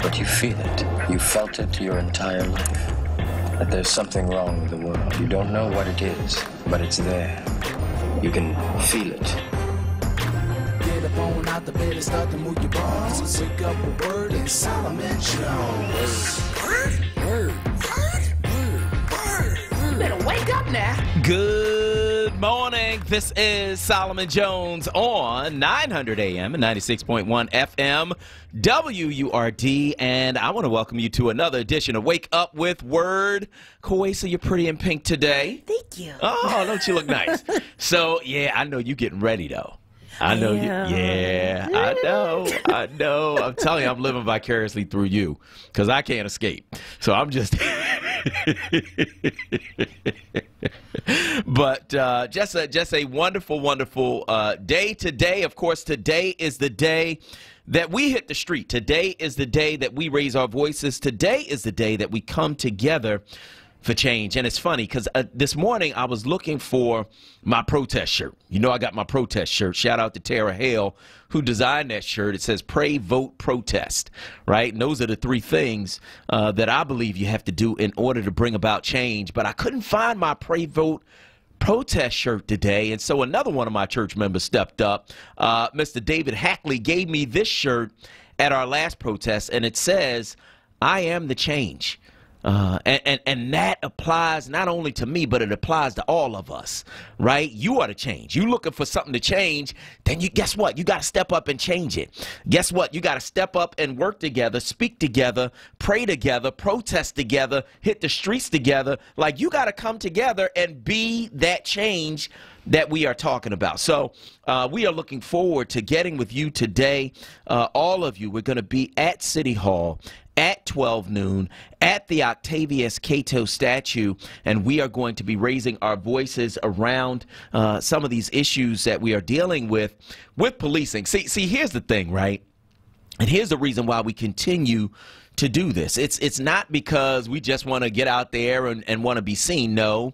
but you feel it. You felt it your entire life. That there's something wrong with the world. You don't know what it is, but it's there. You can feel it. Get up on out the bed and start to move your bones. Wake up with word and Solomon Jones. Word. You better wake up now. Good morning. This is Solomon Jones on 900 AM and 96.1 FM WURD, and I want to welcome you to another edition of Wake Up with Word. Koasa, you're pretty in pink today. Thank you. Oh, don't you look nice? So, yeah, I know you getting ready, though. I know you. Yeah, I know. I'm telling you, I'm living vicariously through you because I can't escape. So I'm just, but just a wonderful, wonderful day today. Of course, today is the day that we hit the street. Today is the day that we raise our voices. Today is the day that we come together for change. And it's funny because this morning I was looking for my protest shirt. You know, I got my protest shirt. Shout out to Tara Hale, who designed that shirt. It says pray, vote, protest, right? And those are the three things that I believe you have to do in order to bring about change. But I couldn't find my pray, vote, protest shirt today. And so another one of my church members stepped up. Mr. David Hackley gave me this shirt at our last protest, and it says, I am the change. And that applies not only to me, but it applies to all of us, right? You are the change. You looking for something to change, then guess what? You got to step up and change it. Guess what? You got to step up and work together, speak together, pray together, protest together, hit the streets together. Like, you got to come together and be that change that we are talking about. So we are looking forward to getting with you today. All of you, we're going to be at City Hall at 12 noon at the Octavius Cato statue, and we are going to be raising our voices around some of these issues that we are dealing with policing. See, here's the thing, right? And here's the reason why we continue to do this. It's not because we just want to get out there and want to be seen. No,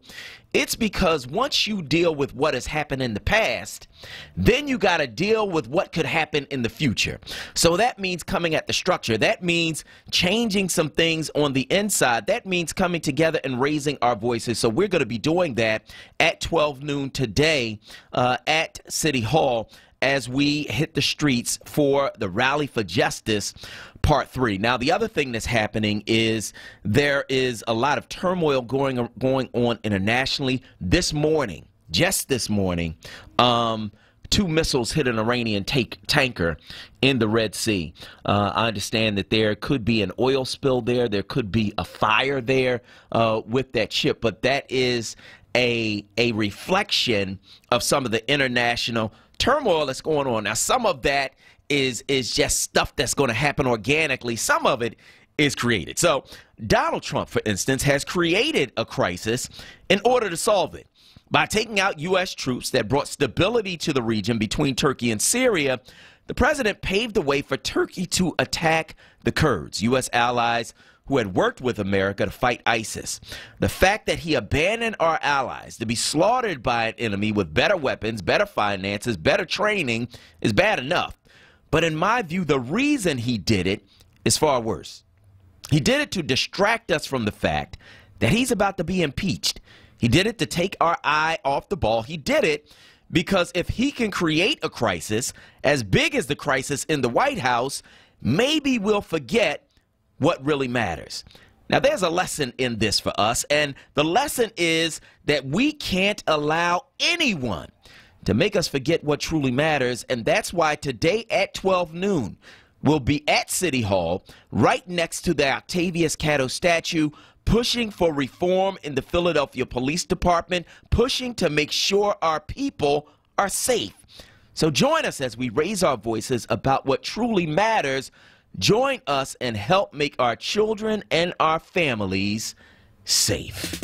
it's because once you deal with what has happened in the past, then you got to deal with what could happen in the future. So that means coming at the structure. That means changing some things on the inside. That means coming together and raising our voices. So we're going to be doing that at 12 noon today at City Hall as we hit the streets for the Rally for Justice Part 3. Now, the other thing that's happening is there is a lot of turmoil going on internationally. This morning, just this morning, 2 missiles hit an Iranian tanker in the Red Sea. I understand that there could be an oil spill there. There could be a fire there with that ship, but that is a reflection of some of the international turmoil that's going on. Now, some of that is just stuff that's going to happen organically. Some of it is created. So Donald Trump, for instance, has created a crisis in order to solve it. By taking out U.S. troops that brought stability to the region between Turkey and Syria, the president paved the way for Turkey to attack the Kurds, U.S. allies who had worked with America to fight ISIS. The fact that he abandoned our allies to be slaughtered by an enemy with better weapons, better finances, better training is bad enough. But in my view, the reason he did it is far worse. He did it to distract us from the fact that he's about to be impeached. He did it to take our eye off the ball. He did it because if he can create a crisis as big as the crisis in the White House, maybe we'll forget what really matters. Now, there's a lesson in this for us, and the lesson is that we can't allow anyone to make us forget what truly matters, and that's why today at 12 noon, we'll be at City Hall, right next to the Octavius Cato statue, pushing for reform in the Philadelphia Police Department, pushing to make sure our people are safe. So join us as we raise our voices about what truly matters. Join us and help make our children and our families safe.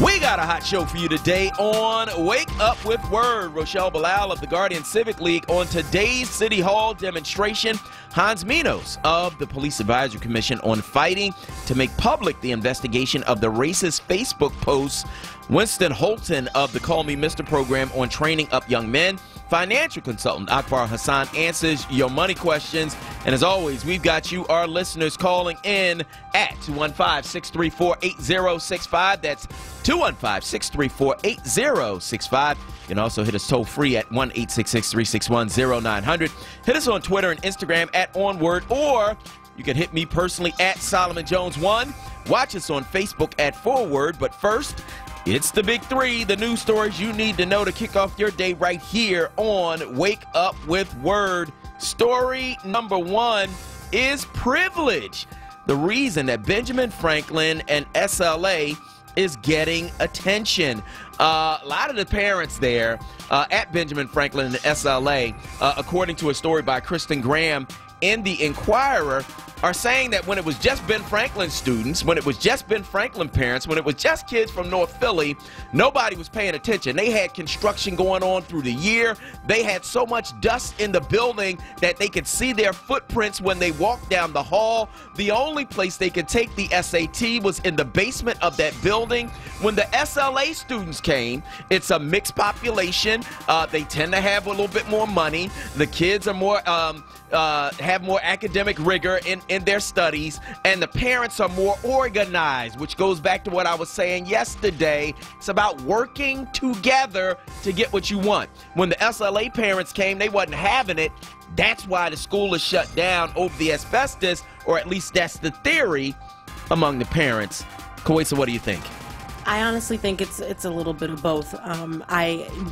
We got a hot show for you today on Wake Up with Word. Rochelle Bilal of the Guardian Civic League on today's City Hall demonstration. Hans Minos of the Police Advisory Commission on fighting to make public the investigation of the racist Facebook posts. Winston Holton of the Call Me Mr. program on training up young men. financial consultant. Akbar Hassan answers your money questions. And as always, we've got you, our listeners, calling in at 215-634-8065. That's 215-634-8065. You can also hit us toll free at 1-866-361-0900. Hit us on Twitter and Instagram at onWURD, or you can hit me personally at Solomon Jones 1. Watch us on Facebook at onWURD. But first, it's the big three, the news stories you need to know to kick off your day right here on Wake Up with Word. Story number one is privilege. The reason that Benjamin Franklin and SLA is getting attention. A lot of the parents there at Benjamin Franklin and SLA, according to a story by Kristen Graham in the Inquirer, are saying that when it was just Ben Franklin students, when it was just Ben Franklin parents, when it was just kids from North Philly, nobody was paying attention. They had construction going on through the year. They had so much dust in the building that they could see their footprints when they walked down the hall. The only place they could take the SAT was in the basement of that building. When the SLA students came, it's a mixed population. They tend to have a little bit more money. The kids are more have more academic rigor in their studies, and the parents are more organized, which goes back to what I was saying yesterday. It's about working together to get what you want. When the SLA parents came, they wasn't having it. That's why the school is shut down over the asbestos, or at least that's the theory among the parents. Kawesa, what do you think? I honestly think it's a little bit of both.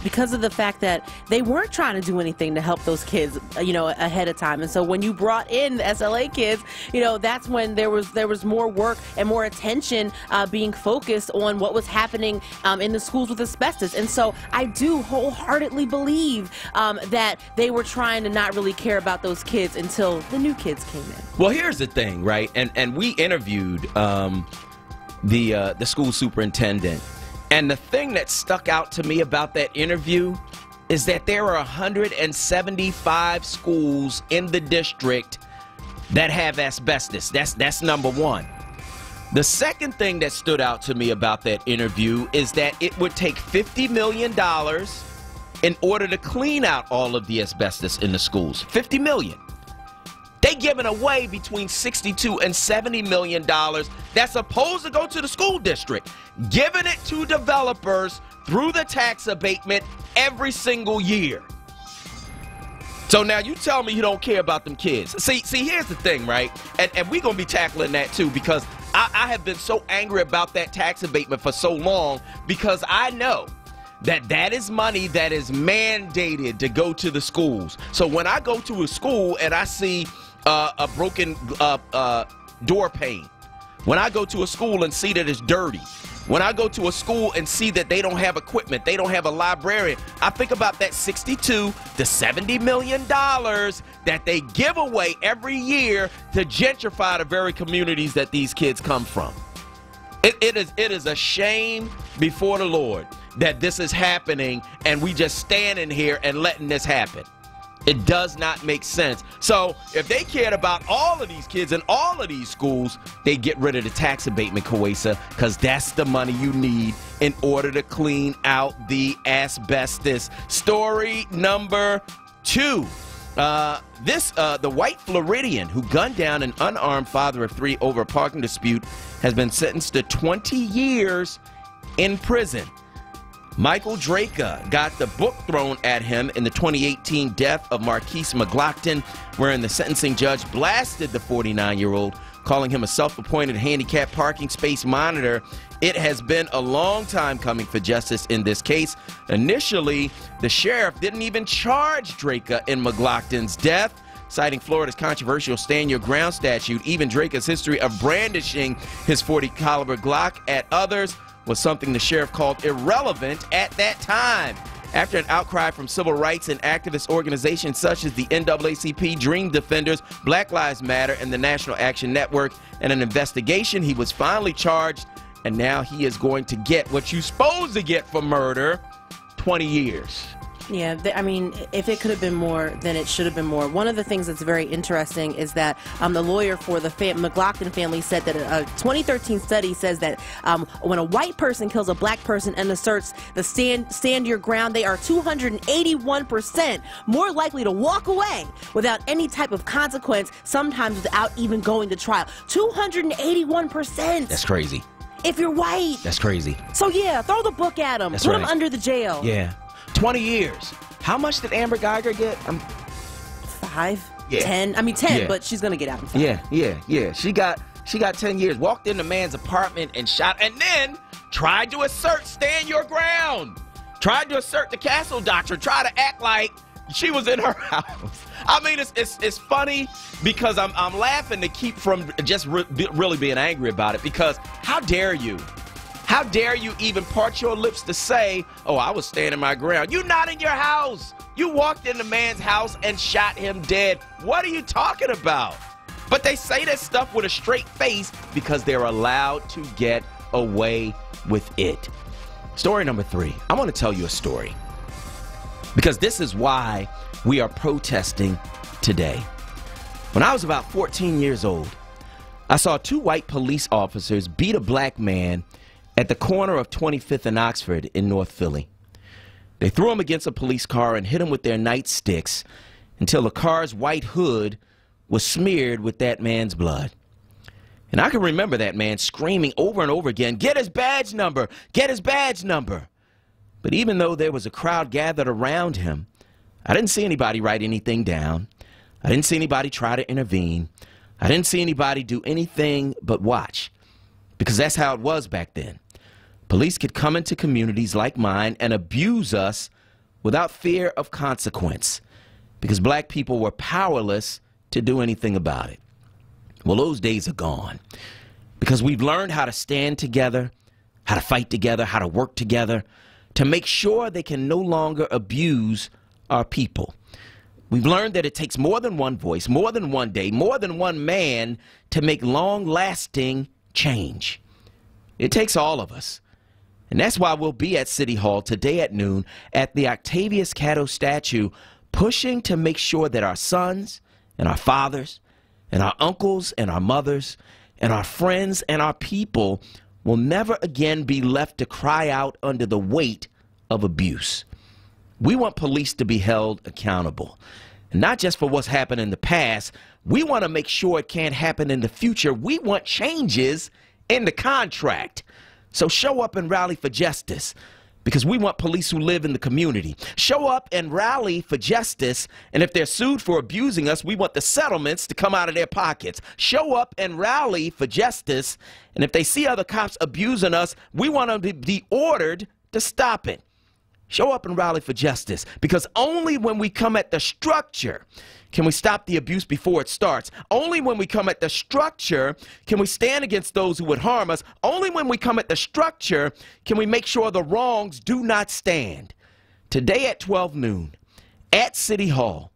Because of the fact that they weren't trying to do anything to help those kids, ahead of time. And so when you brought in the SLA kids, that's when there was more work and more attention being focused on what was happening in the schools with asbestos. And so I do wholeheartely believe that they were trying to not really care about those kids until the new kids came in. Well, here's the thing, right? And we interviewed the school superintendent, and the thing that stuck out to me about that interview is that there are 175 schools in the district that have asbestos. That's number one. The second thing that stood out to me about that interview is that it would take $50 million in order to clean out all of the asbestos in the schools. $50 million. They giving away between $62 and $70 million that's supposed to go to the school district, giving it to developers through the tax abatement every single year. So now you tell me you don't care about them kids. See, here's the thing, right? And we're going to be tackling that too, because I have been so angry about that tax abatement for so long, because I know that is money that is mandated to go to the schools. So when I go to a school and I see a broken door pane, when I go to a school and see that it's dirty, when I go to a school and see that they don't have equipment, they don't have a librarian, I think about that $62 to $70 million that they give away every year to gentrify the very communities that these kids come from. It is a shame before the Lord that this is happening, and we just standing here and letting this happen. It does not make sense. So if they cared about all of these kids in all of these schools, they get rid of the tax abatement, Kawesa, because that's the money you need in order to clean out the asbestos. Story number two. The white Floridian who gunned down an unarmed father of three over a parking dispute has been sentenced to 20 years in prison. Michael Draca got the book thrown at him in the 2018 death of Marquise McLaughlin, wherein the sentencing judge blasted the 49-year-old, calling him a self-appointed handicapped parking space monitor. It has been a long time coming for justice in this case. Initially, the sheriff didn't even charge Draca in McLaughlin's death, citing Florida's controversial Stand Your Ground statute. Even Draca's history of brandishing his .40 caliber Glock at others was something the sheriff called irrelevant at that time. After an outcry from civil rights and activist organizations such as the NAACP, Dream Defenders, Black Lives Matter, and the National Action Network, and an investigation, he was finally charged, and now he is going to get what you're supposed to get for murder, 20 years. Yeah, I mean, if it could have been more, then it should have been more. One of the things that's very interesting is that the lawyer for the McLaughlin family said that a 2013 study says that when a white person kills a black person and asserts the stand your ground, they are 281% more likely to walk away without any type of consequence, sometimes without even going to trial. 281%. That's crazy. If you're white. That's crazy. So yeah, throw the book at him. That's Put right. him under the jail. Yeah. 20 years. How much did Amber Geiger get? 5, Yeah. 10. I mean 10, Yeah. but she's gonna get out in 5. Yeah. She got 10 years. Walked in the man's apartment and shot, and then tried to assert stand your ground. Tried to assert the castle doctrine. Tried to act like she was in her house. I mean, it's funny because I'm laughing to keep from just really being angry about it, because how dare you? How dare you even part your lips to say, oh, I was standing my ground. You're not in your house. You walked in the man's house and shot him dead. What are you talking about? But they say that stuff with a straight face because they're allowed to get away with it. Story number 3. I want to tell you a story, because this is why we are protesting today. When I was about 14 years old, I saw 2 white police officers beat a black man at the corner of 25th and Oxford in North Philly. They threw him against a police car and hit him with their nightsticks until the car's white hood was smeared with that man's blood. And I can remember that man screaming over and over again, "Get his badge number! Get his badge number!" But even though there was a crowd gathered around him, I didn't see anybody write anything down. I didn't see anybody try to intervene. I didn't see anybody do anything but watch, because that's how it was back then. Police could come into communities like mine and abuse us without fear of consequence, because black people were powerless to do anything about it. Well, those days are gone, because we've learned how to stand together, how to fight together, how to work together to make sure they can no longer abuse our people. We've learned that it takes more than one voice, more than one day, more than one man to make long-lasting change. It takes all of us. And that's why we'll be at City Hall today at noon at the Octavius Catto statue, pushing to make sure that our sons and our fathers and our uncles and our mothers and our friends and our people will never again be left to cry out under the weight of abuse. We want police to be held accountable, and not just for what's happened in the past. We want to make sure it can't happen in the future. We want changes in the contract. So show up and rally for justice, because we want police who live in the community. Show up and rally for justice, and if they're sued for abusing us, we want the settlements to come out of their pockets. Show up and rally for justice, and if they see other cops abusing us, we want them to be ordered to stop it. Show up and rally for justice, because only when we come at the structure can we stop the abuse before it starts. Only when we come at the structure can we stand against those who would harm us. Only when we come at the structure can we make sure the wrongs do not stand. Today at 12 noon, at City Hall,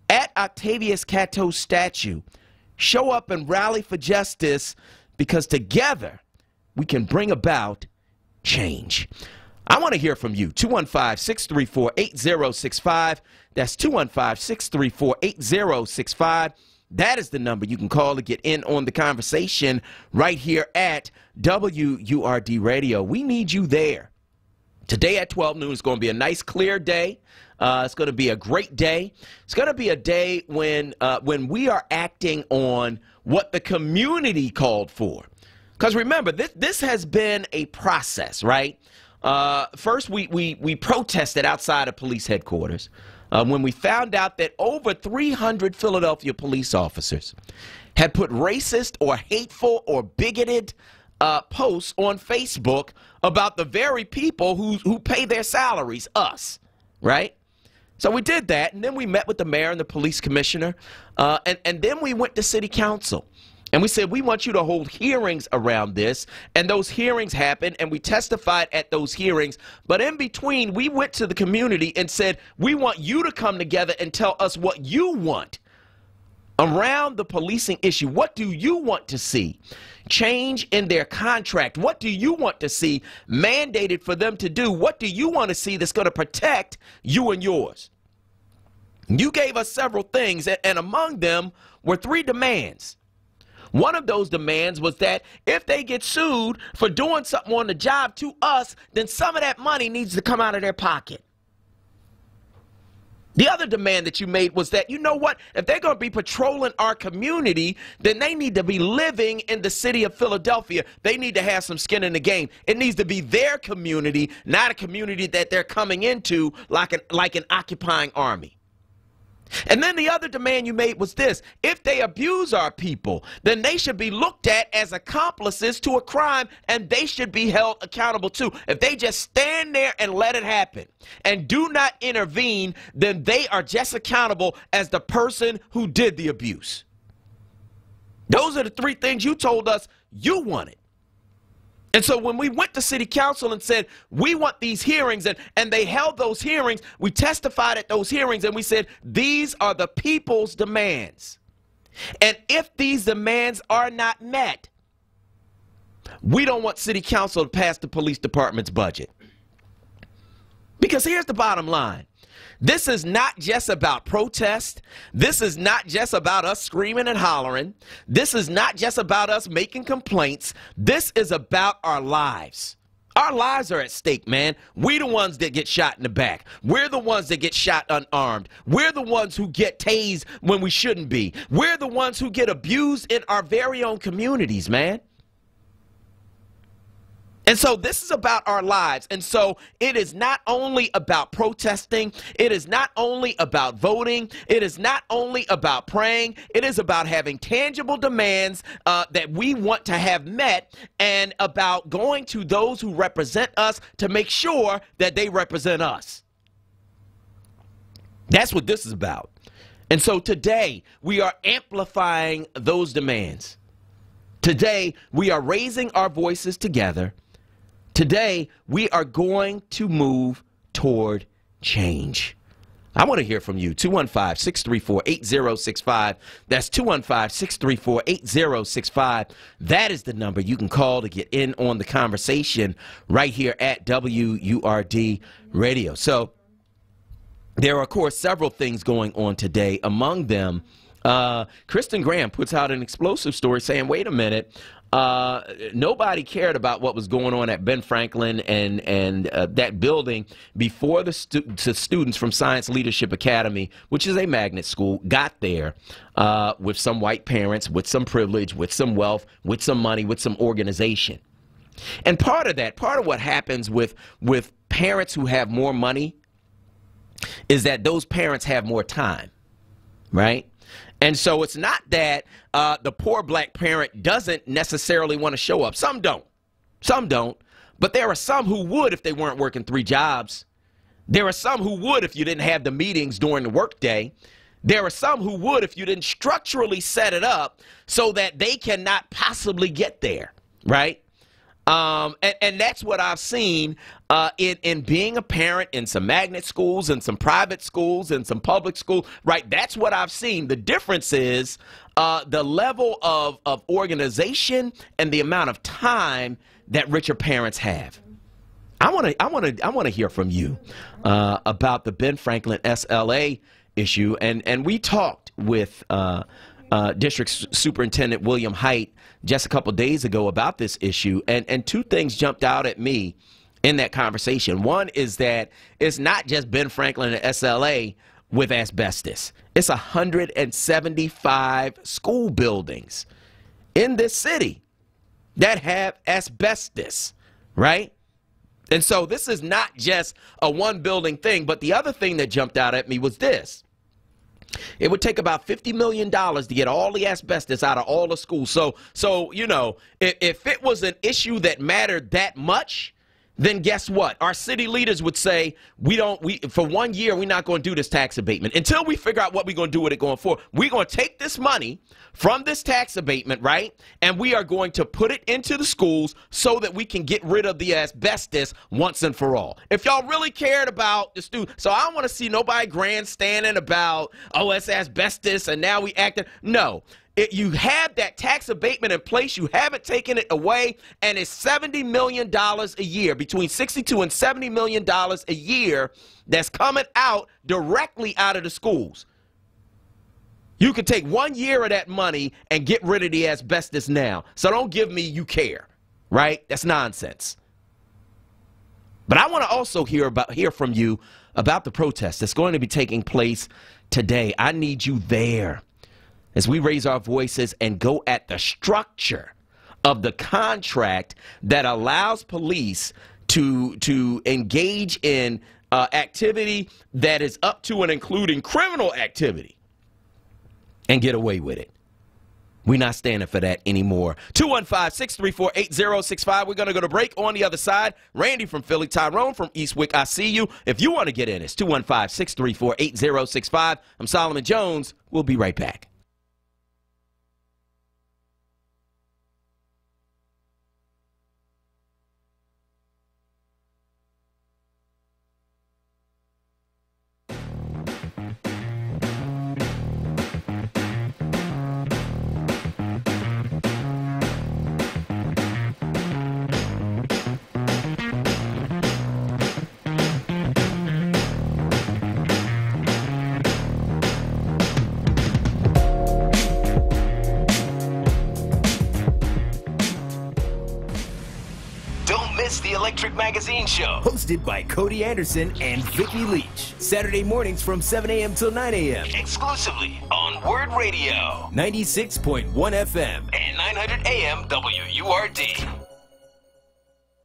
at Octavius Catto's statue, show up and rally for justice, because together we can bring about change. I want to hear from you. 215-634-8065. That's 215-634-8065. That is the number you can call to get in on the conversation right here at WURD Radio. We need you there. Today at 12 noon is going to be a nice, clear day. It's going to be a great day. It's going to be a day when we are acting on what the community called for. Because remember, this has been a process, right? First, we protested outside of police headquarters when we found out that over 300 Philadelphia police officers had put racist or hateful or bigoted posts on Facebook about the very people who pay their salaries, us, right? So we did that, and then we met with the mayor and the police commissioner, and then we went to city council. And we said, we want you to hold hearings around this. And those hearings happened, and we testified at those hearings. But in between, we went to the community and said, we want you to come together and tell us what you want. around the policing issue. What do you want to see change in their contract? What do you want to see mandated for them to do? What do you want to see that's going to protect you and yours? You gave us several things, and among them were 3 demands. One of those demands was that if they get sued for doing something on the job to us, then some of that money needs to come out of their pocket. The other demand that you made was that, you know what, if they're going to be patrolling our community, then they need to be living in the city of Philadelphia. They need to have some skin in the game. It needs to be their community, not a community that they're coming into like an occupying army. And then the other demand you made was this: if they abuse our people, then they should be looked at as accomplices to a crime, and they should be held accountable too. If they just stand there and let it happen and do not intervene, then they are just accountable as the person who did the abuse. Those are the 3 things you told us you wanted. And so when we went to city council and said, we want these hearings, and they held those hearings, we testified at those hearings, and we said, these are the people's demands. And if these demands are not met, we don't want city council to pass the police department's budget. Because here's the bottom line. This is not just about protest. This is not just about us screaming and hollering. This is not just about us making complaints. This is about our lives. Our lives are at stake, man. We're the ones that get shot in the back. We're the ones that get shot unarmed. We're the ones who get tased when we shouldn't be. We're the ones who get abused in our very own communities, man. And so this is about our lives. And so it is not only about protesting. It is not only about voting. It is not only about praying. It is about having tangible demands that we want to have met, and about going to those who represent us to make sure that they represent us. That's what this is about. And so today we are amplifying those demands. Today we are raising our voices together. Today, we are going to move toward change. I want to hear from you. 215-634-8065. That's 215-634-8065. That is the number you can call to get in on the conversation right here at WURD Radio. So there are, of course, several things going on today. Among them, Kristen Graham puts out an explosive story saying, wait a minute, nobody cared about what was going on at Ben Franklin and that building before the students from Science Leadership Academy, which is a magnet school, got there with some white parents, with some privilege, with some wealth, with some money, with some organization. And part of what happens with parents who have more money is that those parents have more time, right? And so it's not that the poor black parent doesn't necessarily want to show up. Some don't. Some don't. But there are some who would if they weren't working 3 jobs. There are some who would if you didn't have the meetings during the workday. There are some who would if you didn't structurally set it up so that they cannot possibly get there, right? And that's what I've seen in being a parent in some magnet schools and some private schools and some public schools, right? That's what I've seen. The difference is the level of organization and the amount of time that richer parents have. I want to hear from you about the Ben Franklin SLA issue, and we talked with District Superintendent William Haidt just a couple days ago about this issue, and 2 things jumped out at me in that conversation. One is that it's not just Ben Franklin and SLA with asbestos. It's 175 school buildings in this city that have asbestos, right? And so this is not just a 1 building thing, but the other thing that jumped out at me was this. It would take about $50 million to get all the asbestos out of all the schools. So you know, if it was an issue that mattered that much, then guess what? Our city leaders would say, for 1 year, we're not going to do this tax abatement. Until we figure out what we're going to do with it going forward, we're going to take this money from this tax abatement, right? And we are going to put it into the schools so that we can get rid of the asbestos once and for all. If y'all really cared about the students, so I don't want to see nobody grandstanding about, oh, it's asbestos and now we acting. No. You have that tax abatement in place, you haven't taken it away, and it's $70 million a year, between $62 and $70 million a year that's coming out directly out of the schools. You can take 1 year of that money and get rid of the asbestos now. So don't give me you care, right? That's nonsense. But I want to also hear from you about the protest that's going to be taking place today. I need you there as we raise our voices and go at the structure of the contract that allows police to engage in activity that is up to and including criminal activity and get away with it. We're not standing for that anymore. 215-634-8065. We're going to go to break. On the other side, Randy from Philly, Tyrone from Eastwick, I see you. If you want to get in, it's 215-634-8065. I'm Solomon Jones. We'll be right back. The Electric Magazine Show, hosted by Cody Anderson and Vicky Leach. Saturday mornings from 7 a.m. till 9 a.m. exclusively on Word Radio, 96.1 FM and 900 AM WURD.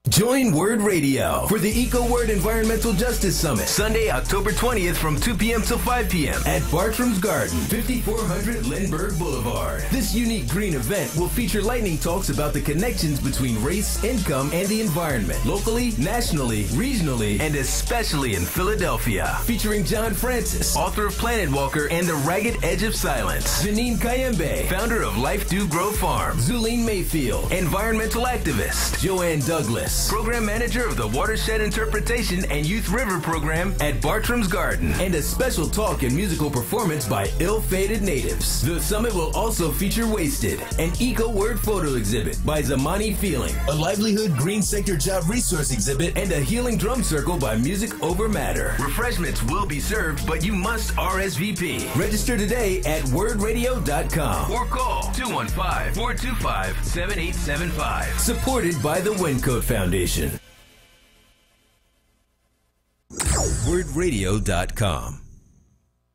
Join Word Radio for the EcoWord Environmental Justice Summit, Sunday, October 20th from 2 p.m. till 5 p.m. at Bartram's Garden, 5400 Lindbergh Boulevard. This unique green event will feature lightning talks about the connections between race, income, and the environment, locally, nationally, regionally, and especially in Philadelphia. Featuring John Francis, author of Planet Walker and The Ragged Edge of Silence, Janine Kayembe, founder of Life Do Grow Farm, Zuline Mayfield, environmental activist, Joanne Douglas, program manager of the Watershed Interpretation and Youth River Program at Bartram's Garden, and a special talk and musical performance by Ill-Fated Natives. The summit will also feature Wasted, an EcoWord photo exhibit by Zamani Feeling, a livelihood green sector job resource exhibit, and a healing drum circle by Music Over Matter. Refreshments will be served, but you must RSVP. Register today at wordradio.com or call 215-425-7875. Supported by the Wincode Foundation. WordRadio.com.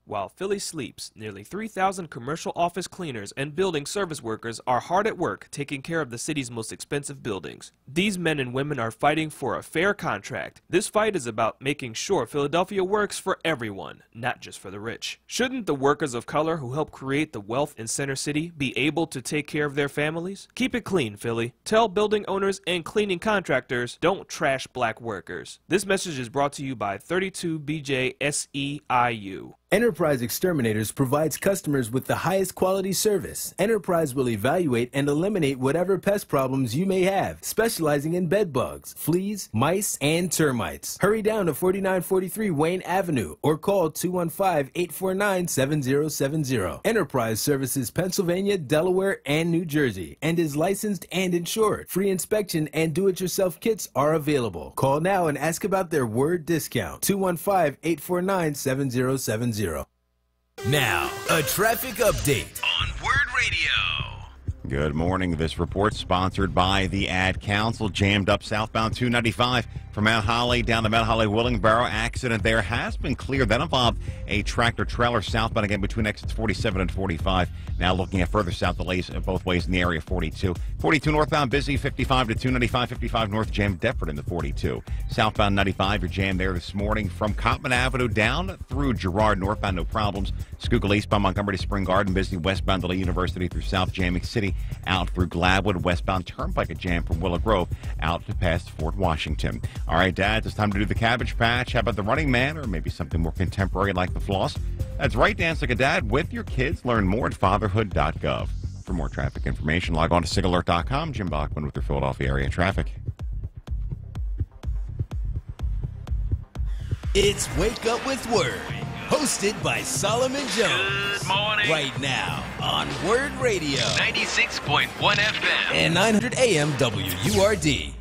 While Philly sleeps, nearly 3,000 commercial office cleaners and building service workers are hard at work taking care of the city's most expensive buildings. These men and women are fighting for a fair contract. This fight is about making sure Philadelphia works for everyone, not just for the rich. Shouldn't the workers of color who help create the wealth in Center City be able to take care of their families? Keep it clean, Philly. Tell building owners and cleaning contractors, don't trash black workers. This message is brought to you by 32BJ SEIU. Enterprise Exterminators provides customers with the highest quality service. Enterprise will evaluate and eliminate whatever pest problems you may have, specializing in bed bugs, fleas, mice, and termites. Hurry down to 4943 Wayne Avenue or call 215-849-7070. Enterprise services Pennsylvania, Delaware, and New Jersey and is licensed and insured. Free inspection and do-it-yourself kits are available. Call now and ask about their Word discount. 215-849-7070. Now, a traffic update on Word Radio. Good morning. This report sponsored by the Ad Council. Jammed up southbound 295 from Mount Holly down to Mount Holly Willingboro. Accident there has been cleared. That involved a tractor trailer southbound again between exits 47 and 45. Now looking at further south delays both ways in the area. 42 northbound busy, 55 to 295, 55 north jammed Deptford into 42. Southbound 95, you're jammed there this morning from Cotman Avenue down through Girard. Northbound no problems. Schuylkill eastbound Montgomery to Spring Garden busy. Westbound to Lee University through South Jamming City out through Gladwood. Westbound Turnpike a jam from Willow Grove out to past Fort Washington. All right, dads, it's time to do the Cabbage Patch. How about the Running Man, or maybe something more contemporary like the Floss? That's right, dance like a dad with your kids. Learn more at fatherhood.gov. For more traffic information, log on to SigAlert.com. Jim Bachman with your Philadelphia area traffic. It's Wake Up with Word, hosted by Solomon Jones. Good morning. Right now on Word Radio 96.1 FM. and 900 AM WURD.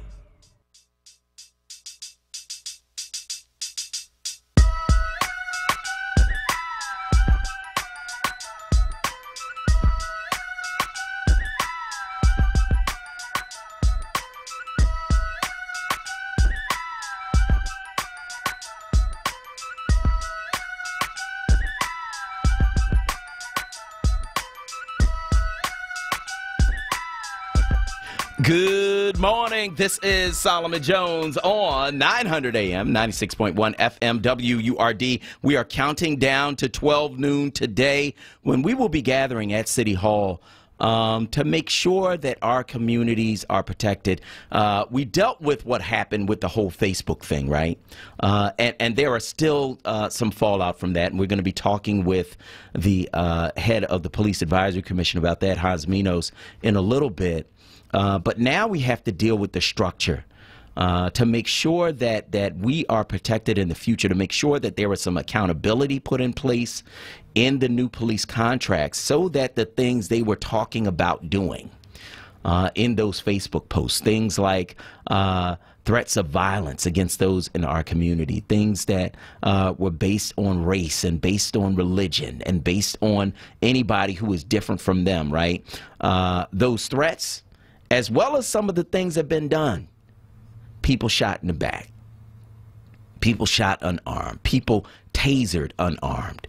Good morning. This is Solomon Jones on 900 AM, 96.1 FM, WURD. We are counting down to 12 noon today when we will be gathering at City Hall to make sure that our communities are protected. We dealt with what happened with the whole Facebook thing, right? And there are still some fallout from that, and we're going to be talking with the head of the Police Advisory Commission about that, Hans Minos, in a little bit. But now we have to deal with the structure to make sure that we are protected in the future, to make sure that there is some accountability put in place in the new police contracts so that the things they were talking about doing in those Facebook posts, things like threats of violence against those in our community, things that were based on race and based on religion and based on anybody who is different from them, right? Those threats, as well as some of the things that have been done. People shot in the back. People shot unarmed. People tasered unarmed.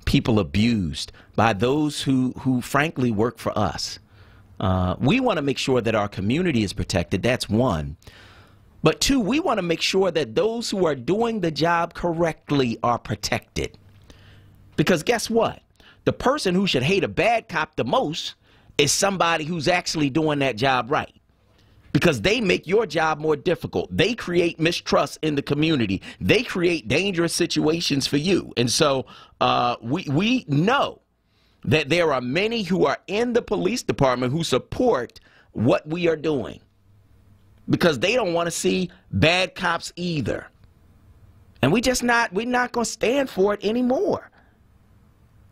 People abused by those who frankly work for us. We want to make sure that our community is protected. That's one. But two, we want to make sure that those who are doing the job correctly are protected. Because guess what? The person who should hate a bad cop the most is somebody who's actually doing that job right. Because they make your job more difficult. They create mistrust in the community. They create dangerous situations for you. And so we know that there are many who are in the police department who support what we are doing. Because they don't want to see bad cops either. And we're not going to stand for it anymore.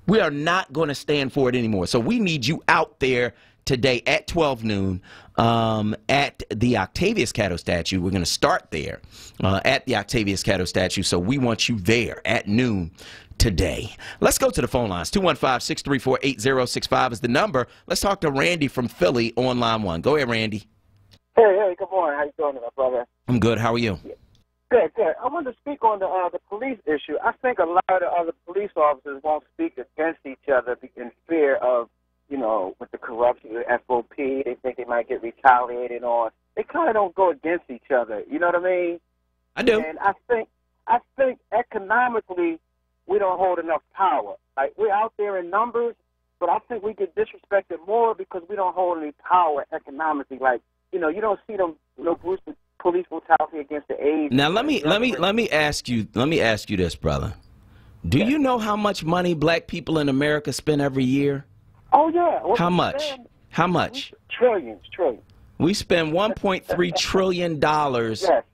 We are not going to stand for it anymore. So we need you out there today at 12 noon at the Octavius Catto statue. We're going to start there at the Octavius Catto statue. So we want you there at noon today. Let's go to the phone lines. 215-634-8065 is the number. Let's talk to Randy from Philly on line one. Go ahead, Randy. Hey, good morning. How you doing, my brother? I'm good. How are you? Good. I wanted to speak on the police issue. I think a lot of the other police officers won't speak against each other in fear of, with the corruption, the FOP. They think they might get retaliated on. They kind of don't go against each other. You know what I mean? I do. And I think economically we don't hold enough power. Like, we're out there in numbers, but I think we get disrespected more because we don't hold any power economically. Like, you don't see them, police brutality against the AIDS. Now let me ask you this, brother. Do you know how much money black people in America spend every year? Oh yeah. How much? How much? Trillions. We spend $1.3 trillion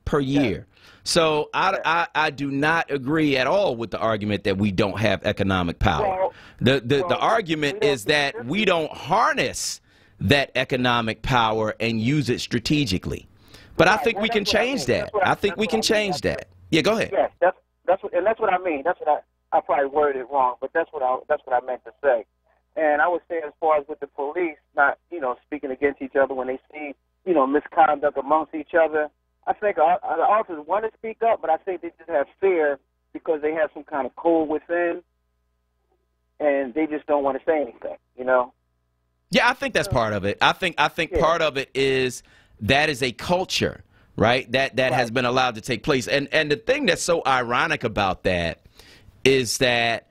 per year. So I do not agree at all with the argument that we don't have economic power. The argument is that we don't harness that economic power and use it strategically. But I think we can change that. I think we can change that. Yeah, go ahead. Yes, that's what I mean. That's what I probably worded it wrong, but that's what I meant to say. And I would say, as far as with the police not, speaking against each other when they see, misconduct amongst each other, I think the officers want to speak up, but I think they just have fear because they have some kind of code within, and they just don't want to say anything, Yeah, I think that's part of it. I think part of it is that is a culture, right? That has been allowed to take place. And the thing that's so ironic about that is that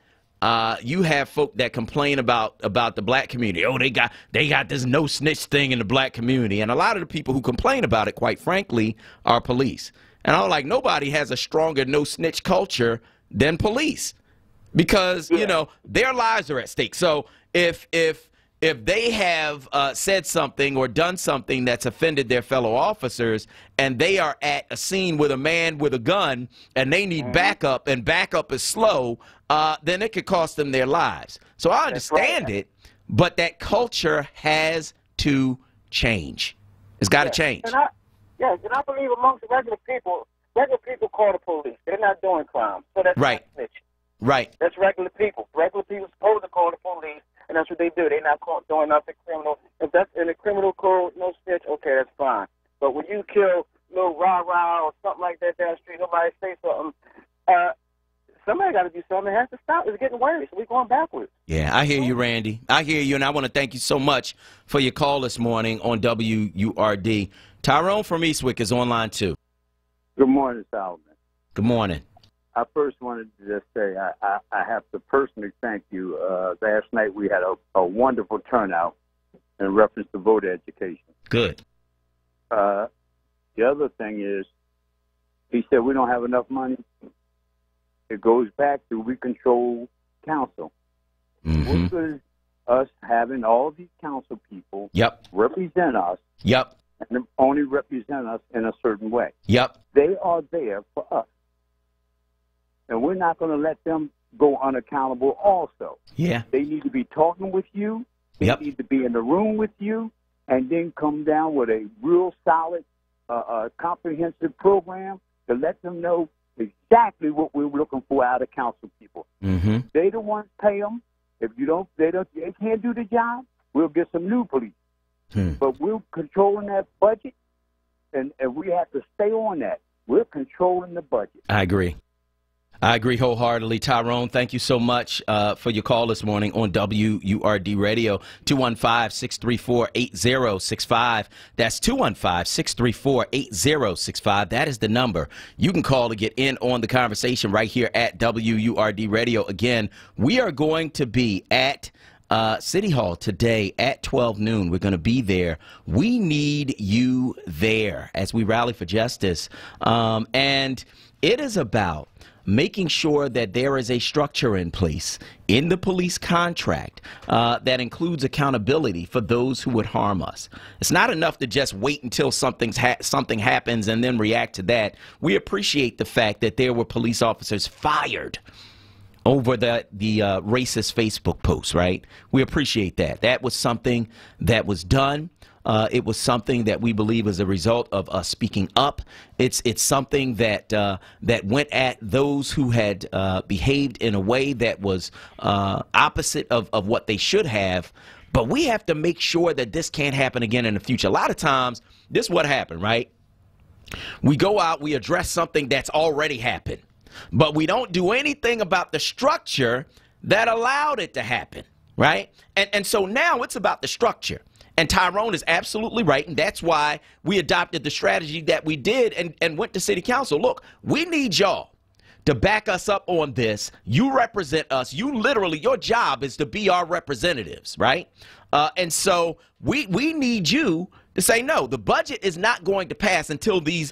you have folk that complain about the black community. Oh, they got this no snitch thing in the black community. And a lot of the people who complain about it, quite frankly, are police. And I was like, nobody has a stronger no snitch culture than police, because you know their lives are at stake. So if they have said something or done something that's offended their fellow officers, and they are at a scene with a man with a gun and they need backup, and backup is slow, then it could cost them their lives. So I understand it, but that culture has to change. It's got to change. And I believe amongst regular people call the police. They're not doing crime, so that's not snitching. Right. That's regular people. Regular people are supposed to call the police, and that's what they do. They're not doing nothing criminal. If that's in the criminal code, no snitch, okay, that's fine. But when you kill little rah-rah or something like that down the street, nobody say something, somebody got to do something. It has to stop. It's getting worse. We're going backwards. Yeah, I hear you, Randy. I hear you, and I want to thank you so much for your call this morning on WURD. Tyrone from Eastwick is on line 2. Good morning, Solomon. Good morning. I first wanted to just say I have to personally thank you. Last night we had a wonderful turnout in reference to voter education. Good. The other thing is, he said we don't have enough money. It goes back to we control council. What good is us having all these council people represent us and only represent us in a certain way? They are there for us. And we're not going to let them go unaccountable also. Yeah. They need to be talking with you. They need to be in the room with you, and then come down with a real solid, comprehensive program to let them know exactly what we're looking for out of council people. They the ones pay them. If they can't do the job, we'll get some new police. But we're controlling that budget, and we have to stay on that. We're controlling the budget. I agree. I agree wholeheartedly. Tyrone, thank you so much for your call this morning on WURD Radio. 215-634-8065. That's 215-634-8065. That is the number you can call to get in on the conversation right here at WURD Radio. Again, we are going to be at City Hall today at 12 noon. We're going to be there. We need you there as we rally for justice. And it is about making sure that there is a structure in place in the police contract that includes accountability for those who would harm us. It's not enough to just wait until something happens and then react to that. We appreciate the fact that there were police officers fired over the racist Facebook post, right? We appreciate that. That was something that was done. It was something that we believe is a result of us speaking up. It's something that that went at those who had behaved in a way that was opposite of what they should have. But we have to make sure that this can't happen again in the future. A lot of times, this is what happened, right? We go out, we address something that's already happened, but we don't do anything about the structure that allowed it to happen, right? And so now it's about the structure. And Tyrone is absolutely right, and that's why we adopted the strategy that we did and went to City Council. Look, we need y'all to back us up on this. You represent us. You literally, your job is to be our representatives, right? And so we need you to say, no, the budget is not going to pass until these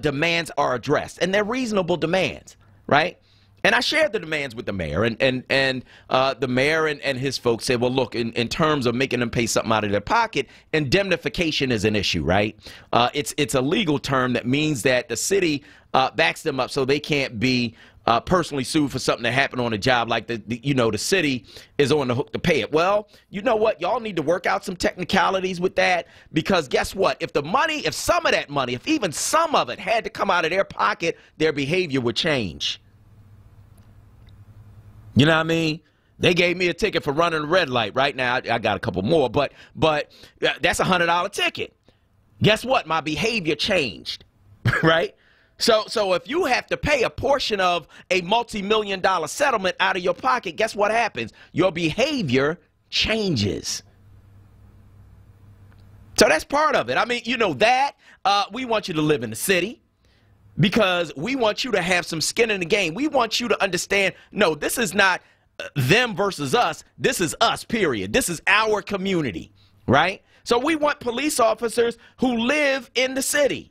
demands are addressed. And they're reasonable demands, right? And I shared the demands with the mayor, and the mayor and his folks said, well, look, in terms of making them pay something out of their pocket, indemnification is an issue, right? It's a legal term that means that the city backs them up so they can't be personally sued for something that happened on a job, like the city is on the hook to pay it. Well, you know what? Y'all need to work out some technicalities with that, because guess what? If some of that money, if even some of it had to come out of their pocket, their behavior would change. You know what I mean? They gave me a ticket for running a red light. Right now, I got a couple more, but that's a $100 ticket. Guess what? My behavior changed, right? So if you have to pay a portion of a multi-million-dollar settlement out of your pocket, guess what happens? Your behavior changes. So that's part of it. I mean, we want you to live in the city, because we want you to have some skin in the game. We want you to understand, no, this is not them versus us. This is us, period. This is our community, right? So we want police officers who live in the city.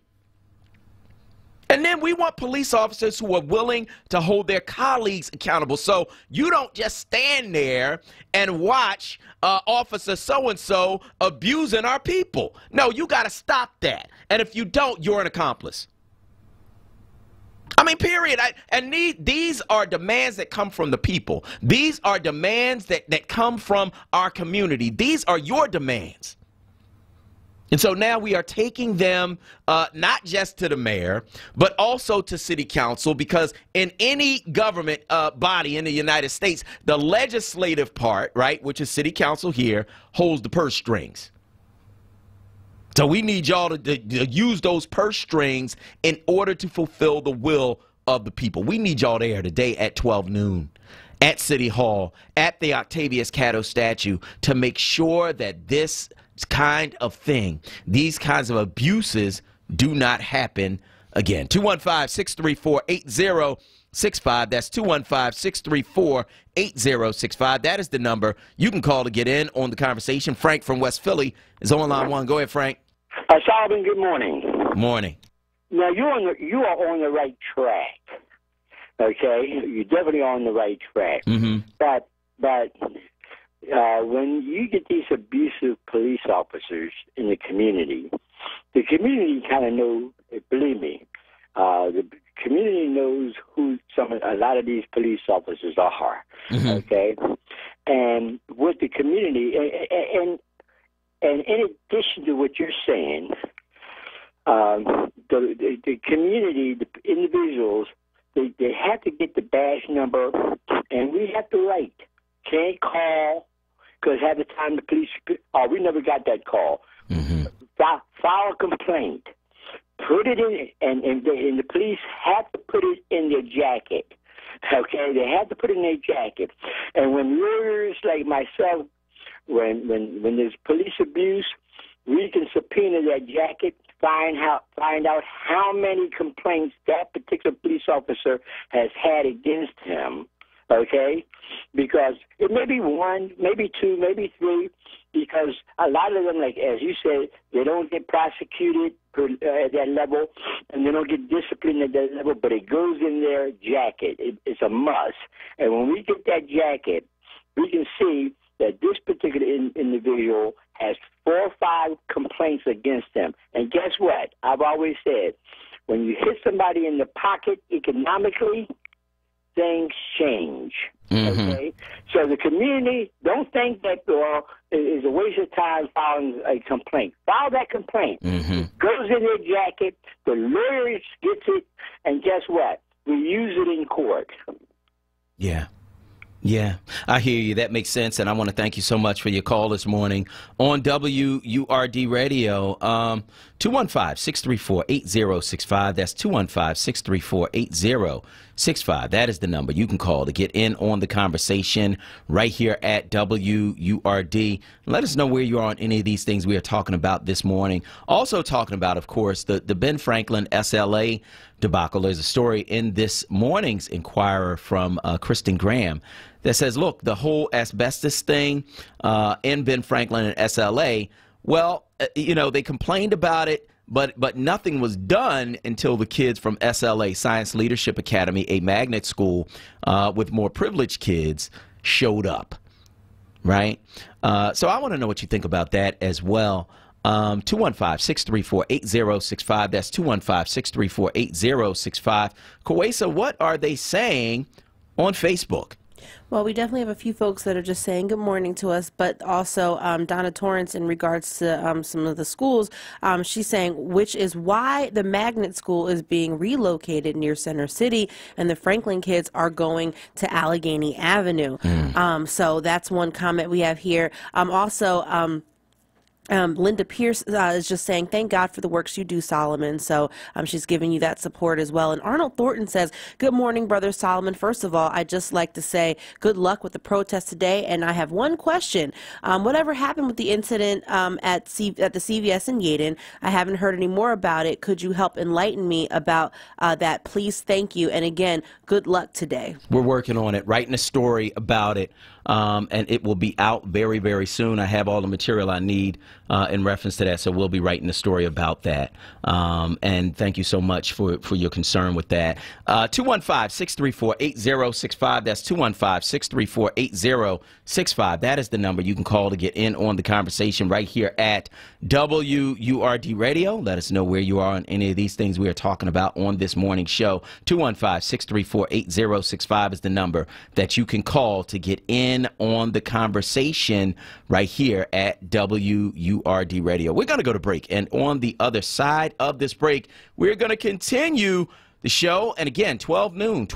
And then we want police officers who are willing to hold their colleagues accountable. So you don't just stand there and watch Officer so-and-so abusing our people. No, you got to stop that. And if you don't, you're an accomplice. I mean, period. These are demands that come from the people. These are demands that come from our community. These are your demands. And so now we are taking them not just to the mayor, but also to city council, because in any government body in the United States, the legislative part, right, which is city council here, holds the purse strings. So we need y'all to use those purse strings in order to fulfill the will of the people. We need y'all there today at 12 noon. At City Hall, at the Octavius Catto statue, to make sure that this kind of thing, these kinds of abuses, do not happen again. 215-634-8065. That's 215-634-8065. That is the number you can call to get in on the conversation. Frank from West Philly is on line one. Go ahead, Frank. Solomon, good morning. Morning. Now, you are on the right track. Okay, you're definitely on the right track. Mm-hmm. But when you get these abusive police officers in the community kind of know. Believe me, the community knows who a lot of these police officers are. Mm-hmm. Okay, and with the community, and in addition to what you're saying, the community, the individuals. They have to get the badge number, and we have to write. Can't call, because half the time the police, we never got that call. Mm-hmm. File a complaint. Put it in, and the police have to put it in their jacket. Okay, they have to put it in their jacket. And when lawyers like myself, when there's police abuse, we can subpoena that jacket. Find out how many complaints that particular police officer has had against him, okay? Because it may be one, maybe two, maybe three, because a lot of them, like as you said, they don't get prosecuted at that level, and they don't get disciplined at that level, but it goes in their jacket. It's a must. And when we get that jacket, we can see that this particular individual has 4 or 5 complaints against them. And guess what? I've always said, when you hit somebody in the pocket economically, things change. Mm-hmm. Okay? So the community, don't think that it's a waste of time filing a complaint. File that complaint. Mm-hmm. It goes in their jacket, the lawyers gets it, and guess what? We use it in court. Yeah. Yeah, I hear you. That makes sense. And I want to thank you so much for your call this morning on WURD Radio. 215-634-8065. That's 215-634-8065. That is the number you can call to get in on the conversation right here at WURD. Let us know where you are on any of these things we are talking about this morning. Also talking about, of course, the Ben Franklin SLA debacle. There's a story in this morning's Inquirer from Kristen Graham that says, look, the whole asbestos thing in Ben Franklin and SLA, well, they complained about it, but nothing was done until the kids from SLA, Science Leadership Academy, a magnet school with more privileged kids, showed up, right? So I want to know what you think about that as well. 215-634-8065. That's 215-634-8065. Kawesa, what are they saying on Facebook? Well, we definitely have a few folks that are just saying good morning to us, but also Donna Torrance, in regards to some of the schools, she's saying, which is why the magnet school is being relocated near Center City and the Franklin kids are going to Allegheny Avenue. So that's one comment we have here. Linda Pierce is just saying, thank God for the works you do, Solomon. So she's giving you that support as well. And Arnold Thornton says, good morning, Brother Solomon. First of all, I'd just like to say good luck with the protest today. And I have one question. Whatever happened with the incident at the CVS in Yaden? I haven't heard any more about it. Could you help enlighten me about that? Please, thank you. And again, good luck today. We're working on it, writing a story about it. and it will be out very, very soon. I have all the material I need in reference to that, so we'll be writing a story about that. And thank you so much for your concern with that. 215-634-8065. That's 215-634-8065. That is the number you can call to get in on the conversation right here at WURD Radio. Let us know where you are on any of these things we are talking about on this morning's show. 215-634-8065 is the number that you can call to get in on the conversation right here at WURD Radio. We're going to go to break, and on the other side of this break, we're going to continue the show. And again, 12 noon,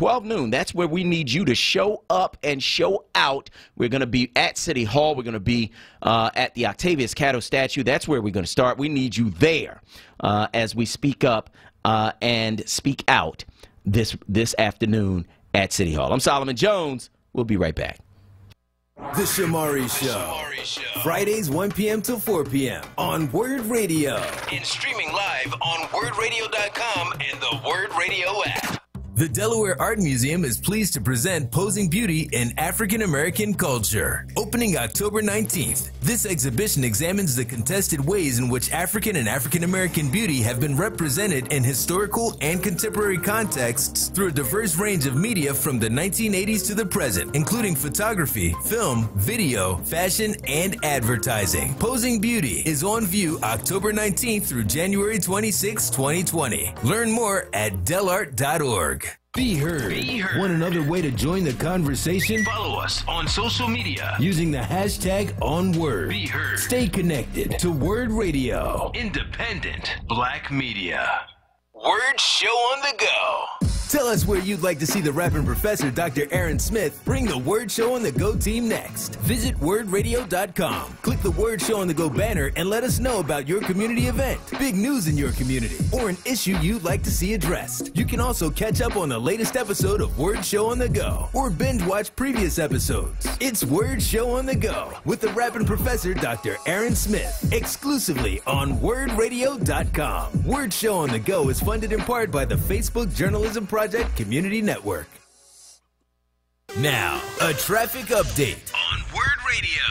that's where we need you to show up and show out. We're going to be at City Hall. We're going to be at the Octavius Catto statue. That's where we're going to start. We need you there as we speak up and speak out this afternoon at City Hall. I'm Solomon Jones. We'll be right back. The Shamari Show. Fridays 1 p.m. to 4 p.m. on Word Radio. And streaming live on WordRadio.com and the Word Radio app. The Delaware Art Museum is pleased to present Posing Beauty in African American Culture. Opening October 19th, this exhibition examines the contested ways in which African and African American beauty have been represented in historical and contemporary contexts through a diverse range of media from the 1980s to the present, including photography, film, video, fashion, and advertising. Posing Beauty is on view October 19th through January 26, 2020. Learn more at delart.org. Be heard. Want another way to join the conversation? Follow us on social media using the hashtag onWURD. Be heard. Stay connected to Word Radio. Independent Black Media. Word Show on the go. Tell us where you'd like to see the rapping professor, Dr. Aaron Smith, bring the Word Show on the Go team next. Visit wordradio.com. Click the Word Show on the Go banner and let us know about your community event, big news in your community, or an issue you'd like to see addressed. You can also catch up on the latest episode of Word Show on the Go or binge watch previous episodes. It's Word Show on the Go with the rapping professor, Dr. Aaron Smith, exclusively on wordradio.com. Word Show on the Go is funded in part by the Facebook Journalism Project Community Network. Now, a traffic update on Word Radio.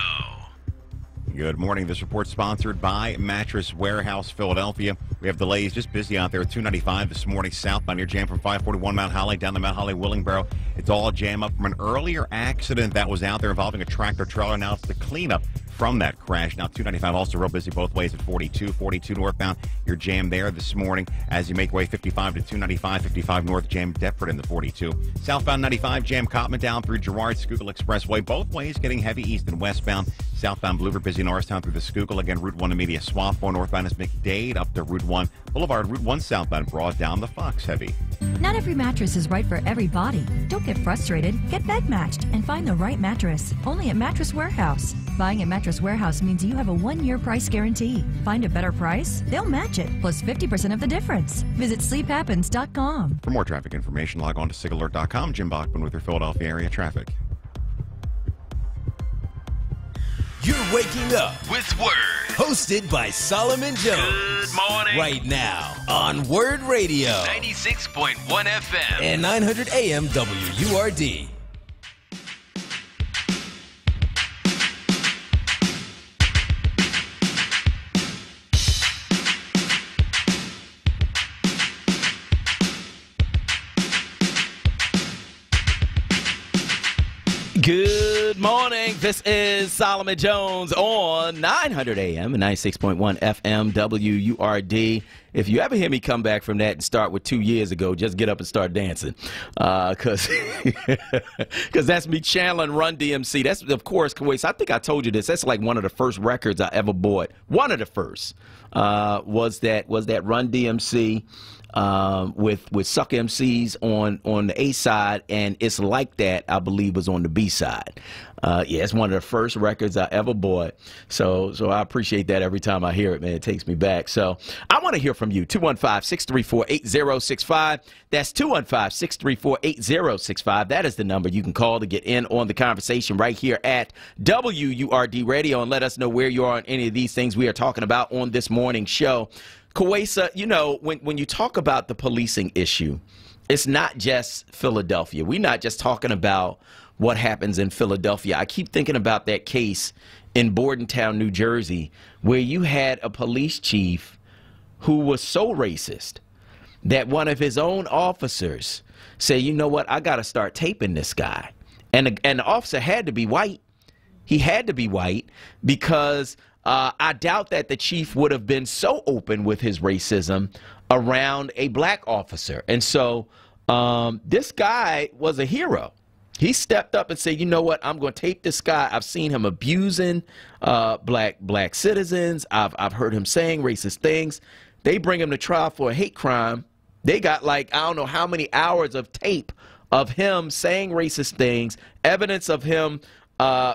Good morning. This report sponsored by Mattress Warehouse, Philadelphia. We have delays, just busy out there at 295 this morning southbound near jam from 541 Mount Holly down to Mount Holly Willingboro. It's all jam up from an earlier accident that was out there involving a tractor trailer. Now it's the cleanup from that crash. Now 295 also real busy both ways at 42 northbound. You're jammed there this morning as you make way 55 to 295, 55 north jam Deptford in the 42. Southbound 95 jam Cottman down through Girard Schuylkill Expressway. Both ways getting heavy east and westbound. Southbound Bluebird busy Norristown through the Schuylkill. Again, Route 1 Amelia Swafford. Northbound is McDade up to Route 1 Boulevard. Route 1 southbound Broad down the Fox heavy. Not every mattress is right for every body. Don't get frustrated. Get bed matched and find the right mattress. Only at Mattress Warehouse. Buying at Mattress Warehouse means you have a 1-year price guarantee. Find a better price? They'll match it, plus 50% of the difference. Visit sleephappens.com. For more traffic information, log on to sigalert.com. Jim Bachman with your Philadelphia area traffic. You're waking up with Word. Hosted by Solomon Jones. Good morning. Right now on Word Radio. 96.1 FM. And 900 AM WURD. Good morning. This is Solomon Jones on 900 AM and 96.1 FM WURD. If you ever hear me come back from that and start with 2 years ago, just get up and start dancing. Because that's me channeling Run DMC. That's, of course, Kuwait. I think I told you this. That's like one of the first records I ever bought. One of the first was that Run DMC. With Suck MCs on the A side, and It's Like That, I believe, was on the B side. Yeah, it's one of the first records I ever bought. So I appreciate that every time I hear it, man. It takes me back. So I want to hear from you. 215-634-8065. That's 215-634-8065. That is the number you can call to get in on the conversation right here at WURD Radio and let us know where you are on any of these things we are talking about on this morning's show. Kuwaisa, you know, when you talk about the policing issue, it's not just Philadelphia. We're not just talking about what happens in Philadelphia. I keep thinking about that case in Bordentown, New Jersey, where you had a police chief who was so racist that one of his own officers said, you know what, I got to start taping this guy. And the officer had to be white. He had to be white because I doubt that the chief would have been so open with his racism around a black officer. And so this guy was a hero. He stepped up and said, you know what, I'm going to tape this guy. I've seen him abusing black citizens. I've heard him saying racist things. They bring him to trial for a hate crime. They got like, I don't know how many hours of tape of him saying racist things, evidence of him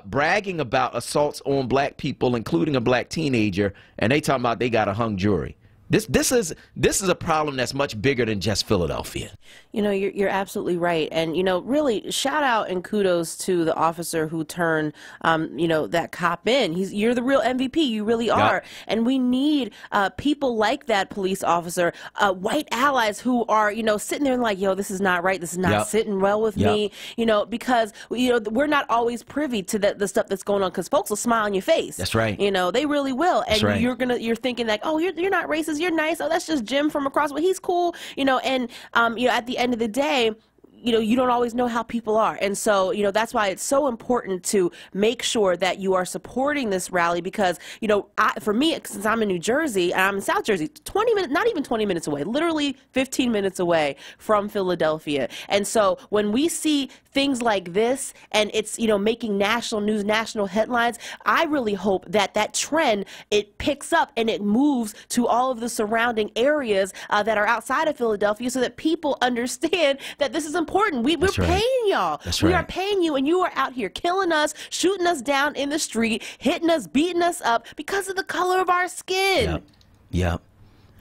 bragging about assaults on black people, including a black teenager, and they talking about they got a hung jury. This is a problem that's much bigger than just Philadelphia. You know, you're absolutely right. And, you know, really shout out and kudos to the officer who turned, you know, that cop in. You're the real MVP. You really are. Yep. And we need people like that police officer, white allies who are, you know, sitting there and like, yo, this is not right. This is not yep. sitting well with yep. me, you know, because, you know, we're not always privy to the stuff that's going on because folks will smile on your face. That's right. You know, they really will. And right. you're thinking like, oh, you're not racist. You're nice. Oh, that's just Jim from across. Well, he's cool, you know. And you know, at the end of the day, you know, you don't always know how people are. And so, you know, that's why it's so important to make sure that you are supporting this rally because, you know, for me, since I'm in New Jersey, and I'm in South Jersey, 20 minutes, not even 20 minutes away, literally 15 minutes away from Philadelphia. And so when we see things like this and it's, you know, making national news, national headlines, I really hope that that trend, it picks up and it moves to all of the surrounding areas that are outside of Philadelphia so that people understand that this is important. We're paying y'all. We are paying you, and you are out here killing us, shooting us down in the street, hitting us, beating us up because of the color of our skin. Yep. Yep.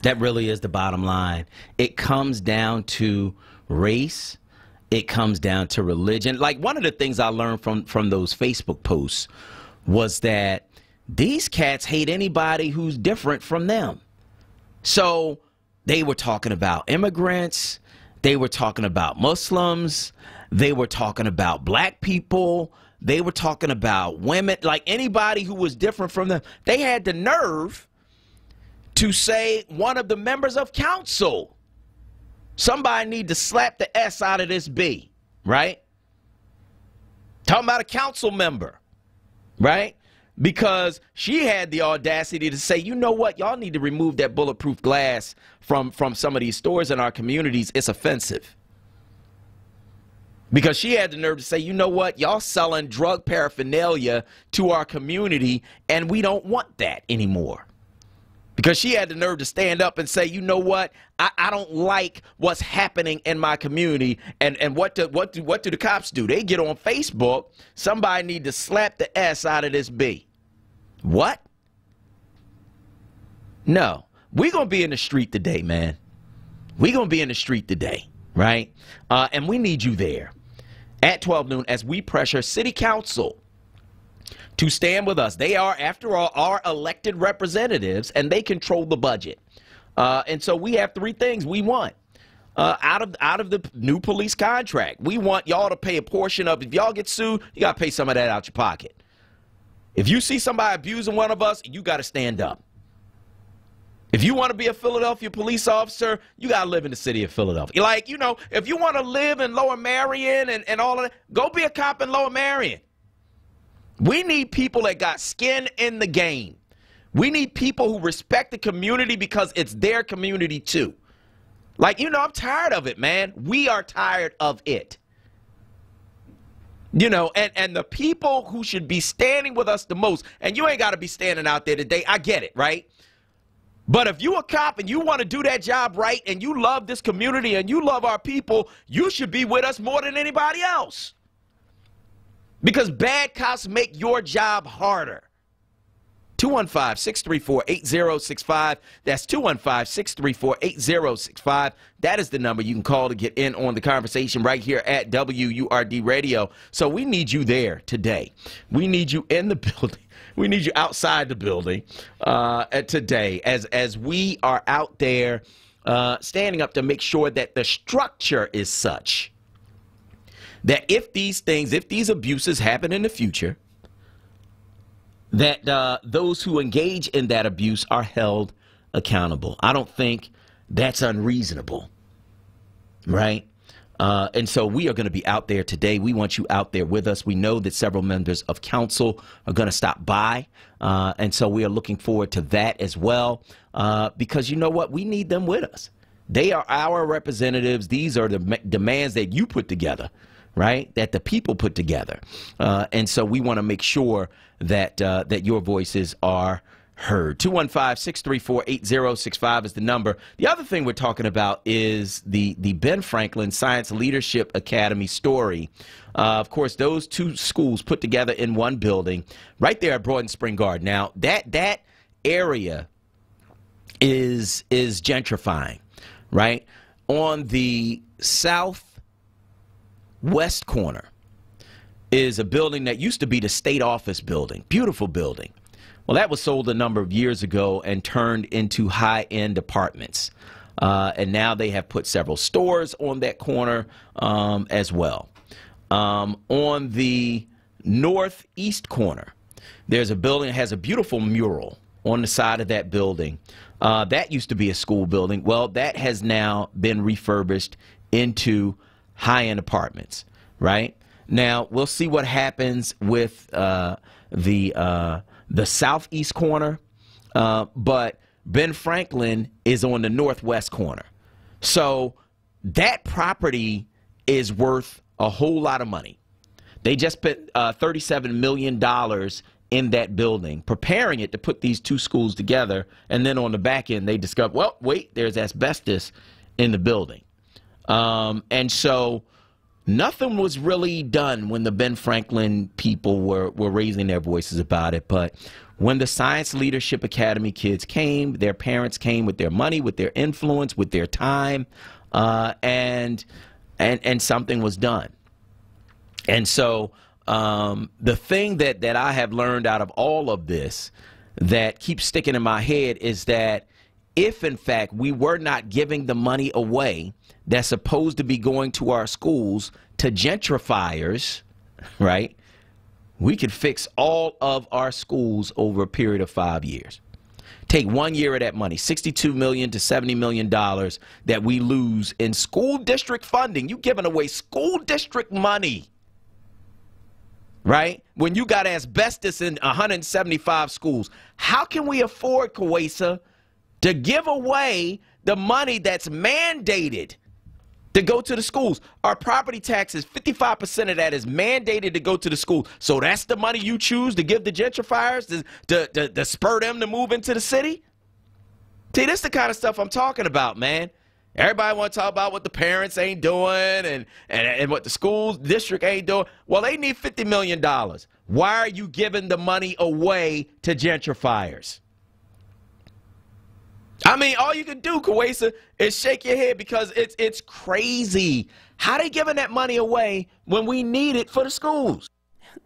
That really is the bottom line. It comes down to race. It comes down to religion. Like one of the things I learned from those Facebook posts was that these cats hate anybody who's different from them. So they were talking about immigrants. They were talking about Muslims. They were talking about black people. They were talking about women, like anybody who was different from them. They had the nerve to say one of the members of council. Somebody need to slap the S out of this B, right? Talking about a council member, right? Because she had the audacity to say, you know what, y'all need to remove that bulletproof glass from some of these stores in our communities. It's offensive. Because she had the nerve to say, you know what, y'all selling drug paraphernalia to our community, and we don't want that anymore. Because she had the nerve to stand up and say, you know what, I don't like what's happening in my community. And what do the cops do? They get on Facebook. Somebody need to slap the S out of this B. What? No. We're going to be in the street today, man. We're going to be in the street today, right? And we need you there at 12 noon as we pressure City Council to stand with us. They are, after all, our elected representatives, and they control the budget. And so we have three things we want out of the new police contract. We want y'all to pay a portion of, if y'all get sued, you got to pay some of that out your pocket. If you see somebody abusing one of us, you got to stand up. If you want to be a Philadelphia police officer, you got to live in the city of Philadelphia. Like, you know, if you want to live in Lower Marion and all of that, go be a cop in Lower Marion. We need people that got skin in the game. We need people who respect the community because it's their community too. Like, you know, I'm tired of it, man. We are tired of it. You know, and the people who should be standing with us the most, and you ain't got to be standing out there today. I get it, right? But if you a cop and you want to do that job right and you love this community and you love our people, you should be with us more than anybody else. Because bad cops make your job harder. 215-634-8065. That's 215-634-8065. That is the number you can call to get in on the conversation right here at WURD Radio. So we need you there today. We need you in the building. We need you outside the building today as we are out there standing up to make sure that the structure is such that if these abuses happen in the future, that those who engage in that abuse are held accountable. I don't think that's unreasonable, right? And so we are going to be out there today. We want you out there with us. We know that several members of council are going to stop by. And so we are looking forward to that as well, because you know what? We need them with us. They are our representatives. These are the demands that you put together, right? That the people put together. And so we want to make sure that that your voices are heard. 215-634-8065 is the number. The other thing we're talking about is the Ben Franklin Science Leadership Academy story. Of course, those two schools put together in one building right there at Broad Spring Garden. Now, that area is gentrifying, right? On the southwest corner is a building that used to be the state office building. Beautiful building. Well, that was sold a number of years ago and turned into high-end apartments. And now they have put several stores on that corner as well. On the northeast corner, there's a building that has a beautiful mural on the side of that building. That used to be a school building. Well, that has now been refurbished into high-end apartments, right? Now, we'll see what happens with the southeast corner, but Ben Franklin is on the northwest corner. So that property is worth a whole lot of money. They just spent $37 million in that building, preparing it to put these two schools together. And then on the back end, they discovered, well, wait, there's asbestos in the building. And so nothing was really done when the Ben Franklin people were raising their voices about it. But when the Science Leadership Academy kids came, their parents came with their money, with their influence, with their time, and something was done. And so the thing that I have learned out of all of this that keeps sticking in my head is that if, in fact, we were not giving the money away that's supposed to be going to our schools to gentrifiers, right, we could fix all of our schools over a period of 5 years. Take 1 year of that money, $62 million to $70 million that we lose in school district funding. You giving away school district money, right? When you got asbestos in 175 schools. How can we afford, Kawesa, to give away the money that's mandated to go to the schools? Our property taxes, 55% of that is mandated to go to the school. So that's the money you choose to give the gentrifiers to spur them to move into the city? See, this is the kind of stuff I'm talking about, man. Everybody want to talk about what the parents ain't doing and what the school district ain't doing. Well, they need $50 million. Why are you giving the money away to gentrifiers? I mean, all you can do, Kawesa, is shake your head because it's crazy. How they giving that money away when we need it for the schools?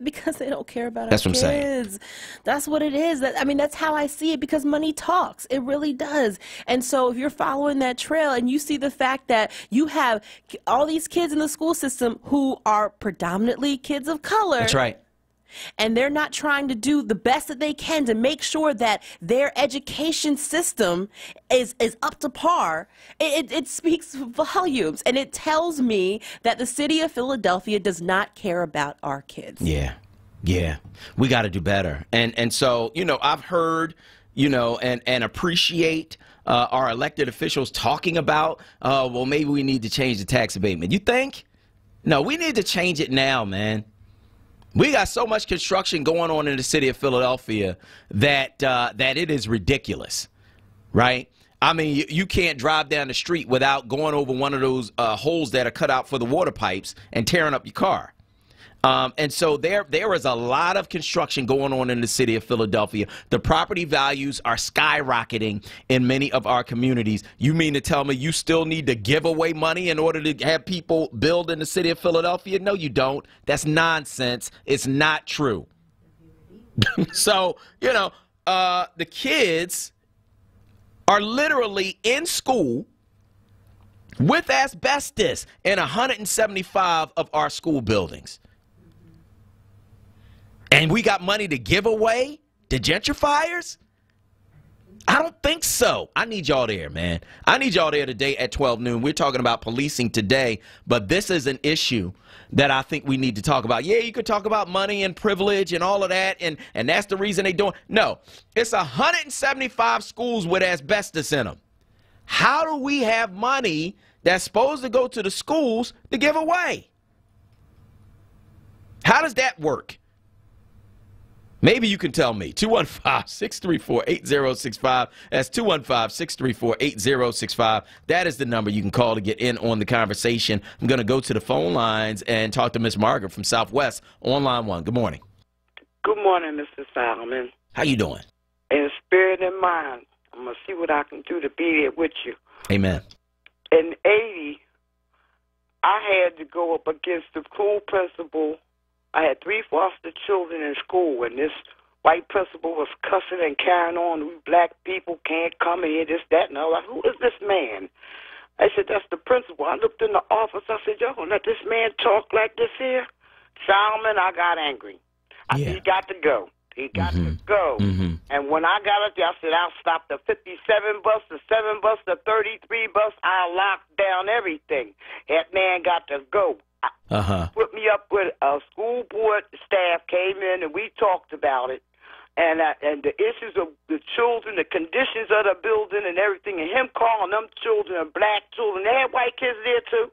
Because they don't care about That's our what I'm kids. saying. That's what it is. I mean, that's how I see it, because money talks. It really does. And so if you're following that trail and you see the fact that you have all these kids in the school system who are predominantly kids of color. That's right. And they're not trying to do the best that they can to make sure that their education system is up to par. It speaks volumes, and it tells me that the city of Philadelphia does not care about our kids. Yeah, yeah, we got to do better. And so, you know, I've heard, you know, and appreciate our elected officials talking about, well, maybe we need to change the tax abatement. You think? No, we need to change it now, man. We got so much construction going on in the city of Philadelphia that that it is ridiculous, right? I mean, you can't drive down the street without going over one of those holes that are cut out for the water pipes and tearing up your car. And so there is a lot of construction going on in the city of Philadelphia. The property values are skyrocketing in many of our communities. You mean to tell me you still need to give away money in order to have people build in the city of Philadelphia? No, you don't. That's nonsense. It's not true. So, you know, the kids are literally in school with asbestos in 175 of our school buildings. And we got money to give away to gentrifiers? I don't think so. I need y'all there, man. I need y'all there today at 12 noon. We're talking about policing today, but this is an issue that I think we need to talk about. Yeah, you could talk about money and privilege and all of that, and that's the reason they don't. No, it's 175 schools with asbestos in them. How do we have money that's supposed to go to the schools to give away? How does that work? Maybe you can tell me. 215-634-8065. That's 215-634-8065. That is the number you can call to get in on the conversation. I'm going to go to the phone lines and talk to Miss Margaret from Southwest on line 1. Good morning. Good morning, Mr. Solomon. How you doing? In spirit and mind, I'm going to see what I can do to be there with you. Amen. In 80, I had to go up against the school principal. I had 3 foster children in school, and this white principal was cussing and carrying on. We black people can't come here, this, that, and all. Like, who is this man? I said, that's the principal. I looked in the office. I said, y'all gonna let this man talk like this here? Solomon, I got angry. I said, he got to go. He got to go. And when I got up there, I said, I'll stop the 57 bus, the 7 bus, the 33 bus. I'll lock down everything. That man got to go. Put me up with a school board staff, came in, and we talked about it. And the issues of the children, the conditions of the building and everything, and him calling them children black children. They had white kids there, too.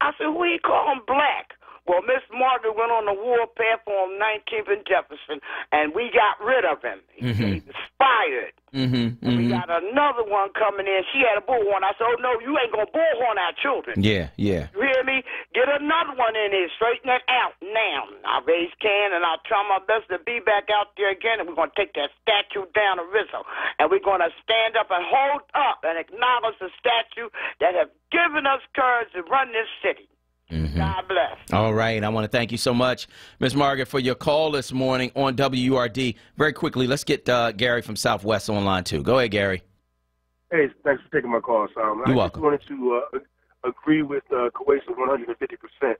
I said, who he calling black? Well, Miss Margaret went on the warpath on 19th and Jefferson, and we got rid of him. He was fired. And we got another one coming in. She had a bullhorn. I said, oh, no, you ain't going to bullhorn our children. Yeah. You hear me? Get another one in here. Straighten that out now. I raise can, and I'll try my best to be back out there again, and we're going to take that statue down to Rizzo. And we're going to stand up and hold up and acknowledge the statue that have given us courage to run this city. God bless. All right. I want to thank you so much, Ms. Margaret, for your call this morning on WURD. Very quickly, let's get Gary from Southwest on line 2. Go ahead, Gary. Hey, thanks for taking my call, Solomon. You're welcome. I just wanted to agree with Kuwait's 150%.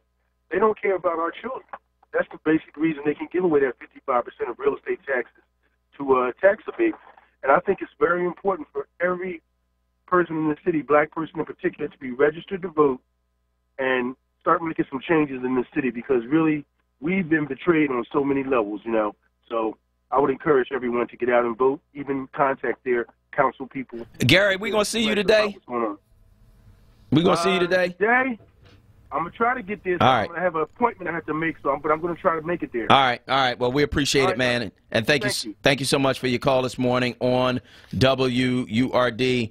They don't care about our children. That's the basic reason they can give away that 55% of real estate taxes to tax abatement. And I think it's very important for every person in the city, black person in particular, to be registered to vote and start making some changes in this city, because really we've been betrayed on so many levels, you know. So I would encourage everyone to get out and vote, even contact their council people. Gary, we going to see you today? We're going to see you today? Today, I'm going to try to get there. So All right. I have an appointment I have to make, but I'm going to try to make it there. All right. Well, we appreciate it, man. And thank you. Thank you so much for your call this morning on WURD.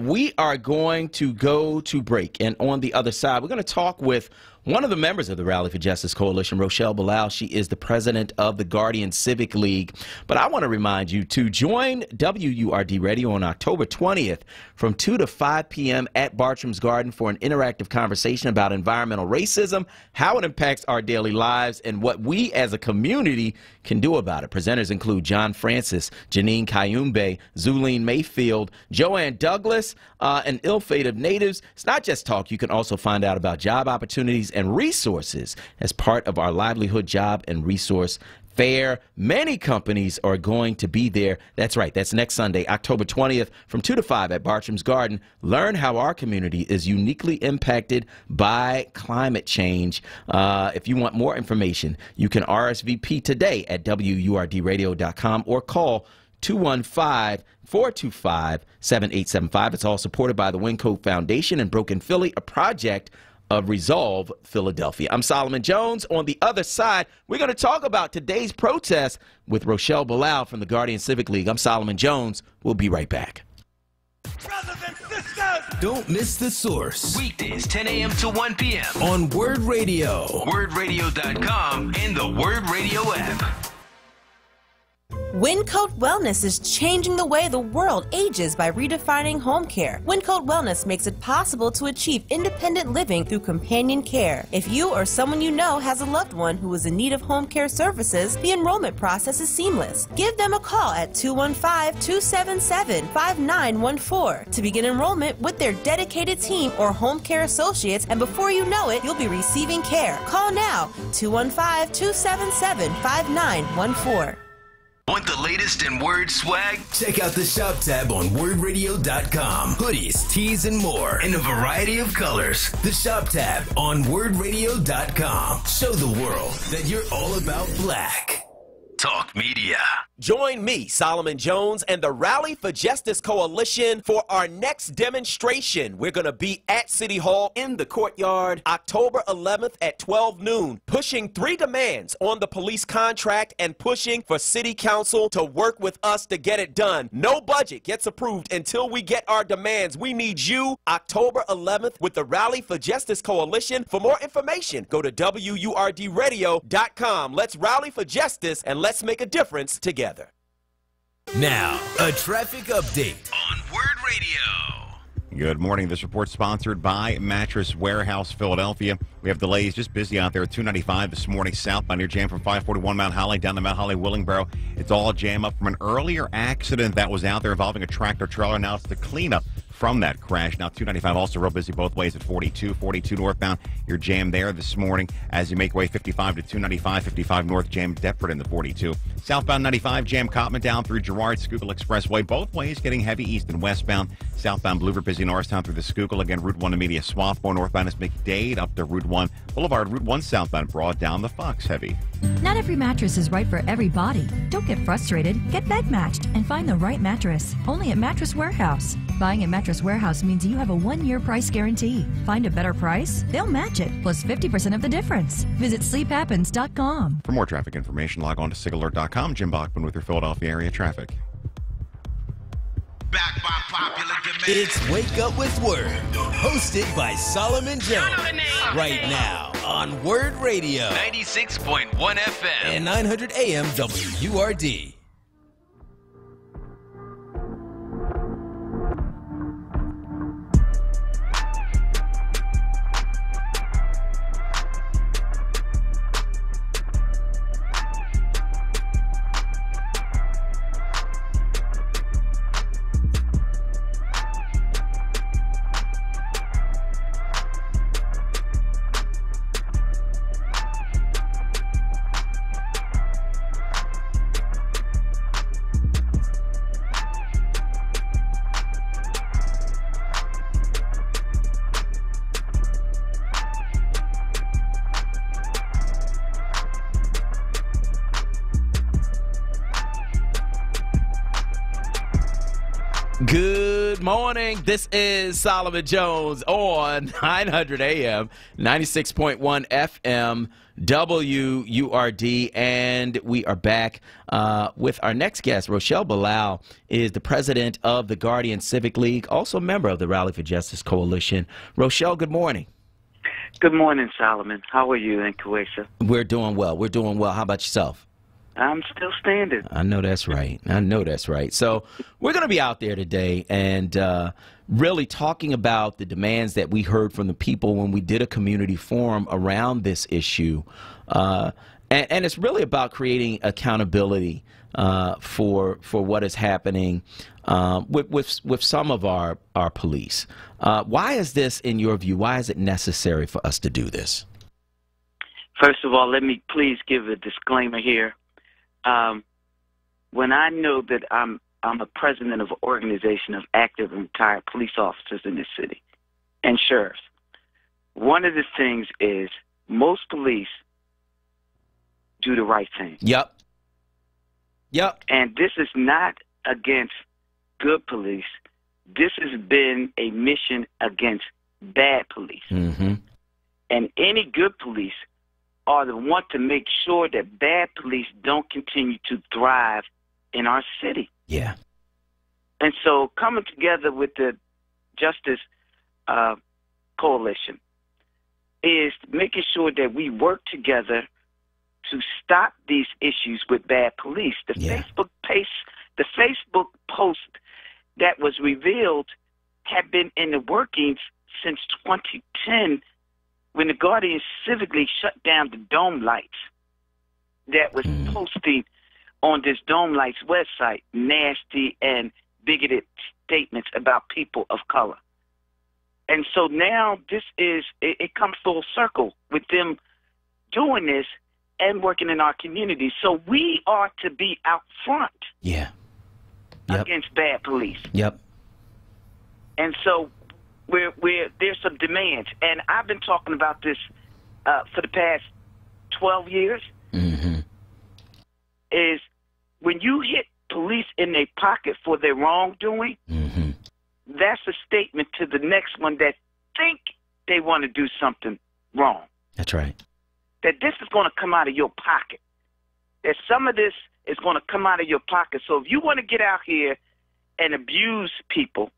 We are going to go to break, and on the other side, we're going to talk with one of the members of the Rally for Justice Coalition, Rochelle Bilal. She is the president of the Guardian Civic League. But I want to remind you to join WURD Radio on October 20th from 2 to 5 p.m. at Bartram's Garden for an interactive conversation about environmental racism, how it impacts our daily lives, and what we as a community can do about it. Presenters include John Francis, Janine Kayumbe, Zuline Mayfield, Joanne Douglas, and ill-fated natives. It's not just talk. You can also find out about job opportunities and resources as part of our livelihood job and resource fair. Many companies are going to be there. That's right. That's next Sunday, October 20th from 2 to 5 at Bartram's Garden. Learn how our community is uniquely impacted by climate change. If you want more information, you can RSVP today at WURDradio.com or call 215-425-7875. It's all supported by the Wincoat Foundation and Broken Philly, a project of Resolve Philadelphia. I'm Solomon Jones. On the other side, we're going to talk about today's protest with Rochelle Bilal from the Guardian Civic League. I'm Solomon Jones. We'll be right back. Brothers and sisters, Don't miss The Source weekdays 10 a.m. to 1 p.m. on Word Radio. WordRadio.com and the Word Radio app. Wincoat Wellness is changing the way the world ages by redefining home care. Wincoat Wellness makes it possible to achieve independent living through companion care. If you or someone you know has a loved one who is in need of home care services, the enrollment process is seamless. Give them a call at 215-277-5914 to begin enrollment with their dedicated team or home care associates, and before you know it, you'll be receiving care. Call now, 215-277-5914. Want the latest in Word swag? Check out the shop tab on WordRadio.com. Hoodies, tees, and more in a variety of colors. The shop tab on WordRadio.com. Show the world that you're all about black. Talk Media. Join me, Solomon Jones, and the Rally for Justice Coalition for our next demonstration. We're going to be at City Hall in the courtyard October 11th at 12 noon, pushing 3 demands on the police contract and pushing for City Council to work with us to get it done. No budget gets approved until we get our demands. We need you October 11th with the Rally for Justice Coalition. For more information, go to WURDradio.com. Let's rally for justice and let's make a difference together. Now, a traffic update on Word Radio. Good morning. This report sponsored by Mattress Warehouse, Philadelphia. We have delays, just busy out there at 295 this morning, southbound near jam from 541 Mount Holly down to Mount Holly, Willingboro. It's all jam up from an earlier accident that was out there involving a tractor trailer. Now it's the cleanup from that crash. Now 295 also real busy both ways at 42 northbound. You're jammed there this morning as you make way 55 to 295, 55 north jam Deptford in the 42. Southbound 95 jam Cottman down through Girard, Schuylkill Expressway. Both ways getting heavy east and westbound. Southbound Blue River busy Norristown through the Schuylkill. Again, Route 1 Amelia Swarthmore. Northbound is McDade up to Route 1 Boulevard. Route 1 southbound Broad down the Fox heavy. Not every mattress is right for every body. Don't get frustrated. Get bed matched and find the right mattress. Only at Mattress Warehouse. Buying at Mattress Warehouse means you have a 1-year price guarantee. Find a better price? They'll match it, plus 50% of the difference. Visit sleephappens.com. For more traffic information, log on to sigalert.com. Jim Bachman with your Philadelphia area traffic. Back by popular demand. It's Wake Up with Word, hosted by Solomon Jones. Right now on Word Radio. 96.1 FM. And 900 AM WURD. Good morning. This is Solomon Jones on 900 AM, 96.1 FM, WURD, and we are back with our next guest. Rochelle Bilal is the president of the Guardian Civic League, also a member of the Rally for Justice Coalition. Rochelle, good morning. Good morning, Solomon. How are you and Kuwesa? We're doing well. We're doing well. How about yourself? I'm still standing. I know that's right. I know that's right. So we're going to be out there today and really talking about the demands that we heard from the people when we did a community forum around this issue. And it's really about creating accountability for what is happening with some of our police. Why is this, in your view, why is it necessary for us to do this? First of all, let me please give a disclaimer here. When I know that I'm a president of an organization of active and retired police officers in this city and sheriffs, one of the things is most police do the right thing. Yep. And this is not against good police. This has been a mission against bad police. Mm-hmm. And any good police are the one to make sure that bad police don't continue to thrive in our city. Yeah. And so coming together with the Justice Coalition is making sure that we work together to stop these issues with bad police. The Facebook post that was revealed had been in the workings since 2010 when the Guardian Civic League shut down the Dome Lights that was posting on this Dome Lights website nasty and bigoted statements about people of color. And so now it comes full circle with them doing this and working in our community. So we are to be out front against bad police. Yep. And so there's some demands. And I've been talking about this for the past 12 years, is when you hit police in their pocket for their wrongdoing, that's a statement to the next one that think they want to do something wrong. That's right. That this is going to come out of your pocket. That some of this is going to come out of your pocket. So if you want to get out here and abuse people,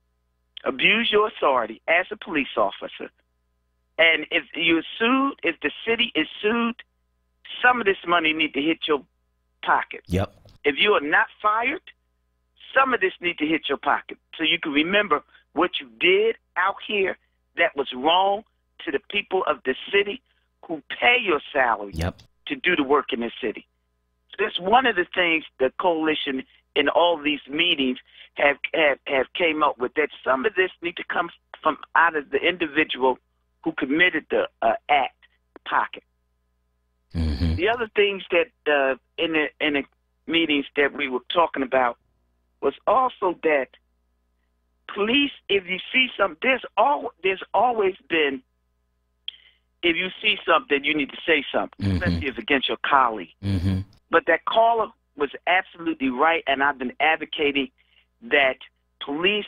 abuse your authority as a police officer, and if you're sued, if the city is sued, some of this money need to hit your pocket. Yep. If you are not fired, some of this need to hit your pocket so you can remember what you did out here that was wrong to the people of the city who pay your salary to do the work in the city. So that's one of the things the coalition in all these meetings have came up with, that some of this need to come from out of the individual who committed the act pocket. The other things that in the meetings that we were talking about was also that police, if you see something, there's always been, if you see something, you need to say something, especially if it's against your colleague. But that caller was absolutely right, and I've been advocating that police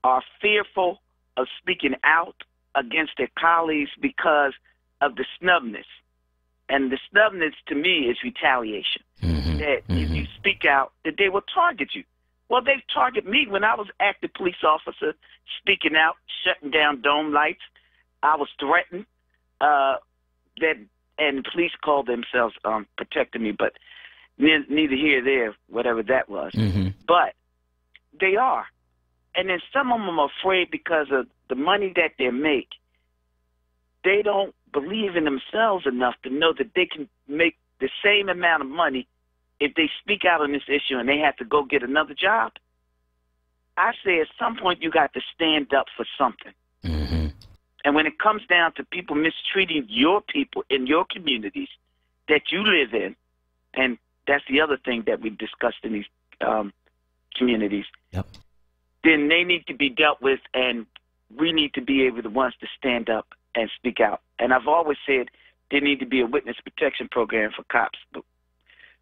are fearful of speaking out against their colleagues because of the snubness. And the snubness, to me, is retaliation. That if you speak out, that they will target you. Well, they've targeted me when I was active police officer, speaking out, shutting down Dome Lights. I was threatened. And the police called themselves protecting me, but neither here nor there, whatever that was. But they are. And then some of them are afraid because of the money that they make. They don't believe in themselves enough to know that they can make the same amount of money if they speak out on this issue and they have to go get another job. I say at some point you got to stand up for something. And when it comes down to people mistreating your people in your communities that you live in, and that's the other thing that we've discussed in these communities, then they need to be dealt with, and we need to be able the ones to stand up and speak out. And I've always said there need to be a witness protection program for cops, but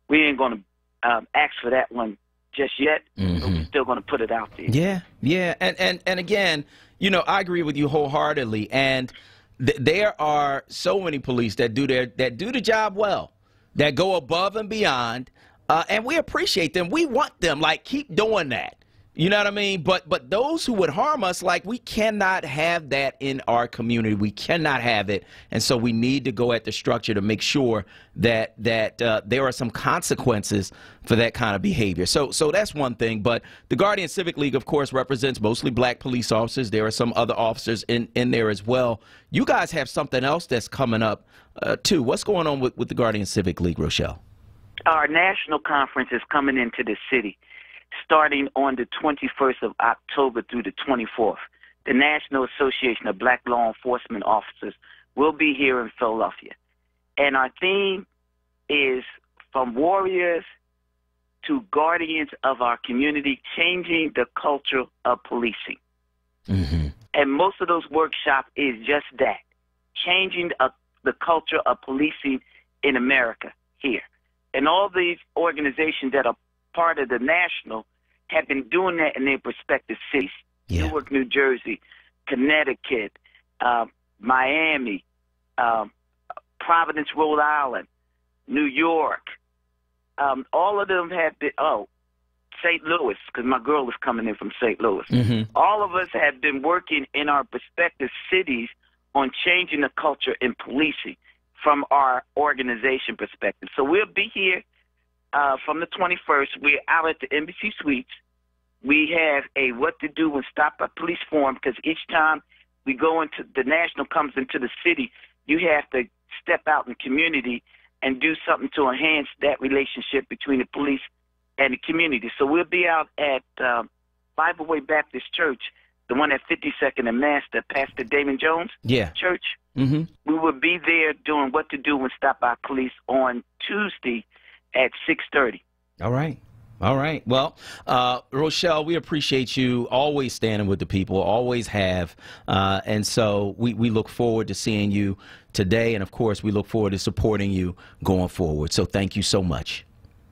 we ain't going to ask for that one just yet, but we're still going to put it out there. Yeah. And again, you know, I agree with you wholeheartedly. And there are so many police that do the job well, that go above and beyond, and we appreciate them. We want them, like, keep doing that. You know what I mean? But those who would harm us, like, we cannot have that in our community. We cannot have it. And so we need to go at the structure to make sure that there are some consequences for that kind of behavior. So that's one thing. But the Guardian Civic League, of course, represents mostly black police officers. There are some other officers in there as well. You guys have something else that's coming up, too. What's going on with the Guardian Civic League, Rochelle? Our national conference is coming into the city, starting on the 21st of October through the 24th. The National Association of Black Law Enforcement Officers will be here in Philadelphia. And our theme is from warriors to guardians of our community, changing the culture of policing. And most of those workshops is just that, changing the culture of policing in America here. And all these organizations that are part of the national have been doing that in their respective cities. Newark, New Jersey, Connecticut, Miami, Providence, Rhode Island, New York. All of them have been, St. Louis, because my girl is coming in from St. Louis. All of us have been working in our respective cities on changing the culture in policing. from our organization perspective. So we'll be here from the 21st. We're out at the Embassy Suites. We have a what to do when stop by police forum, because each time we go into the national comes into the city, you have to step out in the community and do something to enhance that relationship between the police and the community. So we'll be out at Bible Way Baptist Church, the one at 52nd and Master, Pastor Damon Jones Church. Mm-hmm. We will be there doing what to do when stop by police on Tuesday at 6:30. All right. All right. Well, Rochelle, we appreciate you always standing with the people, always have. And so we look forward to seeing you today. And, of course, we look forward to supporting you going forward. So thank you so much.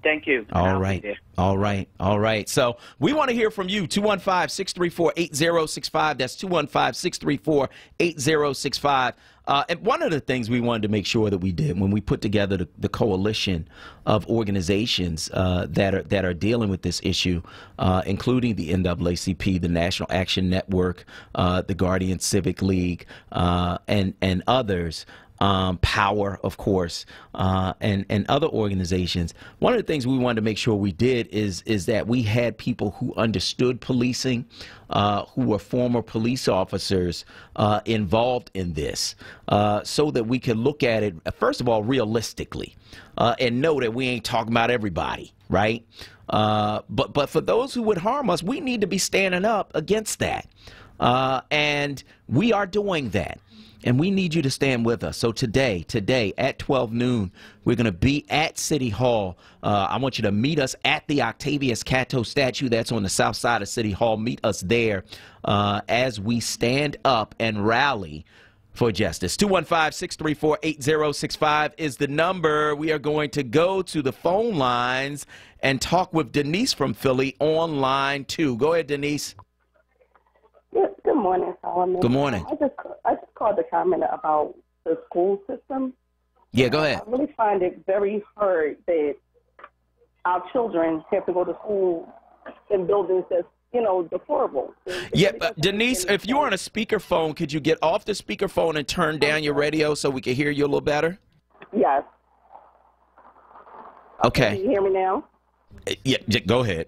Thank you. All right. All right. All right. So we want to hear from you. 215-634-8065. That's 215-634-8065. And one of the things we wanted to make sure that we did when we put together the coalition of organizations that are dealing with this issue, including the NAACP, the National Action Network, the Guardian Civic League, and others, Power, of course, and other organizations. One of the things we wanted to make sure we did is that we had people who understood policing, who were former police officers involved in this, so that we could look at it, first of all, realistically, and know that we ain't talking about everybody, right? But for those who would harm us, we need to be standing up against that. And we are doing that. And we need you to stand with us. So today at 12 noon, we're going to be at City Hall. I want you to meet us at the Octavius Cato statue that's on the south side of City Hall. Meet us there as we stand up and rally for justice. 215-634-8065 is the number. We are going to go to the phone lines and talk with Denise from Philly on line 2. Go ahead, Denise. Good morning, Solomon. Good morning. I just called to comment about the school system. Yeah, go ahead. I really find it very hard that our children have to go to school in buildings that's, deplorable. Yeah, Denise, if you're on a speakerphone, could you get off the speakerphone and turn down your radio so we can hear you a little better? Yes. Okay. Can you hear me now? Yeah, go ahead.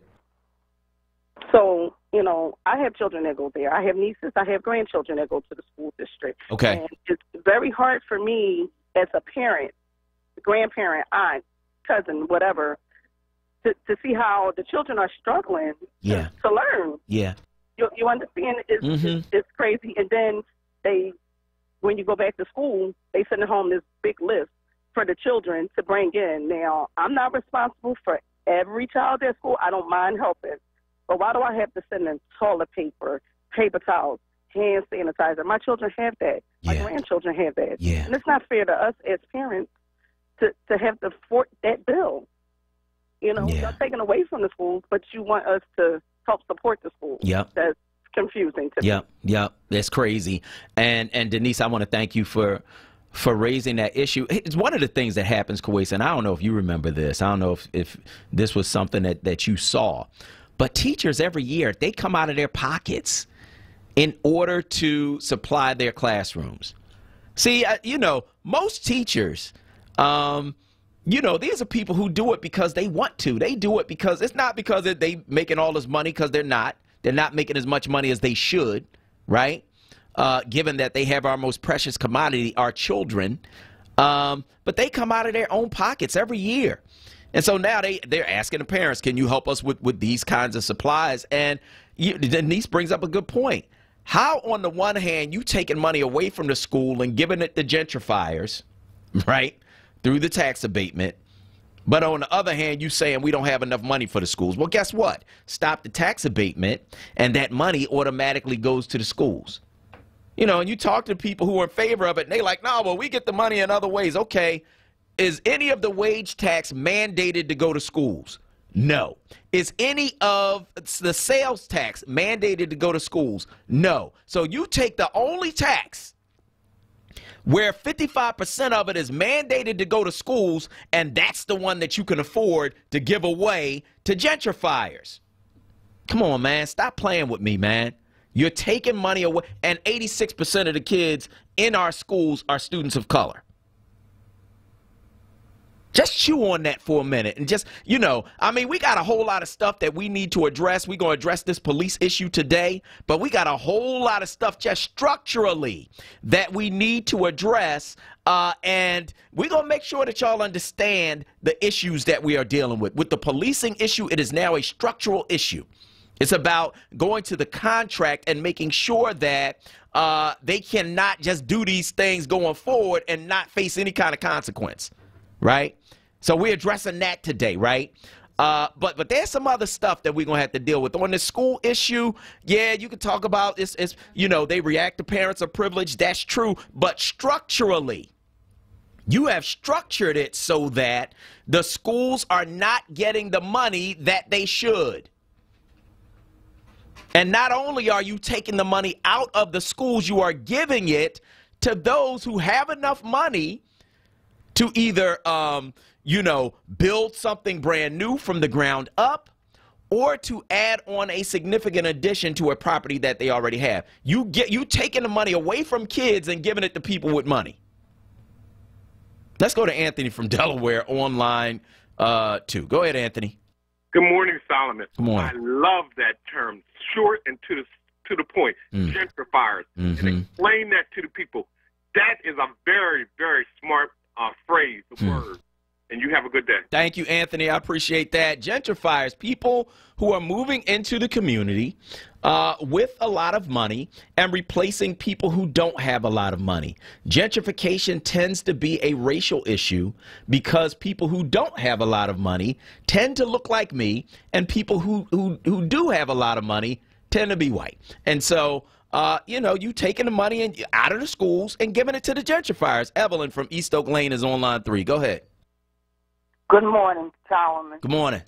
So, I have children that go there. I have nieces. I have grandchildren that go to the school district. Okay. And it's very hard for me as a parent, grandparent, aunt, cousin, whatever, to see how the children are struggling to learn. Yeah. You understand? It's crazy. And then when you go back to school, they send home this big list for the children to bring in. Now, I'm not responsible for every child at school. I don't mind helping. But why do I have to send in toilet paper, paper towels, hand sanitizer? My children have that. My grandchildren have that. Yeah. And it's not fair to us as parents to have to afford that bill. You're taking away from the schools, but you want us to help support the schools. Yep. That's confusing to me. Yep. That's crazy. And Denise, I want to thank you for raising that issue. It's one of the things that happens, Kawesa, and I don't know if you remember this. I don't know if this was something that you saw. But teachers every year, they come out of their pockets in order to supply their classrooms. See, most teachers, these are people who do it because they want to. They do it because it's not because they making all this money, because they're not. They're not making as much money as they should, right? Given that they have our most precious commodity, our children. But they come out of their own pockets every year. And so now they're asking the parents, can you help us with these kinds of supplies? And Denise brings up a good point. How, on the one hand, you taking money away from the school and giving it to gentrifiers, right, through the tax abatement, but on the other hand, you saying we don't have enough money for the schools. Well, guess what? Stop the tax abatement, and that money automatically goes to the schools. And you talk to people who are in favor of it, and they like, no, well, we get the money in other ways. Okay. Is any of the wage tax mandated to go to schools? No. Is any of the sales tax mandated to go to schools? No. So you take the only tax where 55% of it is mandated to go to schools, and that's the one that you can afford to give away to gentrifiers. Come on, man. Stop playing with me, man. You're taking money away, and 86% of the kids in our schools are students of color. Just chew on that for a minute and just, you know, I mean, we got a whole lot of stuff that we need to address. We're going to address this police issue today, but we got a whole lot of stuff just structurally that we need to address. And we're going to make sure that y'all understand the issues that we are dealing with. With the policing issue, it is now a structural issue. It's about going to the contract and making sure that they cannot just do these things going forward and not face any kind of consequence, right? So we're addressing that today, right? But there's some other stuff that we're going to have to deal with. On the school issue, yeah, you can talk about this. You know, they react to parents are privileged. That's true. But structurally, you have structured it so that the schools are not getting the money that they should. And not only are you taking the money out of the schools, you are giving it to those who have enough money to either, you know, build something brand new from the ground up or to add on a significant addition to a property that they already have. You taking the money away from kids and giving it to people with money. Let's go to Anthony from Delaware on line 2. Go ahead, Anthony. Good morning, Solomon. Good morning. I love that term, short and to the point, gentrifiers. And explain that to the people. That is a very, very smart phrase, the word. And you have a good day. Thank you, Anthony. I appreciate that. Gentrifiers, people who are moving into the community with a lot of money and replacing people who don't have a lot of money. Gentrification tends to be a racial issue because people who don't have a lot of money tend to look like me, and people who do have a lot of money tend to be white. And so, you know, you taking the money out of the schools and giving it to the gentrifiers. Evelyn from East Oak Lane is on line 3. Go ahead. Good morning, Solomon. Good morning.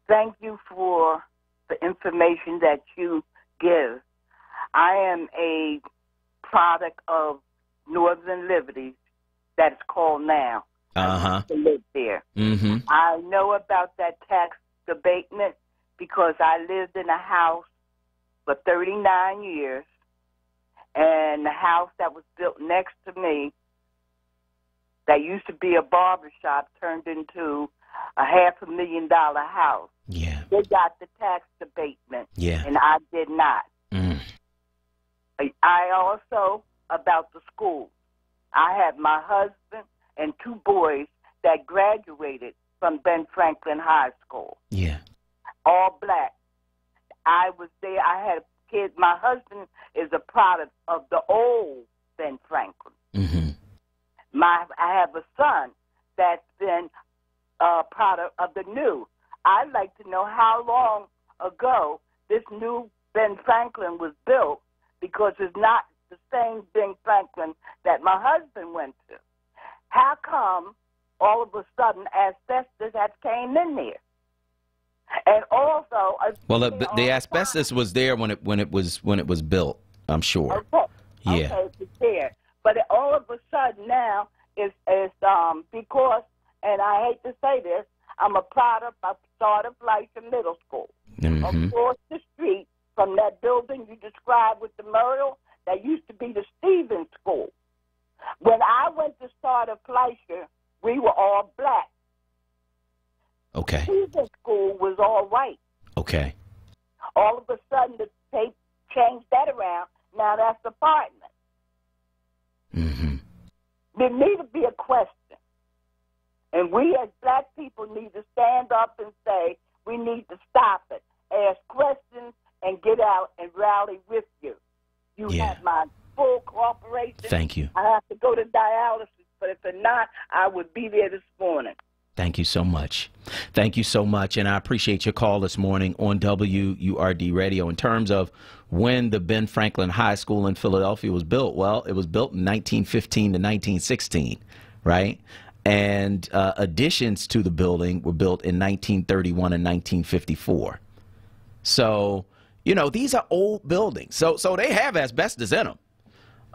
Thank you for the information that you give. I am a product of Northern Liberty that is called now. I used to live there. I know about that tax abatement because I lived in a house for 39 years, and the house that was built next to me that used to be a barber shop turned into a $500,000 house. Yeah. They got the tax abatement. Yeah. And I did not. I also, about the school, I have my husband and 2 boys that graduated from Ben Franklin High School. Yeah. All black. I was there. I had kids. My husband is a product of the old Ben Franklin. I have a son that's been a product of the new. I'd like to know how long ago this new Ben Franklin was built, because it's not the same Ben Franklin that my husband went to. How come all of a sudden asbestos has came in there? And also, well, the asbestos was there when it was built, I'm sure. Okay. Yeah. Okay, it's there. But all of a sudden now is because, and I hate to say this, I'm a product of Start of Life in middle school. Across the street from that building you described with the myrtle, that used to be the Stevens School. When I went to Start of Fleischer, we were all black. Okay. Stevens School was all white. Okay. All of a sudden, they changed that around. Now that's apartment. There need to be a question. And we as black people need to stand up and say, we need to stop it. Ask questions and get out and rally with you. You have my full cooperation. Thank you. I have to go to dialysis, but if not, I would be there this morning. Thank you so much. Thank you so much. And I appreciate your call this morning on WURD Radio. In terms of when the Ben Franklin High School in Philadelphia was built, well, it was built in 1915 to 1916, right? And additions to the building were built in 1931 and 1954. So, you know, these are old buildings. So they have asbestos in them.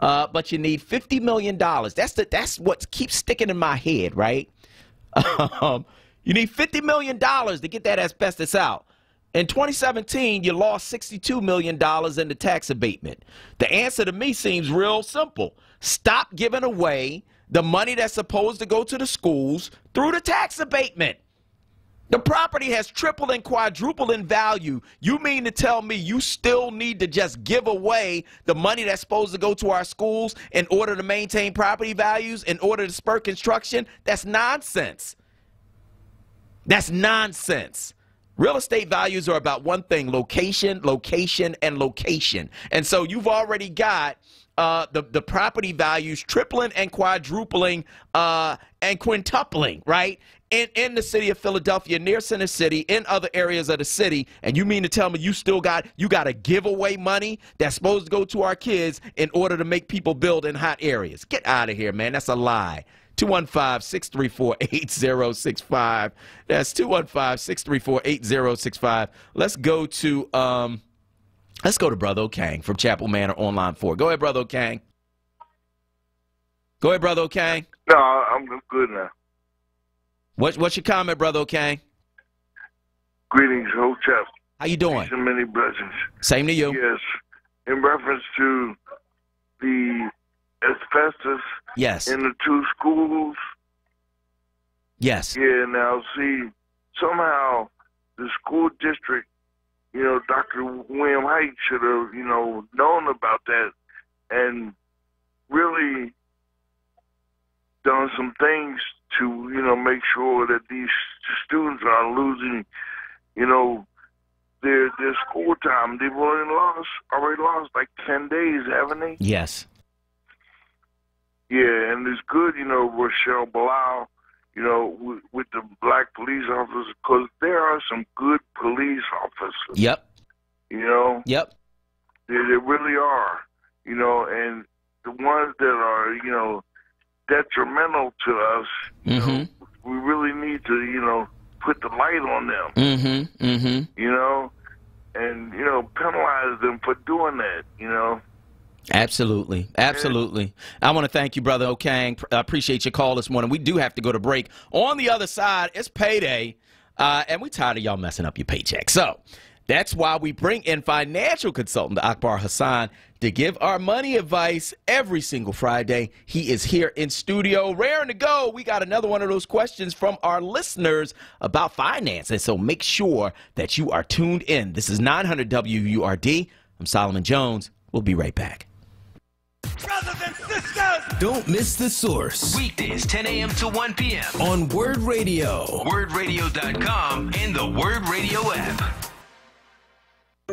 But you need $50 million. That's what keeps sticking in my head, right? You need $50 million to get that asbestos out. In 2017, you lost $62 million in the tax abatement. The answer to me seems real simple. Stop giving away the money that's supposed to go to the schools through the tax abatement. The property has tripled and quadrupled in value. You mean to tell me you still need to just give away the money that's supposed to go to our schools in order to maintain property values, in order to spur construction? That's nonsense. That's nonsense. Real estate values are about one thing: location, location, and location. And so you've already got the property values tripling and quadrupling and quintupling, right? In the city of Philadelphia, near Center City, in other areas of the city, and you mean to tell me you got to give away money that's supposed to go to our kids in order to make people build in hot areas? Get out of here, man. That's a lie. 215-634-8065. That's 215-634-8065. Let's go to Brother O'Kang from Chapel Manor on line 4. Go ahead, Brother O'Kang. Go ahead, Brother O'Kang. No, I'm good now. What's your comment, Brother O'Kang? Greetings, Hotep. How you doing? Peace and many blessings. Same to you. Yes. In reference to the asbestos in the 2 schools. Yes. Yeah, now see, somehow the school district, Dr. William Haight should have, known about that and really done some things to, make sure that these students are losing, their school time. They've already lost like 10 days, haven't they? Yes. Yeah, and it's good, Rochelle Bilal, with the black police officers, because there are some good police officers. Yep. Yep. They really are, and the ones that are, detrimental to us, we really need to, put the light on them. And, penalize them for doing that, Absolutely. Absolutely. I want to thank you, Brother O'Kang. I appreciate your call this morning. We do have to go to break. On the other side, it's payday, and we're tired of y'all messing up your paycheck. So that's why we bring in financial consultant Akbar Hassan to give our money advice every single Friday. He is here in studio. Raring to go. We got another one of those questions from our listeners about finance, and so make sure that you are tuned in. This is 900 WURD. I'm Solomon Jones. We'll be right back. Brothers and sisters! Don't miss The Source. Weekdays, 10 a.m. to 1 p.m. on Word Radio. WordRadio.com and the Word Radio app.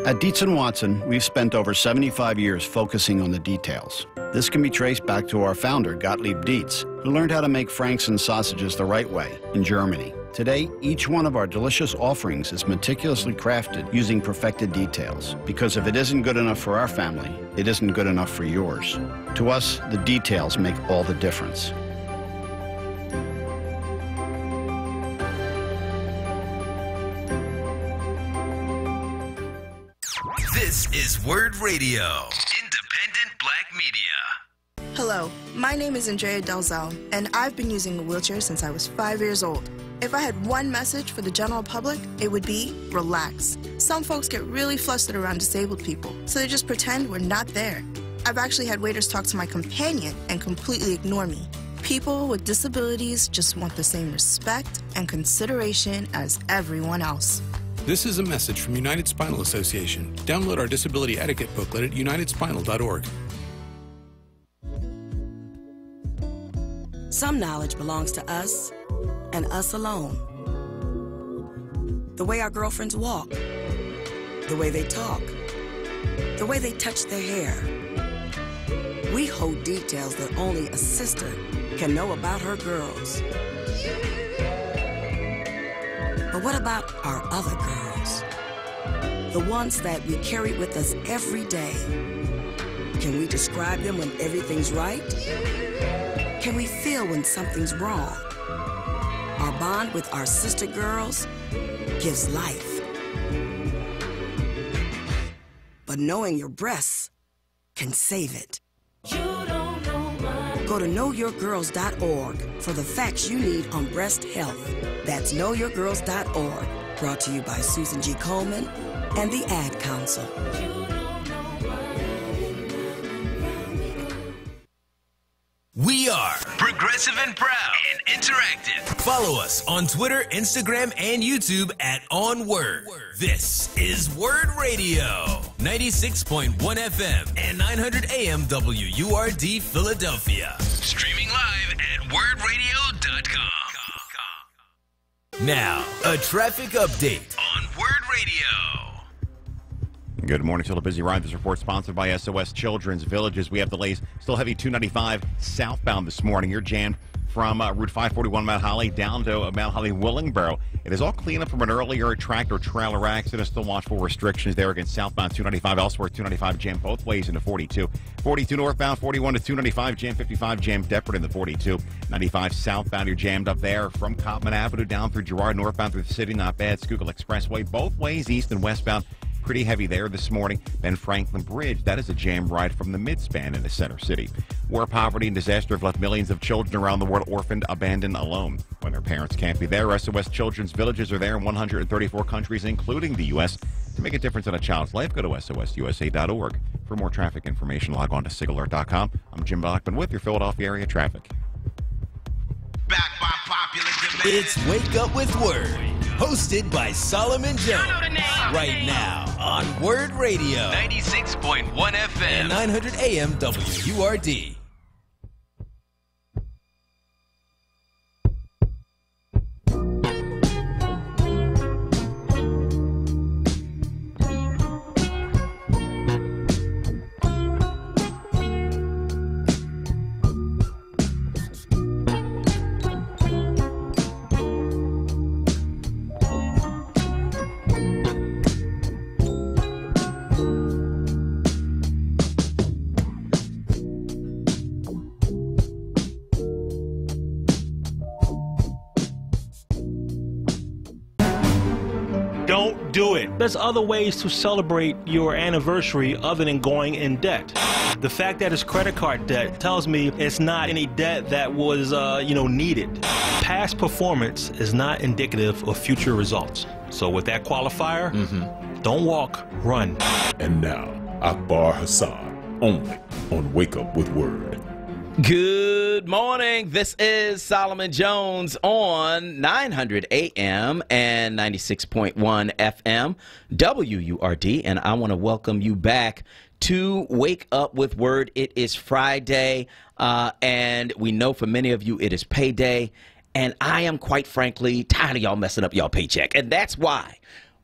At Dietz & Watson, we've spent over 75 years focusing on the details. This can be traced back to our founder, Gottlieb Dietz, who learned how to make Frankston sausages the right way in Germany. Today, each one of our delicious offerings is meticulously crafted using perfected details. Because if it isn't good enough for our family, it isn't good enough for yours. To us, the details make all the difference. This is Word Radio, independent black media. Hello, my name is Andrea Delzell, and I've been using a wheelchair since I was 5 years old. If I had one message for the general public, it would be relax. Some folks get really flustered around disabled people, so they just pretend we're not there. I've actually had waiters talk to my companion and completely ignore me. People with disabilities just want the same respect and consideration as everyone else. This is a message from United Spinal Association. Download our disability etiquette booklet at unitedspinal.org. Some knowledge belongs to us and us alone. The way our girlfriends walk, the way they talk, the way they touch their hair. We hold details that only a sister can know about her girls. But what about our other girls? The ones that we carry with us every day. Can we describe them when everything's right? Can we feel when something's wrong? Our bond with our sister girls gives life. But knowing your breasts can save it. Go to knowyourgirls.org for the facts you need on breast health. That's knowyourgirls.org. Brought to you by Susan G. Coleman and the Ad Council. We are Progressive progressive and proud and interactive. Follow us on Twitter, Instagram, and YouTube at onWURD. This is Word Radio, 96.1 FM and 900 AM WURD Philadelphia. Streaming live at wordradio.com. Now, a traffic update on Word Radio. Good morning. Still a busy ride. This report sponsored by SOS Children's Villages. We have delays. Still heavy 295 southbound this morning. You're jammed from Route 541 Mount Holly down to Mount Holly Willingboro. It is all clean up from an earlier tractor trailer accident. Still watch for restrictions there against southbound 295. Elsewhere, 295 jammed both ways into 42. 42 northbound, 41 to 295 jammed, 55 jammed Deptford in the 42. 95 southbound, you're jammed up there from Cottman Avenue down through Girard, northbound through the city. Not bad. Schuylkill Expressway, both ways, east and westbound. Pretty heavy there this morning. Ben Franklin Bridge, that is a jam ride from the midspan in the center city. War, poverty, and disaster have left millions of children around the world orphaned, abandoned, alone. When their parents can't be there, SOS Children's Villages are there in 134 countries, including the U.S. To make a difference in a child's life, go to sosusa.org. For more traffic information, log on to sigalert.com. I'm Jim Bachman with your Philadelphia area traffic. It's Wake Up with Word, hosted by Solomon Jones. Right now on Word Radio, 96.1 FM and 900 AM WURD. Don't do it. There's other ways to celebrate your anniversary other than going in debt. The fact that it's credit card debt tells me it's not any debt that was, needed. Past performance is not indicative of future results. So with that qualifier, don't walk, run. And now, Akbar Hassan, only on Wake Up with Word. Good morning. This is Solomon Jones on 900 AM and 96.1 FM WURD, and I want to welcome you back to Wake Up with Word. It is Friday, and we know for many of you it is payday, and I am quite frankly tired of y'all messing up y'all paycheck, and that's why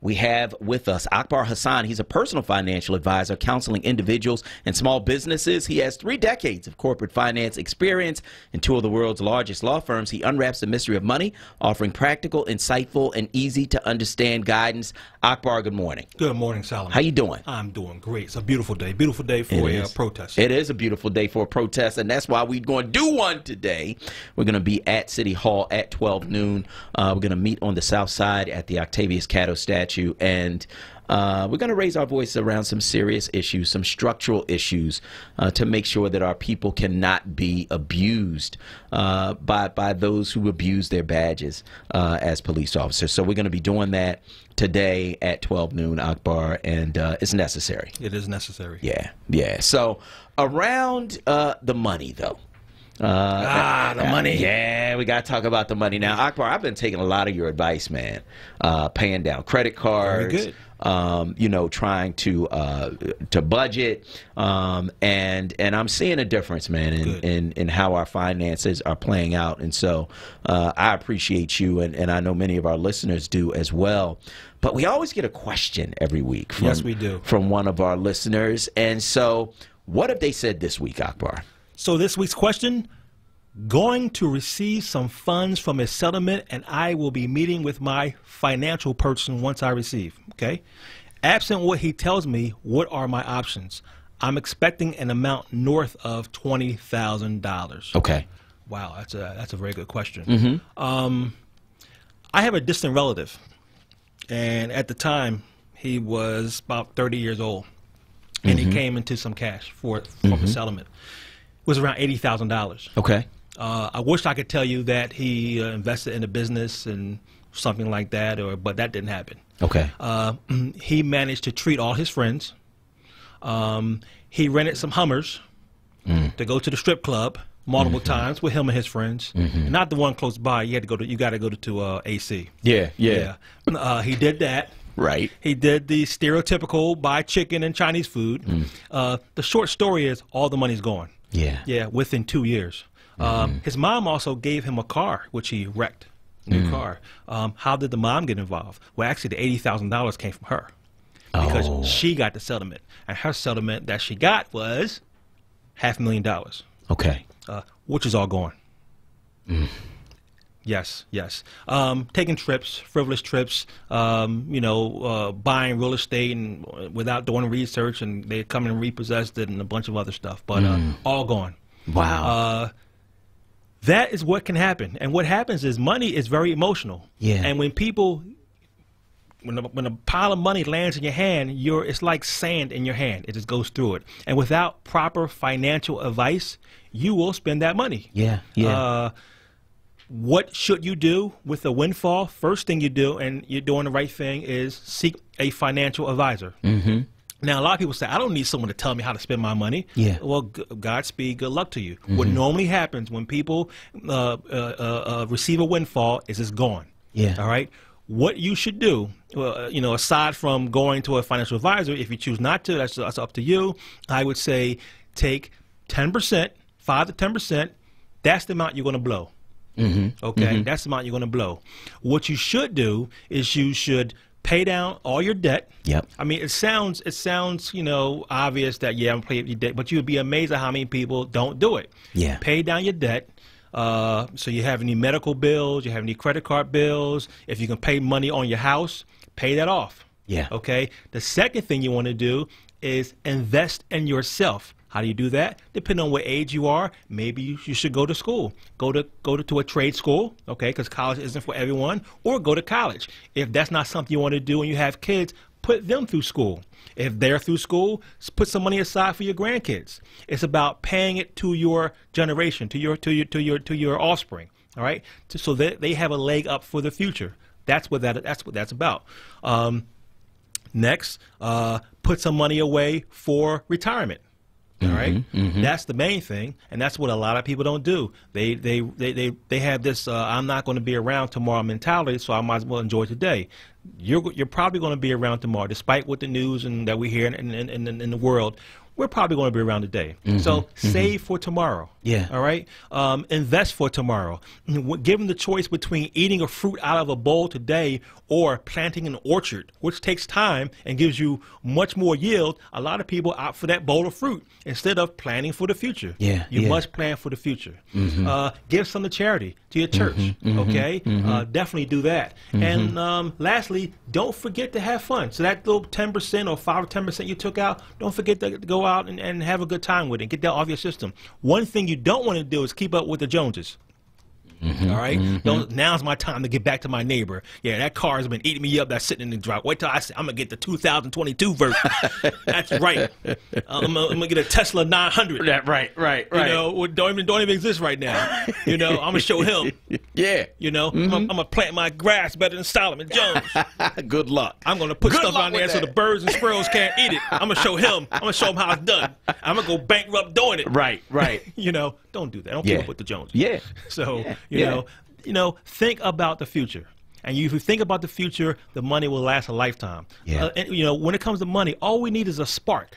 we have with us Akbar Hassan. He's a personal financial advisor counseling individuals and small businesses. He has 3 decades of corporate finance experience in 2 of the world's largest law firms. He unwraps the mystery of money, offering practical, insightful, and easy-to-understand guidance. Akbar, good morning. Good morning, Solomon. How you doing? I'm doing great. It's a beautiful day. Beautiful day for a protest. It is a beautiful day for a protest, and that's why we're going to do one today. We're going to be at City Hall at 12 noon. We're going to meet on the south side at the Octavius Catto statue, and we're going to raise our voice around some serious issues, some structural issues, to make sure that our people cannot be abused by those who abuse their badges as police officers. So we're going to be doing that today at 12 noon, Akbar, and it's necessary. It is necessary. Yeah. So around the money, though. The money. Yeah, we got to talk about the money. Now, Akbar, I've been taking a lot of your advice, man. Paying down credit cards. Very good. Trying to budget, and I'm seeing a difference, man, in how our finances are playing out. And so I appreciate you, and I know many of our listeners do as well. But we always get a question every week from, yes, we do, from one of our listeners. And so what have they said this week, Akbar? So this week's question: going to receive some funds from a settlement, and I will be meeting with my financial person once I receive. Okay. Absent what he tells me, what are my options? I'm expecting an amount north of $20,000. Okay. Wow, that's a very good question. Mm-hmm. I have a distant relative, and at the time he was about 30 years old, and he came into some cash from the settlement. It was around $80,000. Okay. I wish I could tell you that he invested in a business and something like that, but that didn't happen. Okay. He managed to treat all his friends. He rented some Hummers to go to the strip club multiple times with him and his friends. Not the one close by. You got to go to AC. Yeah, yeah. He did that. Right. He did the stereotypical buy chicken and Chinese food. The short story is all the money's gone. Yeah. Yeah, within 2 years. His mom also gave him a car, which he wrecked. New car. How did the mom get involved? Well, actually, the $80,000 came from her because she got the settlement, and her settlement that she got was $500,000. Okay. Which is all gone. Yes, yes. Taking trips, frivolous trips, buying real estate and without doing research, and they come and repossessed it and a bunch of other stuff, but all gone. Wow. That is what can happen. And what happens is money is very emotional. Yeah. And when a pile of money lands in your hand, it's like sand in your hand. It just goes through it. And without proper financial advice, you will spend that money. Yeah, yeah. What should you do with a windfall? First thing you do, and you're doing the right thing, is seek a financial advisor. Now, a lot of people say, I don't need someone to tell me how to spend my money. Yeah. Well, Godspeed, good luck to you. What normally happens when people receive a windfall is it's gone. Yeah. All right? What you should do, aside from going to a financial advisor, if you choose not to, that's up to you. I would say take 10%, 5 to 10%. That's the amount you're going to blow. Okay? That's the amount you're going to blow. What you should do is you should pay down all your debt. Yep. I mean, it sounds obvious that, I'm going to pay your debt, but you would be amazed at how many people don't do it. Yeah. Pay down your debt. So you have any medical bills, you have any credit card bills. If you can pay money on your house, pay that off. Yeah. Okay. The second thing you want to do is invest in yourself. How do you do that? Depending on what age you are, maybe you should go to school. Go to a trade school, okay, because college isn't for everyone, or go to college. If that's not something you want to do and you have kids, put them through school. If they're through school, put some money aside for your grandkids. It's about paying it to your generation, to your offspring, all right? So that they have a leg up for the future. That's what that's about. Next, put some money away for retirement. All right, that's the main thing, and that's what a lot of people don't do. They have this I'm not going to be around tomorrow mentality, so I might as well enjoy today. You're probably going to be around tomorrow, despite what the news and that we hear in the world. We're probably going to be around today. So save for tomorrow. Yeah. All right. Invest for tomorrow. Given the choice between eating a fruit out of a bowl today or planting an orchard, which takes time and gives you much more yield, a lot of people opt for that bowl of fruit instead of planning for the future. Yeah. You must plan for the future. Give some to charity, to your church. Okay. Definitely do that. And lastly, don't forget to have fun. So that little 10% or 5 or 10% you took out, don't forget to go out and have a good time with it. Get that off your system. One thing you don't want to do is keep up with the Joneses. All right? Now's my time to get back to my neighbor. Yeah, that car has been eating me up. That's sitting in the drive. Wait till I say I'm going to get the 2022 version. That's right. I'm going to get a Tesla 900. Right. You know, don't even exist right now. You know, I'm going to show him. Yeah. You know, I'm going to plant my grass better than Solomon Jones. Good luck. I'm going to put stuff on there so the birds and squirrels can't eat it. I'm going to show him. I'm going to show him how it's done. I'm going to go bankrupt doing it. Right. You know, don't do that. Don't keep up with the Joneses. Yeah. So, you know, think about the future. And if you think about the future, the money will last a lifetime. Yeah. And, you know, when it comes to money, all we need is a spark.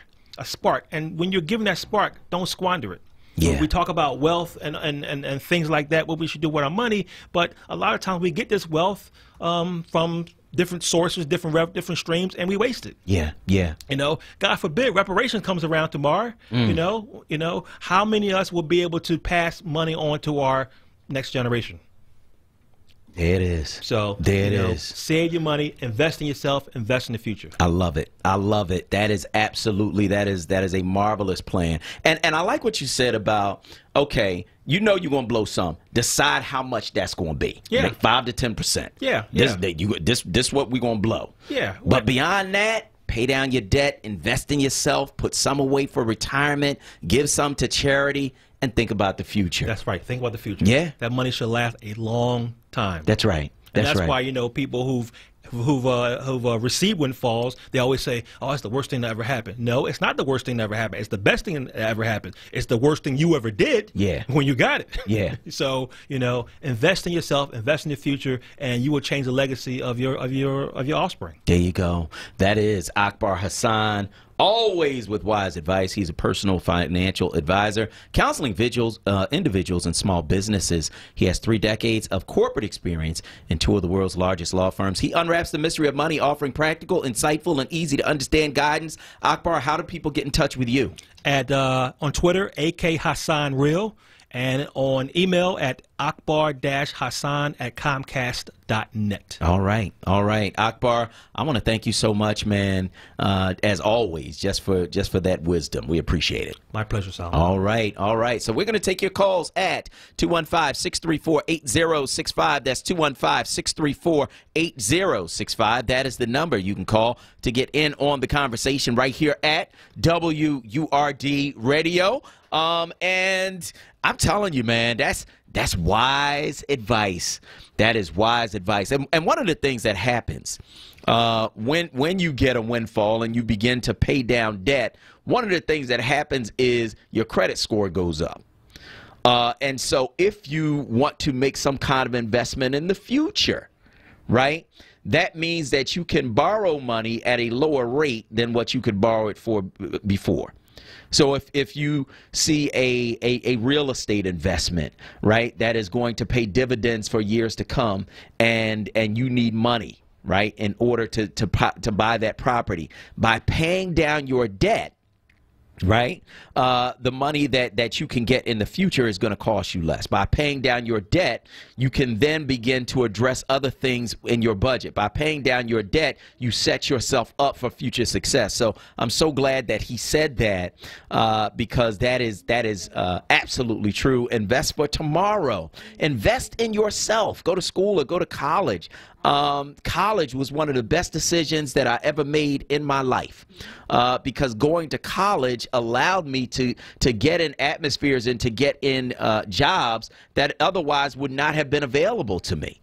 And when you're given that spark, don't squander it. Yeah. We talk about wealth and things like that, what we should do with our money, but a lot of times we get this wealth from different sources, different streams, and we waste it. Yeah. You know, God forbid reparations comes around tomorrow. You know, how many of us will be able to pass money on to our next generation? There it is. So there it is. Save your money, invest in yourself, invest in the future. I love it. That is absolutely, that is a marvelous plan. And I like what you said about, okay, you know you're gonna blow some. Decide how much that's gonna be. Yeah. Like 5 to 10%. Yeah. This what we're gonna blow. Yeah. But beyond that, pay down your debt, invest in yourself, put some away for retirement, give some to charity, and think about the future. That's right. Think about the future. Yeah. That money should last a long time. That's right. That's why, you know, people who've received windfalls, they always say, "Oh, it's the worst thing that ever happened." No, it's not the worst thing that ever happened. It's the best thing that ever happened. It's the worst thing you ever did. Yeah. When you got it. Yeah. So invest in yourself, invest in your future, and you will change the legacy of your offspring. There you go. That is Akbar Hassan. Always with wise advice. He's a personal financial advisor, counseling individuals and small businesses. He has 3 decades of corporate experience in 2 of the world's largest law firms. He unwraps the mystery of money, offering practical, insightful, and easy to understand guidance. Akbar, how do people get in touch with you? On Twitter, AK Hassan Real, and on email at akbar-hassan@comcast.net. All right. Akbar, I want to thank you so much, man, as always, just for that wisdom. We appreciate it. My pleasure, Sal. All right. So we're going to take your calls at 215-634-8065. That's 215-634-8065. That is the number you can call to get in on the conversation right here at WURD Radio. And I'm telling you, man, that's wise advice. That is wise advice. And one of the things that happens when you get a windfall and you begin to pay down debt, one of the things that happens is your credit score goes up. And so if you want to make some kind of investment in the future, right, that means that you can borrow money at a lower rate than what you could borrow it for before. So if you see a real estate investment, right, that is going to pay dividends for years to come, and you need money, right, in order to buy that property, by paying down your debt, right, the money that you can get in the future is going to cost you less. By paying down your debt, you can then begin to address other things in your budget. By paying down your debt, you set yourself up for future success. So I'm so glad that he said that, because that is absolutely true. Invest for tomorrow. Invest in yourself. Go to school or go to college. College was one of the best decisions that I ever made in my life, because going to college allowed me to get in atmospheres and to get in jobs that otherwise would not have been available to me.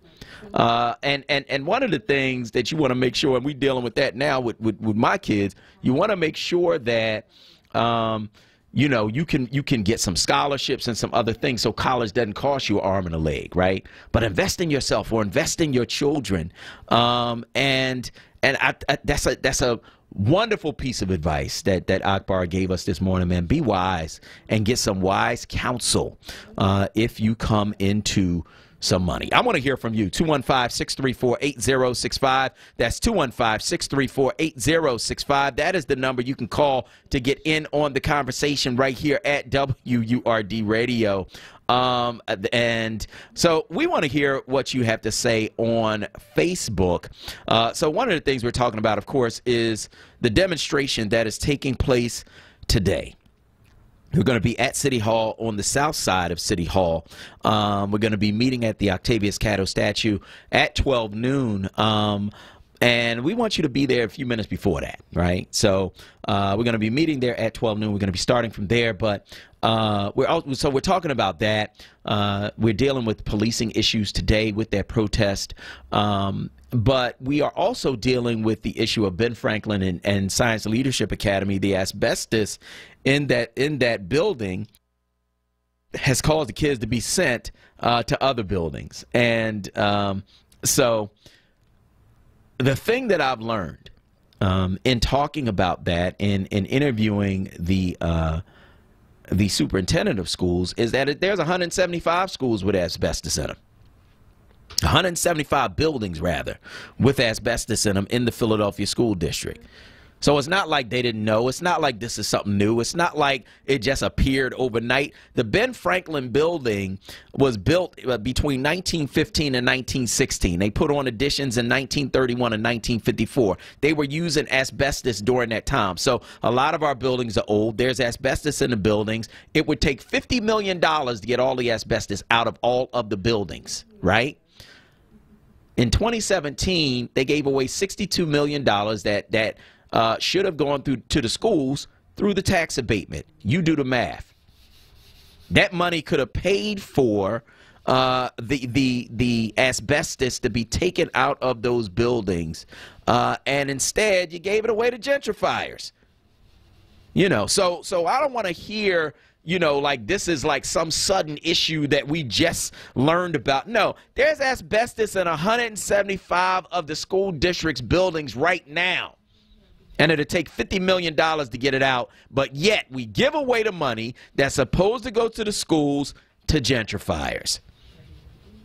And one of the things that you want to make sure, and we're dealing with that now with my kids, you want to make sure that you can get some scholarships and some other things, so college doesn't cost you an arm and a leg, right? But invest in yourself or invest in your children, and that's a wonderful piece of advice that Akbar gave us this morning, man. Be wise and get some wise counsel if you come into some money. I want to hear from you. 215-634-8065. That's 215-634-8065. That is the number you can call to get in on the conversation right here at WURD Radio. And so we want to hear what you have to say on Facebook. So one of the things we're talking about, of course, is the demonstration that is taking place today. We're going to be at City Hall, on the south side of City Hall. We're going to be meeting at the Octavius Catto statue at 12 noon. And we want you to be there a few minutes before that, right? So we're going to be meeting there at 12 noon. We're going to be starting from there. But we're talking about that. We're dealing with policing issues today with that protest. But we are also dealing with the issue of Ben Franklin and Science Leadership Academy. The asbestos in that building has caused the kids to be sent to other buildings. And so the thing that I've learned in talking about that, in interviewing the superintendent of schools, is that there's 175 schools with asbestos in them. 175 buildings, rather, with asbestos in them in the Philadelphia school district. So it's not like they didn't know. It's not like this is something new. It's not like it just appeared overnight. The Ben Franklin building was built between 1915 and 1916. They put on additions in 1931 and 1954. They were using asbestos during that time. So a lot of our buildings are old. There's asbestos in the buildings. It would take $50 million to get all the asbestos out of all of the buildings, right? In 2017, they gave away $62 million that should have gone to the schools through the tax abatement. You do the math. That money could have paid for the asbestos to be taken out of those buildings, and instead you gave it away to gentrifiers. You know, so I don't want to hear, you know, like this is like some sudden issue that we just learned about. No, there's asbestos in 175 of the school district's buildings right now. And it'll take $50 million to get it out, but yet we give away the money that's supposed to go to the schools to gentrifiers.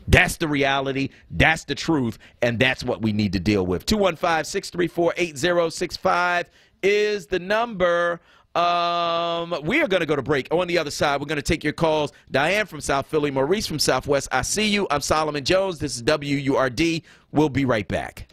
That's the reality, that's the truth, and that's what we need to deal with. 215-634-8065 is the number. We are going to go to break. On the other side, we're going to take your calls. Diane from South Philly, Maurice from Southwest. I see you. I'm Solomon Jones. This is WURD. We'll be right back.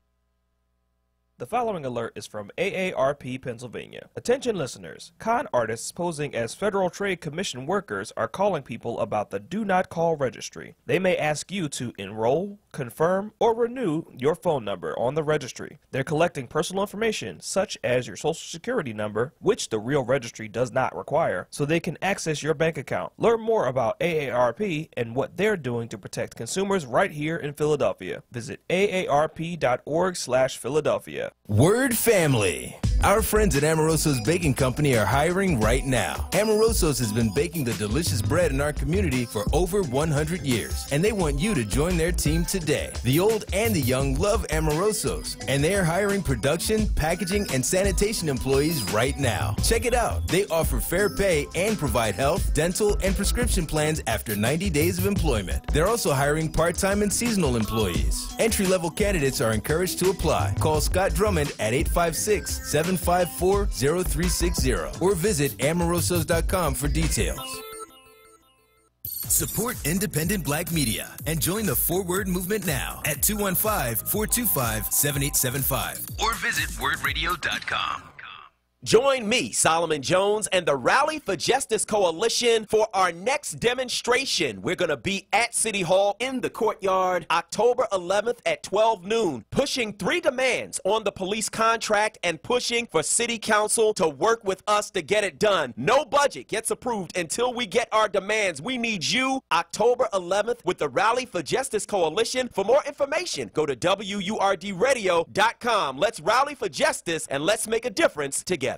The following alert is from AARP Pennsylvania. Attention listeners, con artists posing as Federal Trade Commission workers are calling people about the Do Not Call registry. They may ask you to enroll, confirm, or renew your phone number on the registry. They're collecting personal information such as your social security number, which the real registry does not require, so they can access your bank account. Learn more about AARP and what they're doing to protect consumers right here in Philadelphia. Visit aarp.org/Philadelphia. Word family. Our friends at Amoroso's Baking Company are hiring right now. Amoroso's has been baking the delicious bread in our community for over 100 years, and they want you to join their team today. The old and the young love Amoroso's, and they are hiring production, packaging, and sanitation employees right now. Check it out. They offer fair pay and provide health, dental, and prescription plans after 90 days of employment. They're also hiring part-time and seasonal employees. Entry-level candidates are encouraged to apply. Call Scott Drummond at 856-754-0360 or visit amorosos.com for details. Support independent black media and join the Forward movement now at 215-425-7875 or visit wordradio.com. Join me, Solomon Jones, and the Rally for Justice Coalition for our next demonstration. We're going to be at City Hall in the courtyard October 11th at 12 noon, pushing 3 demands on the police contract and pushing for City Council to work with us to get it done. No budget gets approved until we get our demands. We need you October 11th with the Rally for Justice Coalition. For more information, go to WURDradio.com. Let's rally for justice and let's make a difference together.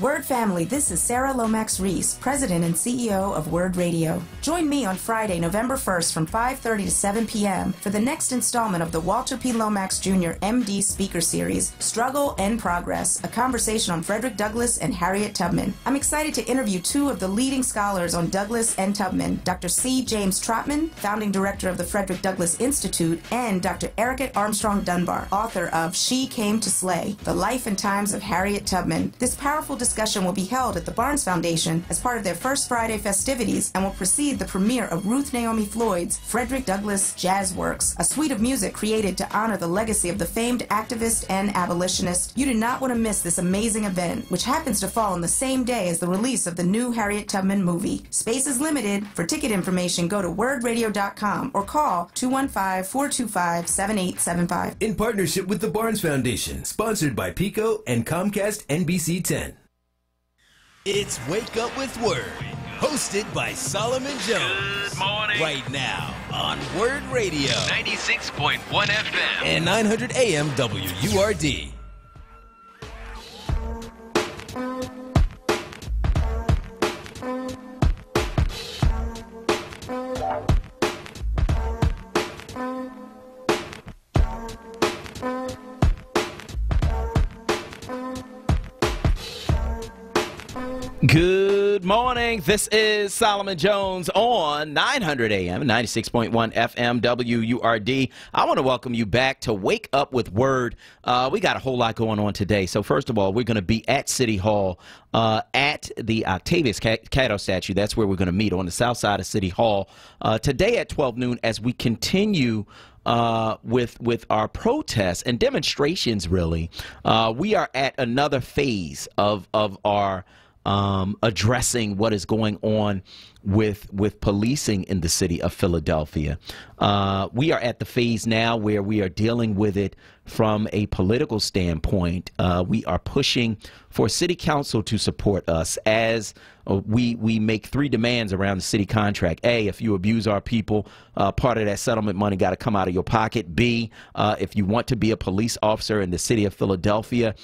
Word family, this is Sarah Lomax Reese, President and CEO of Word Radio. Join me on Friday, November 1st from 5:30 to 7 p.m. for the next installment of the Walter P. Lomax Jr. MD Speaker Series, Struggle and Progress, a conversation on Frederick Douglass and Harriet Tubman. I'm excited to interview 2 of the leading scholars on Douglass and Tubman, Dr. C. James Trotman, founding director of the Frederick Douglass Institute, and Dr. Erica Armstrong Dunbar, author of She Came to Slay, The Life and Times of Harriet Tubman. This powerful discussion will be held at the Barnes Foundation as part of their First Friday festivities and will precede the premiere of Ruth Naomi Floyd's Frederick Douglass Jazz Works, a suite of music created to honor the legacy of the famed activist and abolitionist. You do not want to miss this amazing event, which happens to fall on the same day as the release of the new Harriet Tubman movie. Space is limited. For ticket information, go to wordradio.com or call 215-425-7875. In partnership with the Barnes Foundation, sponsored by Pico and Comcast NBC 10. It's Wake Up with Word, hosted by Solomon Jones. Good morning. Right now on Word Radio. 96.1 FM. And 900 AM WURD. Good morning. This is Solomon Jones on 900 AM, 96.1 FM, WURD. I want to welcome you back to Wake Up with Word. We got a whole lot going on today. So first of all, we're going to be at City Hall at the Octavius Catto statue. That's where we're going to meet on the south side of City Hall today at 12 noon as we continue with our protests and demonstrations, really. We are at another phase of our addressing what is going on with policing in the city of Philadelphia. We are at the phase now where we are dealing with it from a political standpoint, we are pushing for city council to support us as we make 3 demands around the city contract. A, if you abuse our people, part of that settlement money got to come out of your pocket. B, if you want to be a police officer in the city of Philadelphia,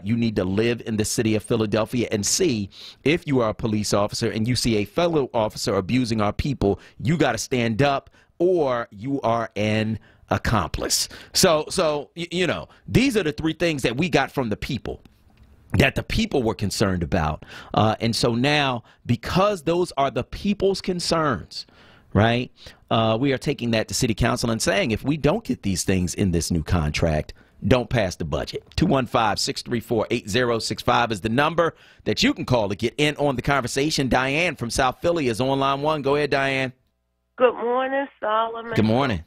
you need to live in the city of Philadelphia. And C, if you are a police officer and you see a fellow officer abusing our people, you got to stand up, or you are an accomplice. So you know, these are the 3 things that we got from the people, that the people were concerned about. And so now, because those are the people's concerns, right, we are taking that to city council and saying, if we don't get these things in this new contract, don't pass the budget. 215-634-8065 is the number that you can call to get in on the conversation. Diane from South Philly is on line 1. Go ahead, Diane. Good morning, Solomon. Good morning.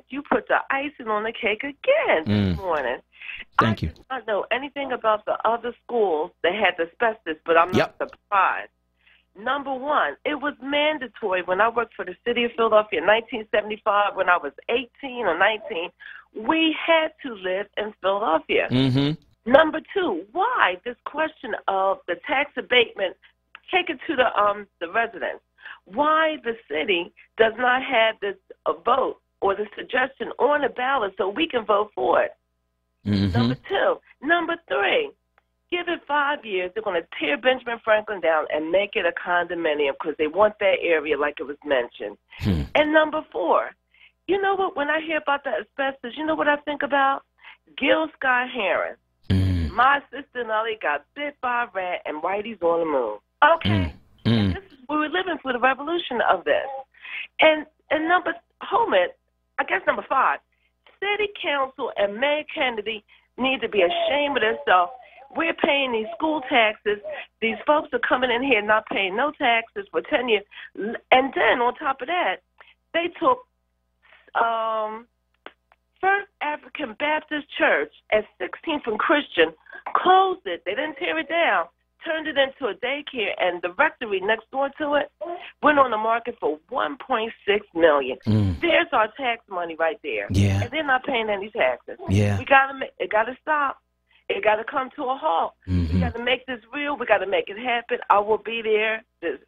You put the icing on the cake again this morning. Thank you. I did not know anything about the other schools that had asbestos, but I'm not surprised. Number one, it was mandatory when I worked for the city of Philadelphia in 1975 when I was 18 or 19. We had to live in Philadelphia. Number two, why this question of the tax abatement, take it to the residents. Why the city does not have this vote or the suggestion on the ballot so we can vote for it. Number two. Number three, give it 5 years. They're going to tear Benjamin Franklin down and make it a condominium because they want that area like it was mentioned. And number four, you know what? When I hear about the asbestos, you know what I think about? Gil Scott Heron. My sister and Ali got bit by a rat and Whitey's on the moon. Okay. And this is, we were living through the revolution of this. And number 5, City Council and Mayor Kennedy need to be ashamed of themselves. We're paying these school taxes. These folks are coming in here not paying no taxes for 10 years. And then on top of that, they took First African Baptist Church at 16th and Christian, closed it. They didn't tear it down, turned it into a daycare, and the rectory next door to it went on the market for $1.6 million. There's our tax money right there. And they're not paying any taxes. It got to stop. It got to come to a halt. We got to make this real. We got to make it happen. I will be there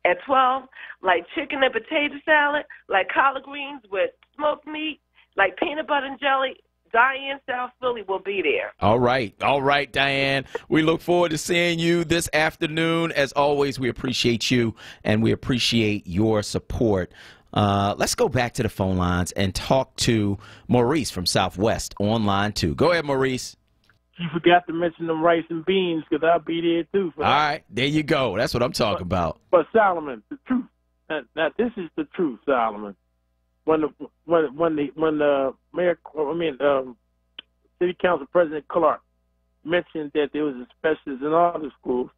at 12, like chicken and potato salad, like collard greens with smoked meat, like peanut butter and jelly. Diane, South Philly will be there. All right, Diane. We look forward to seeing you this afternoon. As always, we appreciate you and we appreciate your support. Let's go back to the phone lines and talk to Maurice from Southwest on line 2. Go ahead, Maurice. You forgot to mention them rice and beans because I'll be there too. All right, there you go. That's what I'm talking about. But Solomon, the truth. Now this is the truth, Solomon. When the mayor, city council president Clark mentioned that there was asbestos in all the schools,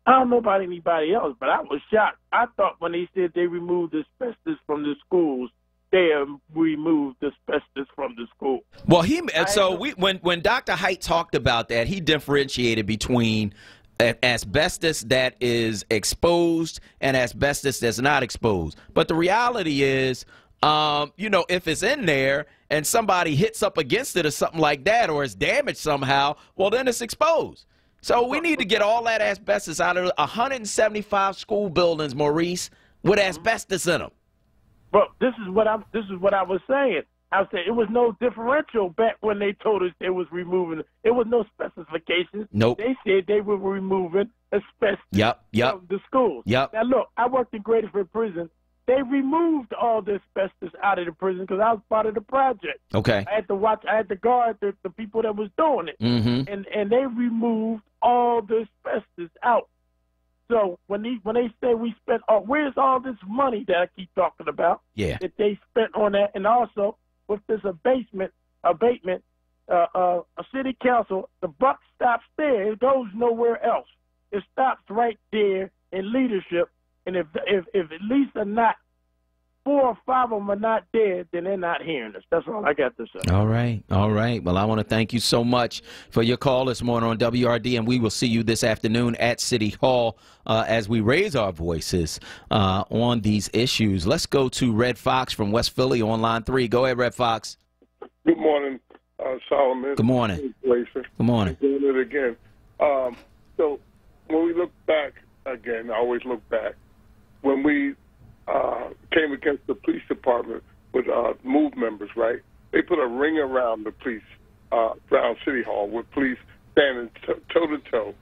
I don't know about anybody else, but I was shocked. I thought when they said they removed asbestos from the schools, they removed asbestos from the school. Well, when Dr. Haidt talked about that, he differentiated between asbestos that is exposed and asbestos that's not exposed. But the reality is, if it's in there and somebody hits up against it or something like that, or it's damaged somehow, well, then it's exposed. So we need to get all that asbestos out of 175 school buildings, Maurice, with asbestos in them. But this is what I was saying. I said it was no differential back when they told us they was removing. It was no specifications. Nope. They said they were removing asbestos from the schools. Now look, I worked in Greaterford Prison. They removed all the asbestos out of the prison because I was part of the project. Okay. I had to guard the people that was doing it. And they removed all the asbestos out. So when they say we spent, where's all this money that I keep talking about? That they spent on that, and also with this abatement, a city council, the buck stops there. It goes nowhere else. It stops right there in leadership. And if at least are not 4 or 5 of them are not dead, then they're not hearing us. That's all I got to say. All right. Well, I want to thank you so much for your call this morning on WRD, and we will see you this afternoon at City Hall as we raise our voices on these issues. Let's go to Red Fox from West Philly on line 3. Go ahead, Red Fox. Good morning, Solomon. Good morning. Good morning. Doing it again. So when we look back again, I always look back. When we came against the police department with MOVE members, right? They put a ring around the police, around City Hall, with police standing toe-to-toe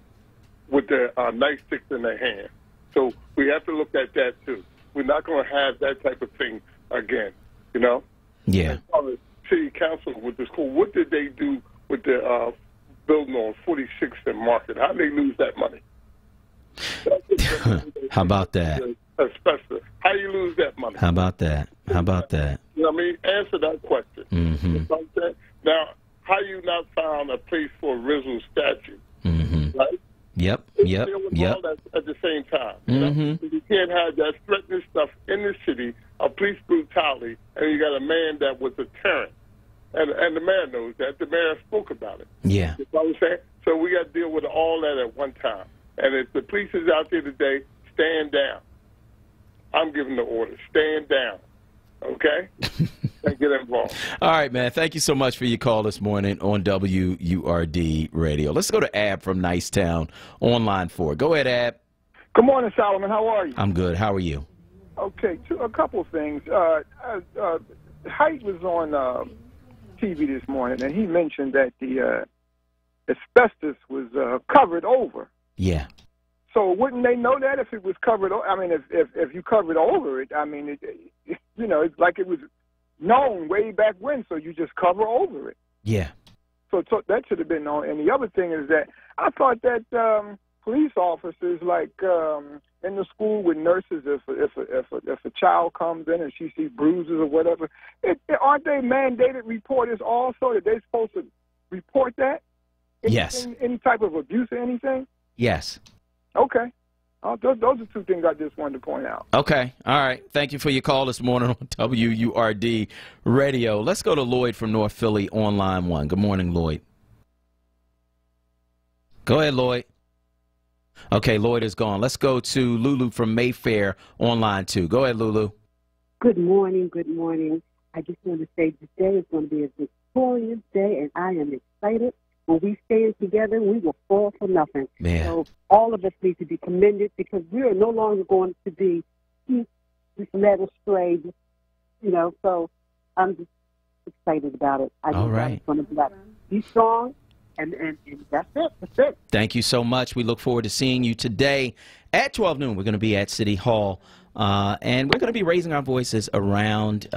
with their nightsticks in their hand. So we have to look at that, too. We're not going to have that type of thing again, you know? Yeah. As far as city council with the school, what did they do with the building on 46th and Market? How did they lose that money? How about that? Asbestos. How do you lose that money? How about that? How about that? You know what I mean? Answer that question. Mm-hmm. You know what I'm saying? Now, how you not found a place for a Rizzo statue? Mm-hmm. Right? Yep. All that at the same time. You know? You can't have that threatening stuff in the city, a police brutality, and you got a man that was a terrorist. And the mayor knows that. The mayor spoke about it. Yeah. You know what I'm saying? So we got to deal with all that at one time. And if the police is out there today, stand down. I'm giving the order. Stand down. Okay? And get involved. All right, man. Thank you so much for your call this morning on WURD Radio. Let's go to Ab from Nicetown on line 4. Go ahead, Ab. Good morning, Solomon. How are you? I'm good. How are you? Okay, a couple of things. Height was on TV this morning, and he mentioned that the asbestos was covered over. Yeah. So wouldn't they know that if it was covered? I mean, if you covered over it, I mean, it's like it was known way back when. So you just cover over it. Yeah. So that should have been known. And the other thing is that I thought that police officers, like in the school with nurses, if a child comes in and she sees bruises or whatever, aren't they mandated reporters also? That they're supposed to report that? Yes. Any type of abuse or anything? Yes. Okay. Those are two things I just wanted to point out. Okay. All right. Thank you for your call this morning on WURD Radio. Let's go to Lloyd from North Philly on line 1. Good morning, Lloyd. Go ahead, Lloyd. Okay, Lloyd is gone. Let's go to Lulu from Mayfair on line 2. Go ahead, Lulu. Good morning. Good morning. I just want to say today is going to be a victorious day, and I am excited. When we stand together, we will fall for nothing. Man. So all of us need to be commended because we are no longer going to be led astray, so I'm just excited about it. I all right. I'm going to be strong, and that's it. That's it. Thank you so much. We look forward to seeing you today at 12 noon. We're going to be at City Hall, and we're going to be raising our voices around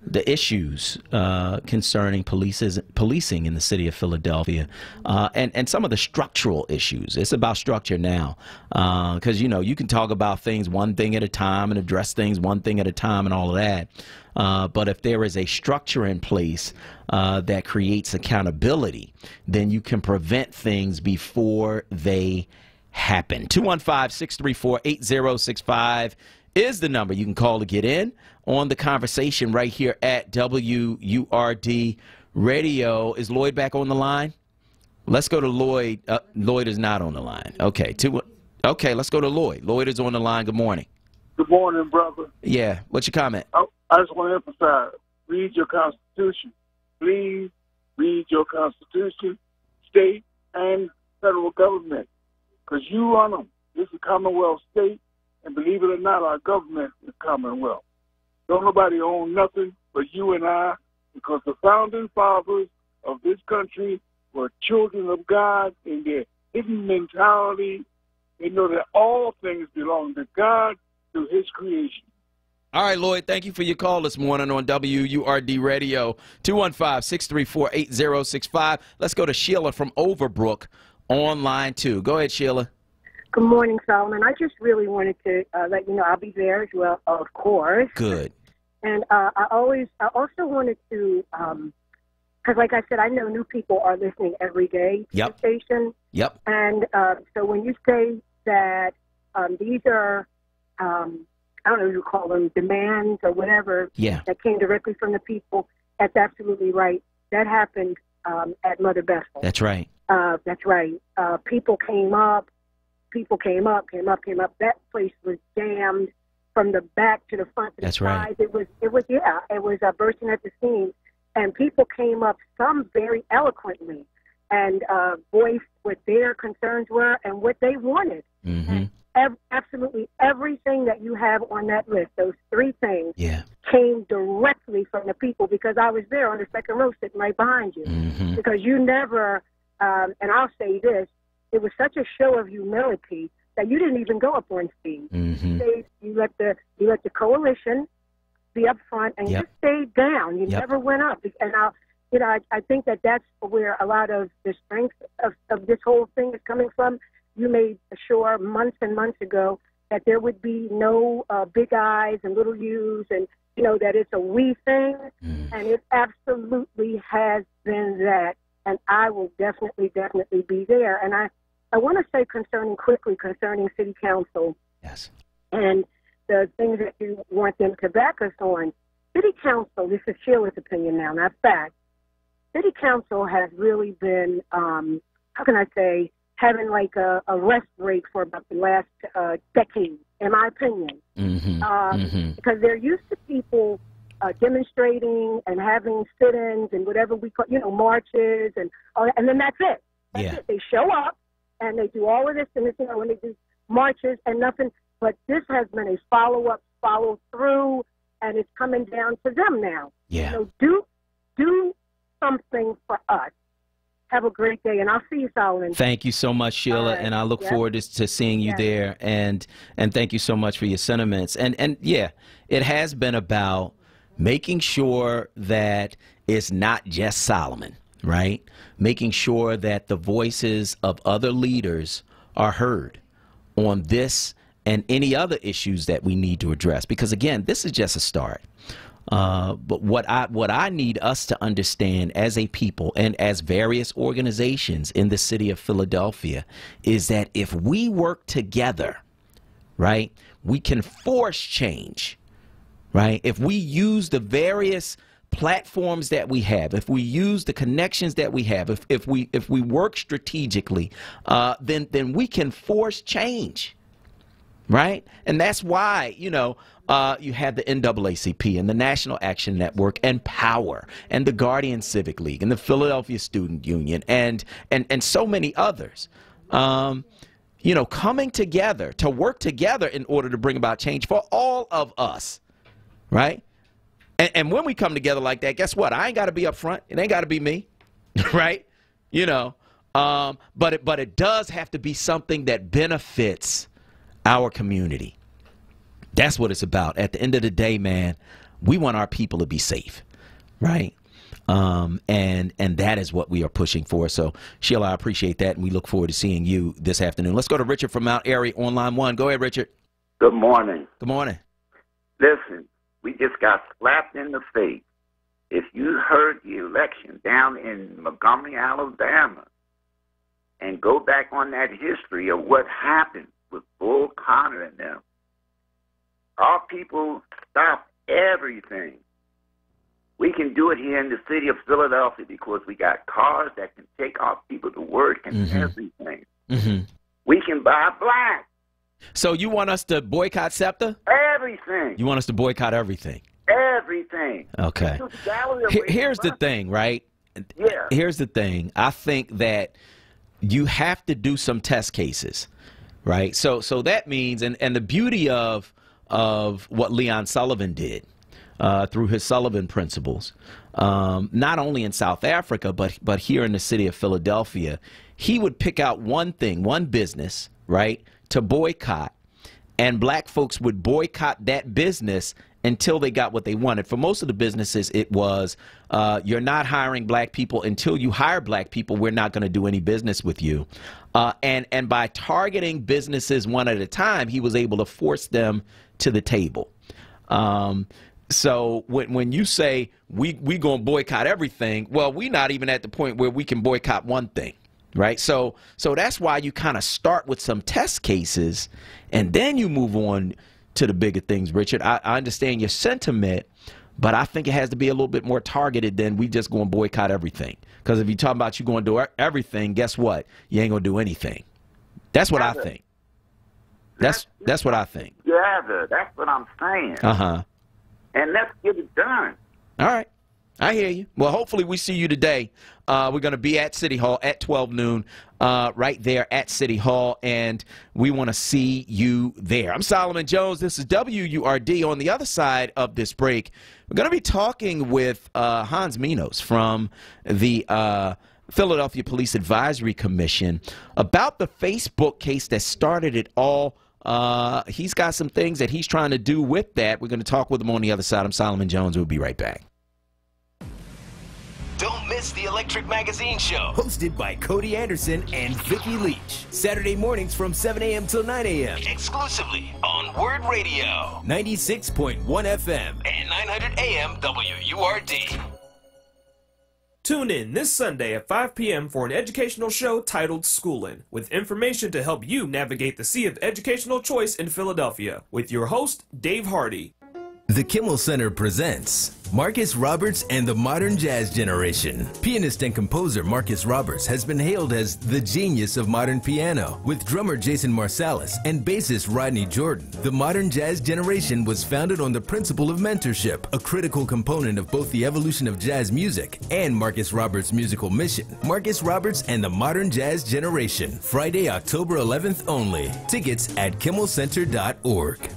the issues concerning policing in the city of Philadelphia, and some of the structural issues. It's about structure now, because you can talk about things one thing at a time and address things one thing at a time and all of that. But if there is a structure in place that creates accountability, then you can prevent things before they happen. 215-634-8065 is the number you can call to get in on the conversation right here at WURD Radio. Is Lloyd back on the line? Let's go to Lloyd. Lloyd is not on the line. Okay. Okay, let's go to Lloyd. Lloyd is on the line. Good morning. Good morning, brother. Yeah. What's your comment? I just want to emphasize, read your Constitution. Please read your Constitution, state and federal government, because you run them. This is a Commonwealth state, and believe it or not, our government is Commonwealth. Don't nobody own nothing but you and I, because the founding fathers of this country were children of God in their hidden mentality. They know that all things belong to God through his creation. All right, Lloyd, thank you for your call this morning on WURD Radio, 215-634-8065. Let's go to Sheila from Overbrook on line 2. Go ahead, Sheila. Good morning, Solomon. I just really wanted to let you know I'll be there as well, of course. Good. And I also wanted to, because like I said, I know new people are listening every day to the station. Yep. And so when you say that these are, I don't know what you call them, demands or whatever, that came directly from the people, that's absolutely right. That happened at Mother Bethel. That's right. That's right. People came up. That place was jammed from the back to the front to the That's side. right. It was bursting at the seams. And people came up, some very eloquently, and voiced what their concerns were and what they wanted. Mm-hmm. Absolutely everything that you have on that list, those three things, came directly from the people, because I was there on the second row sitting right behind you. Mm-hmm. Because you never, and I'll say this, it was such a show of humility that you didn't even go up on stage. Mm-hmm. You let the coalition be up front, and you stayed down. You never went up. And I think that's where a lot of the strength of this whole thing is coming from. You made sure months and months ago that there would be no big eyes and little U's, and that it's a we thing, and it absolutely has been that. And I will definitely be there. And I want to say concerning City Council. Yes. And the things that you want them to back us on. City Council, this is Sheila's opinion now, not fact. City Council has really been, how can I say, having like a rest break for about the last decade, in my opinion. Mm-hmm. Because they're used to people demonstrating and having sit-ins and whatever we call, marches, and then that's it. That's it. They show up and they do all of this and this, when they do marches and nothing. But this has been a follow-up, follow-through, and it's coming down to them now. Yeah. So do something for us. Have a great day, and I'll see you, Solomon. Thank you so much, Sheila, right. and I look forward to seeing you there. And thank you so much for your sentiments. And yeah, it has been about making sure that it's not just Solomon, right? Making sure that the voices of other leaders are heard on this and any other issues that we need to address. Because again, this is just a start. But what I need us to understand as a people and as various organizations in the city of Philadelphia is that if we work together, right, we can force change, right? If we use the various platforms that we have, if we use the connections that we have, if we work strategically, then we can force change. Right. And that's why, you have the NAACP and the National Action Network and Power and the Guardian Civic League and the Philadelphia Student Union and so many others, coming together to work together in order to bring about change for all of us. Right. And when we come together like that, guess what? I ain't got to be up front. It ain't got to be me. Right. But it does have to be something that benefits our community. That's what it's about. At the end of the day, man, we want our people to be safe, right? And that is what we are pushing for. So, Sheila, I appreciate that, and we look forward to seeing you this afternoon. Let's go to Richard from Mount Airy on line 1. Go ahead, Richard. Good morning. Good morning. Listen, we just got slapped in the face. If you heard the election down in Montgomery, Alabama, and go back on that history of what happened with Bull Connor and them, our people stopped everything. We can do it here in the city of Philadelphia because we got cars that can take our people to work and everything. Mm-hmm. We can buy black. So you want us to boycott SEPTA? Everything. You want us to boycott everything? Everything. Okay. Here's the thing, right? Yeah. Here's the thing. I think that you have to do some test cases. Right. So that means and the beauty of what Leon Sullivan did through his Sullivan principles, not only in South Africa, but here in the city of Philadelphia, he would pick out one thing, one business, right, to boycott. And black folks would boycott that business until they got what they wanted. For most of the businesses, it was you're not hiring black people. Until you hire black people, we're not going to do any business with you. And by targeting businesses one at a time, he was able to force them to the table. So when you say we going to boycott everything, well, we're not even at the point where we can boycott one thing. Right. So that's why you kind of start with some test cases and then you move on to the bigger things, Richard. I understand your sentiment, but I think it has to be a little bit more targeted than we just going to boycott everything. Because if you're talking about you going to do everything, guess what? You ain't going to do anything. That's what I think. That's what I think. Yeah, that's what I'm saying. Uh-huh. And let's get it done. All right. I hear you. Well, hopefully we see you today. We're going to be at City Hall at 12 noon, right there at City Hall, and we want to see you there. I'm Solomon Jones. This is WURD. On the other side of this break, we're going to be talking with Hans Minos from the Philadelphia Police Advisory Commission about the Facebook case that started it all. He's got some things that he's trying to do with that. We're going to talk with him on the other side. I'm Solomon Jones. We'll be right back. Don't miss the Electric Magazine Show, hosted by Cody Anderson and Vicky Leach. Saturday mornings from 7 a.m. till 9 a.m. Exclusively on Word Radio, 96.1 FM and 900 AM WURD. Tune in this Sunday at 5 p.m. for an educational show titled Schoolin', with information to help you navigate the sea of educational choice in Philadelphia, with your host, Dave Hardy. The Kimmel Center presents Marcus Roberts and the Modern Jazz Generation. Pianist and composer Marcus Roberts has been hailed as the genius of modern piano. With drummer Jason Marsalis and bassist Rodney Jordan, the Modern Jazz Generation was founded on the principle of mentorship, a critical component of both the evolution of jazz music and Marcus Roberts' musical mission. Marcus Roberts and the Modern Jazz Generation, Friday, October 11th only. Tickets at kimmelcenter.org.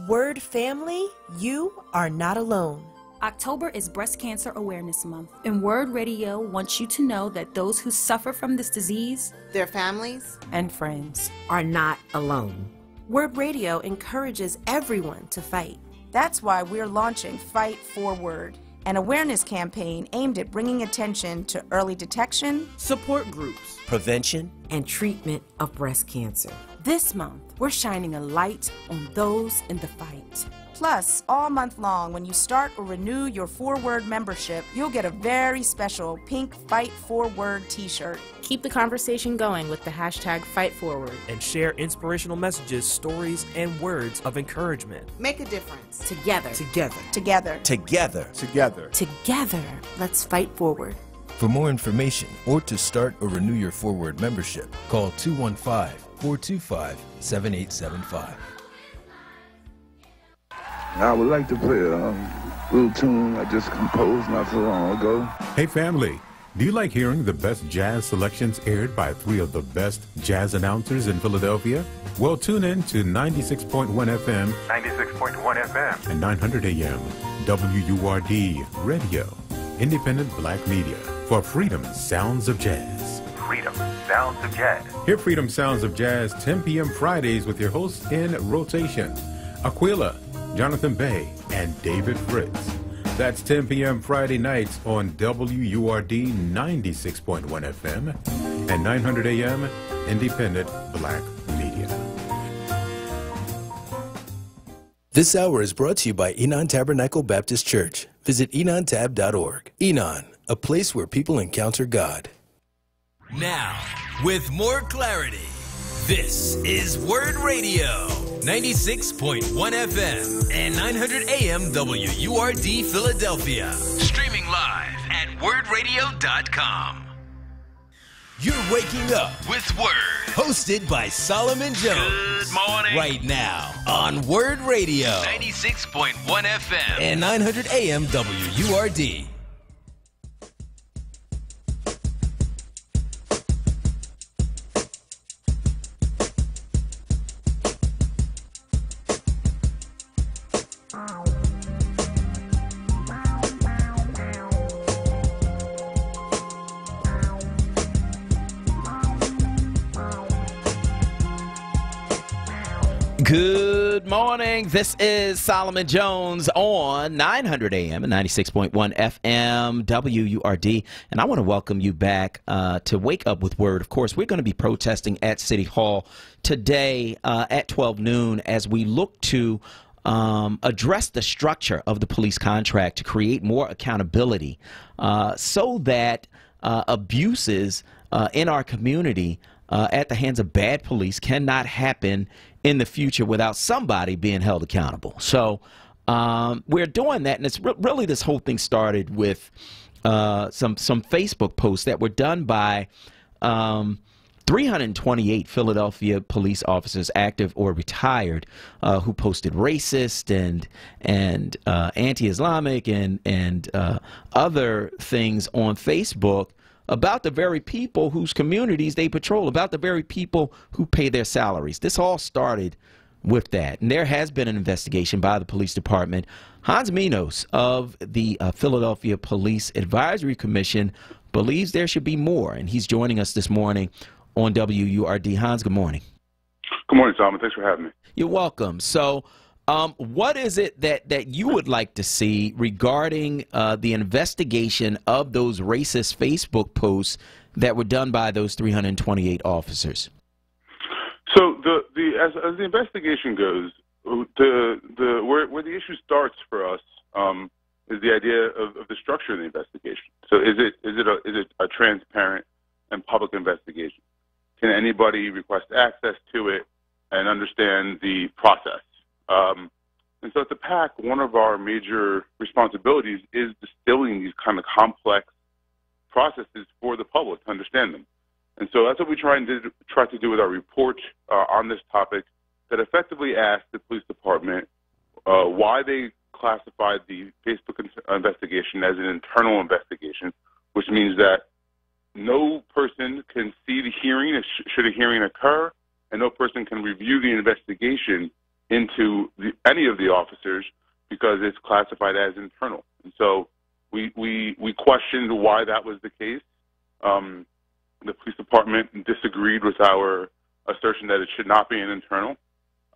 Word family, you are not alone. October is Breast Cancer Awareness Month, and Word Radio wants you to know that those who suffer from this disease, their families, and friends are not alone. Word Radio encourages everyone to fight. That's why we're launching Fight Forward, an awareness campaign aimed at bringing attention to early detection, support groups, prevention, and treatment of breast cancer. This month, we're shining a light on those in the fight. Plus, all month long, when you start or renew your Forward membership, you'll get a very special pink Fight Forward t-shirt. Keep the conversation going with the hashtag #FightForward. And share inspirational messages, stories, and words of encouragement. Make a difference. Together. Together. Together. Together. Together. Together. Let's fight forward. For more information or to start or renew your Forward membership, call 215-425-7875. I would like to play a little tune I just composed not so long ago. Hey family, do you like hearing the best jazz selections aired by 3 of the best jazz announcers in Philadelphia? Well, tune in to 96.1 FM, 96.1 FM, and 900 AM, WURD Radio, independent black media, for Freedom Sounds of Jazz. Freedom Sounds of Jazz. Hear Freedom Sounds of Jazz 10 p.m. Fridays with your hosts in rotation, Aquila, Jonathan Bay, and David Fritz. That's 10 p.m. Friday nights on WURD 96.1 FM and 900 AM, independent black media. This hour is brought to you by Enon Tabernacle Baptist Church. Visit enontab.org. Enon, a place where people encounter God. Now, with more clarity, this is Word Radio, 96.1 FM and 900 AM WURD Philadelphia. Streaming live at wordradio.com. You're waking up with Word, hosted by Solomon Jones. Good morning. Right now on Word Radio, 96.1 FM and 900 AM WURD. Good morning. This is Solomon Jones on 900 AM and 96.1 FM WURD. And I want to welcome you back to Wake Up with Word. Of course, we're going to be protesting at City Hall today at 12 noon as we look to address the structure of the police contract to create more accountability so that abuses in our community at the hands of bad police cannot happen in the future without somebody being held accountable. So we're doing that, and it's really this whole thing started with some Facebook posts that were done by 328 Philadelphia police officers, active or retired, who posted racist and anti-Islamic and other things on Facebook about the very people whose communities they patrol, about the very people who pay their salaries. This all started with that, and there has been an investigation by the police department. Hans Minos of the Philadelphia Police Advisory Commission believes there should be more, and he's joining us this morning on WURD. Hans, good morning. Good morning, Simon. Thanks for having me. You're welcome. So what is it that you would like to see regarding the investigation of those racist Facebook posts that were done by those 328 officers? So as the investigation goes, where the issue starts for us is the idea of the structure of the investigation. So is it a transparent and public investigation? Can anybody request access to it and understand the process? And so at the PAC, one of our major responsibilities is distilling these kind of complex processes for the public to understand them. And so that's what we try to do with our report on this topic, that effectively asks the police department why they classified the Facebook investigation as an internal investigation, which means that no person can see the hearing, should a hearing occur, and no person can review the investigation into any of the officers because it's classified as internal. And so we questioned why that was the case. The police department disagreed with our assertion that it should not be an internal,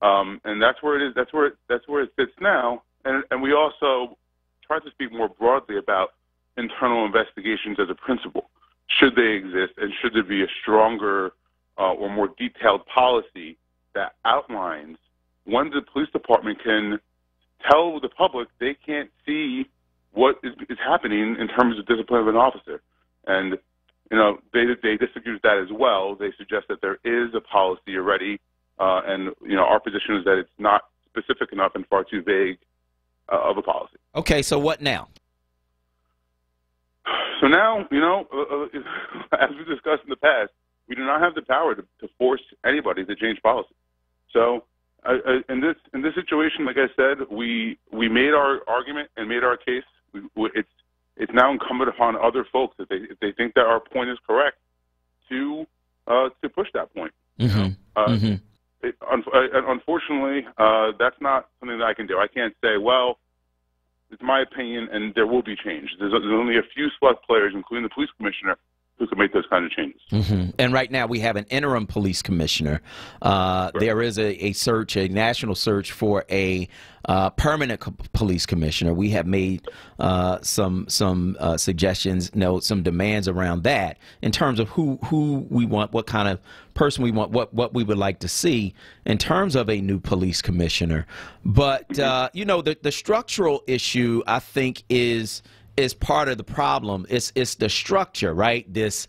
and that's where it is. That's where it sits now. And we also tried to speak more broadly about internal investigations as a principle. Should they exist, and should there be a stronger or more detailed policy that outlines when the police department can tell the public they can't see what is happening in terms of discipline of an officer? And they disagree with that as well. They suggest that there is a policy already, and our position is that it's not specific enough and far too vague of a policy. Okay, so what now? So now, as we discussed in the past, we do not have the power to force anybody to change policy. So in this situation, like I said, we made our argument and made our case. It's now incumbent upon other folks, if they think that our point is correct, to push that point. Mm-hmm. Unfortunately, that's not something that I can do. I can't say, well, it's my opinion, and there will be change. There's only a few select players, including the police commissioner, who can make those kind of changes. Mm-hmm. And right now we have an interim police commissioner. There is a national search for a permanent police commissioner. We have made some suggestions, some demands around that in terms of who we want, what kind of person we want, what we would like to see in terms of a new police commissioner. But the structural issue, I think, is part of the problem. It's the structure, right? This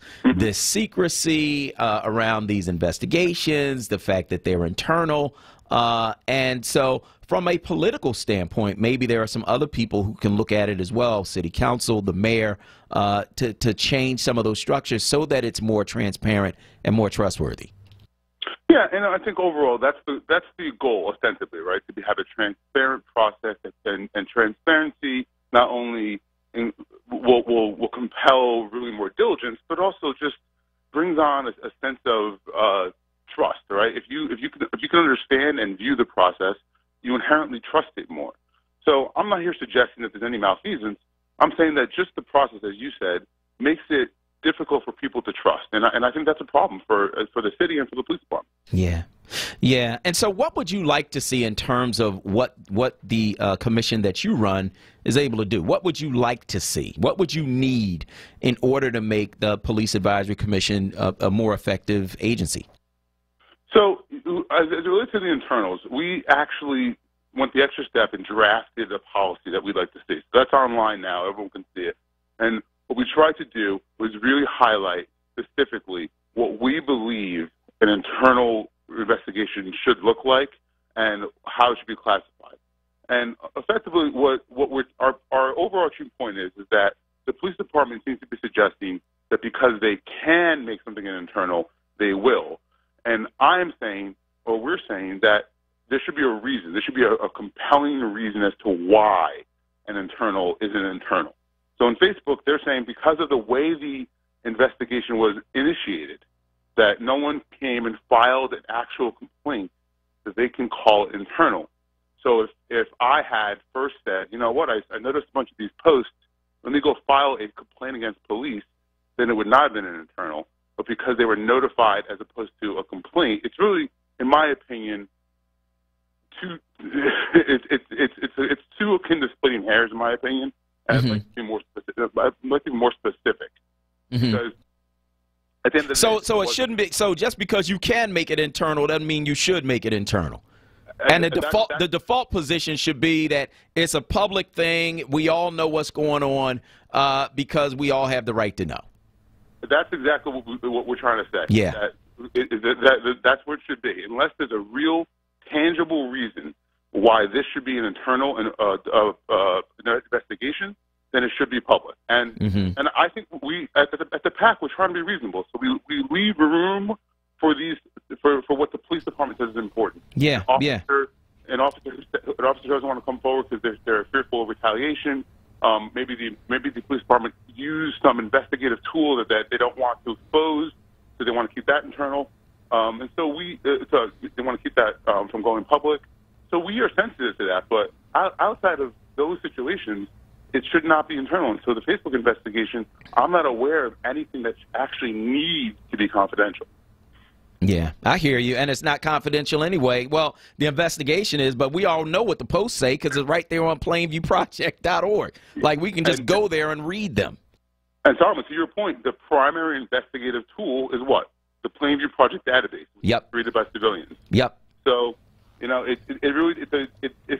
secrecy around these investigations, the fact that they're internal, and so from a political standpoint, maybe there are some other people who can look at it as well, city council, the mayor, to change some of those structures so that it's more transparent and more trustworthy. Yeah, and I think overall that's the goal, ostensibly, right? To have a transparent process, and transparency not only will compel really more diligence, but also just brings on a sense of trust, right? If you can understand and view the process, you inherently trust it more. So I'm not here suggesting that there's any malfeasance. I'm saying that just the process, as you said, makes it difficult for people to trust, and I think that's a problem for the city and for the police department. Yeah. And so what would you like to see in terms of what the commission that you run is able to do? What would you like to see? What would you need in order to make the Police Advisory Commission a more effective agency? So as it relates to the internals, we actually went the extra step and drafted a policy that we'd like to see. So that's online now. Everyone can see it. And what we tried to do was really highlight specifically what we believe an internal investigation should look like and how it should be classified. And effectively, our overarching point is that the police department seems to be suggesting that because they can make something an internal, they will. And I'm saying, or we're saying, that there should be a reason. There should be a compelling reason as to why an internal is an internal. So in Facebook, they're saying because of the way the investigation was initiated, that no one came and filed an actual complaint, that they can call it internal. So if I had first said, you know what, I noticed a bunch of these posts, let me go file a complaint against police, then it would not have been an internal. But because they were notified as opposed to a complaint, it's really, in my opinion, it's too akin to splitting hairs, in my opinion. And I'd like to be more specific. I'd like to be more specific because at the end of the day, so it shouldn't be. So just because you can make it internal doesn't mean you should make it internal. And the default position should be that it's a public thing. We all know what's going on because we all have the right to know. That's exactly what we're trying to say. Yeah. That's what it should be. Unless there's a real, tangible reason why this should be an internal investigation, then it should be public. And and I think we at the PAC we're trying to be reasonable. So we leave room for these for what the police department says is important. Yeah. An officer doesn't want to come forward because they're fearful of retaliation. Maybe the police department use some investigative tool that they don't want to expose, so they want to keep that internal. And so they want to keep that from going public. So we are sensitive to that. But outside of those situations, it should not be internal. And so the Facebook investigation, I'm not aware of anything that actually needs to be confidential. Yeah, I hear you, and it's not confidential anyway. Well, the investigation is, but we all know what the posts say because it's right there on plainviewproject.org. Like, we can just go there and read them. And Solomon, to your point, the primary investigative tool is what? The Plainview Project database. Yep. Created by civilians. Yep. So, you know, it really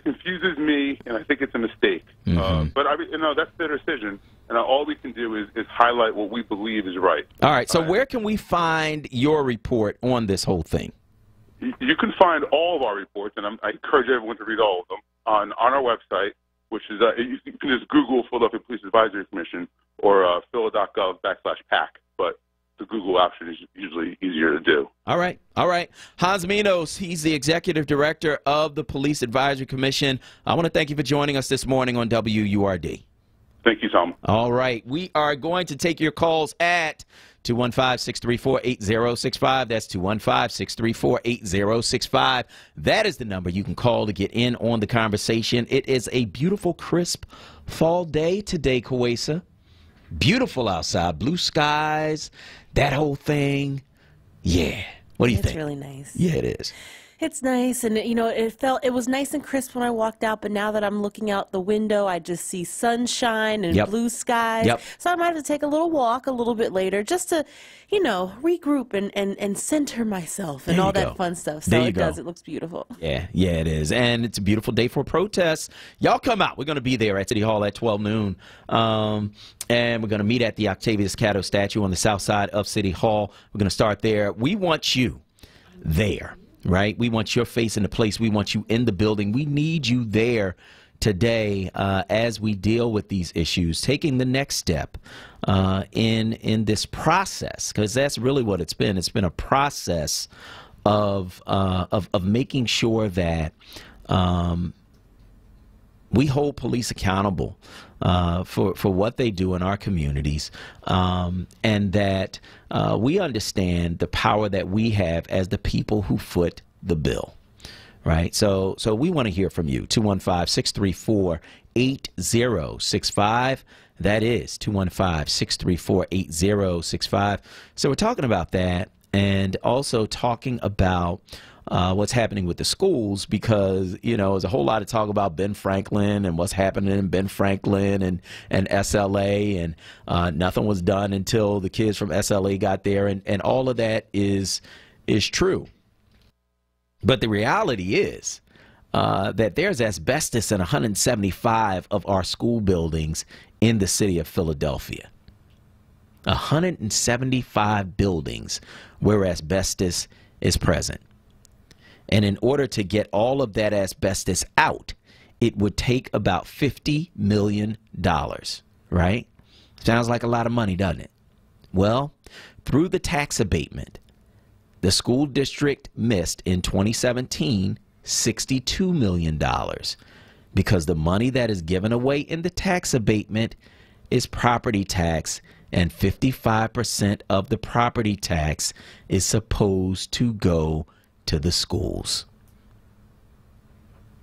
confuses me, and I think it's a mistake. But that's their decision, and all we can do is highlight what we believe is right. All right. So where can we find your report on this whole thing? You can find all of our reports, and I encourage everyone to read all of them on our website, which is you can just Google Philadelphia Police Advisory Commission or phila.gov/PAC. But the Google option is usually easier to do. All right. All right. Hans Minos, he's the Executive Director of the Police Advisory Commission. I want to thank you for joining us this morning on WURD. Thank you, Tom. All right. We are going to take your calls at 215-634-8065. That's 215-634-8065. That is the number you can call to get in on the conversation. It is a beautiful, crisp fall day today, Kawesa. Beautiful outside, blue skies, that whole thing. Yeah. What do you think? It's really nice. Yeah, it is. It's nice, and you know, it was nice and crisp when I walked out, but now that I'm looking out the window, I just see sunshine and blue skies. So I might have to take a little walk a little bit later just to, you know, regroup and center myself and all that fun stuff. So it does. It looks beautiful. Yeah, it is. And it's a beautiful day for protests. Y'all come out. We're going to be there at City Hall at 12 noon. And we're going to meet at the Octavius Catto statue on the south side of City Hall. We're going to start there. We want you there. Right? We want your face in the place. We want you in the building. We need you there today as we deal with these issues, taking the next step in this process, because that's really what it's been. It's been a process of making sure that we hold police accountable for what they do in our communities, and that we understand the power that we have as the people who foot the bill. Right? So we want to hear from you. 215-634-8065. That is 215-634-8065. So we're talking about that, and also talking about what's happening with the schools, because, you know, there's a whole lot of talk about Ben Franklin and what's happening in Ben Franklin and SLA, and nothing was done until the kids from SLA got there, and all of that is true. But the reality is that there's asbestos in 175 of our school buildings in the city of Philadelphia. 175 buildings where asbestos is present. And in order to get all of that asbestos out, it would take about $50 million, right? Sounds like a lot of money, doesn't it? Well, through the tax abatement The school district missed in 2017 $62 million because the money that is given away in the tax abatement is property tax, and 55% of the property tax is supposed to go to the schools.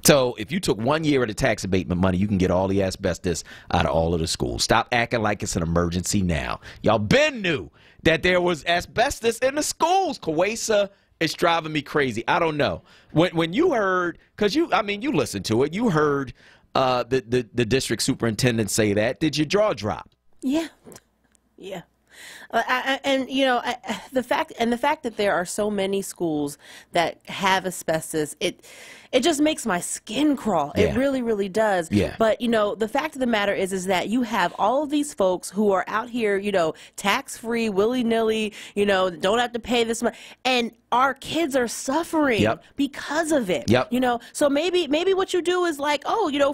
So if you took 1 year of the tax abatement money, you can get all the asbestos out of all of the schools. Stop acting like it's an emergency now. Y'all been knew that there was asbestos in the schools. Kawesa, it's driving me crazy. I don't know. When you heard, because you listened to it, you heard the district superintendent say that. Did your jaw drop? Yeah. Yeah. The fact that there are so many schools that have asbestos, it just makes my skin crawl. Yeah. It really, really does. Yeah. But the fact of the matter is that you have all of these folks who are out here, tax free, willy nilly, don't have to pay this much, and our kids are suffering because of it. Yep. So maybe what you do is like,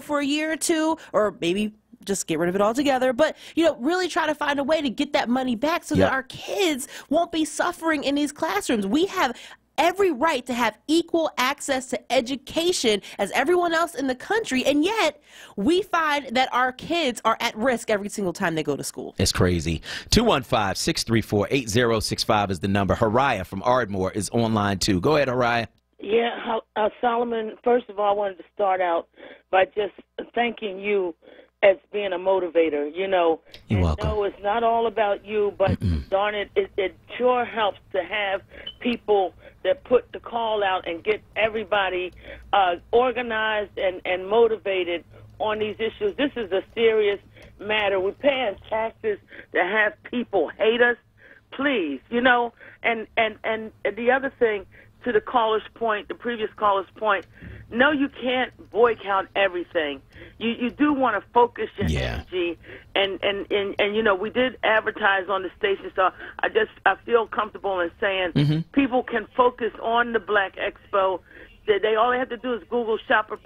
for a year or two, or maybe just get rid of it altogether, but really try to find a way to get that money back so that our kids won't be suffering in these classrooms. We have every right to have equal access to education as everyone else in the country, and yet we find that our kids are at risk every single time they go to school. It's crazy. 215-634-8065 is the number. Hariah from Ardmore is online too. Go ahead, Hariah. Yeah, Solomon, first of all, I wanted to start out by just thanking you as being a motivator, You're welcome. No, it's not all about you, but darn it, it sure helps to have people that put the call out and get everybody organized and motivated on these issues. This is a serious matter. We're paying taxes to have people hate us, please, and the other thing, to the caller's point, the previous caller's point, no, you can't boycott everything. You do want to focus your energy, and we did advertise on the station, so I feel comfortable in saying people can focus on the Black Expo. They all they have to do is Google Shoppers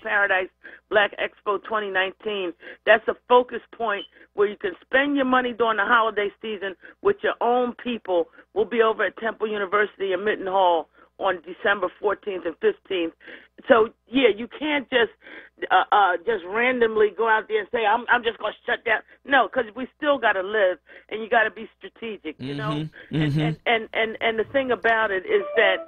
Paradise Black Expo 2019. That's a focus point where you can spend your money during the holiday season with your own people. We'll be over at Temple University in Mitten Hall on December 14th and 15th. So, yeah, you can't just randomly go out there and say, I'm just going to shut down. No, because we still got to live, and you got to be strategic, And the thing about it is that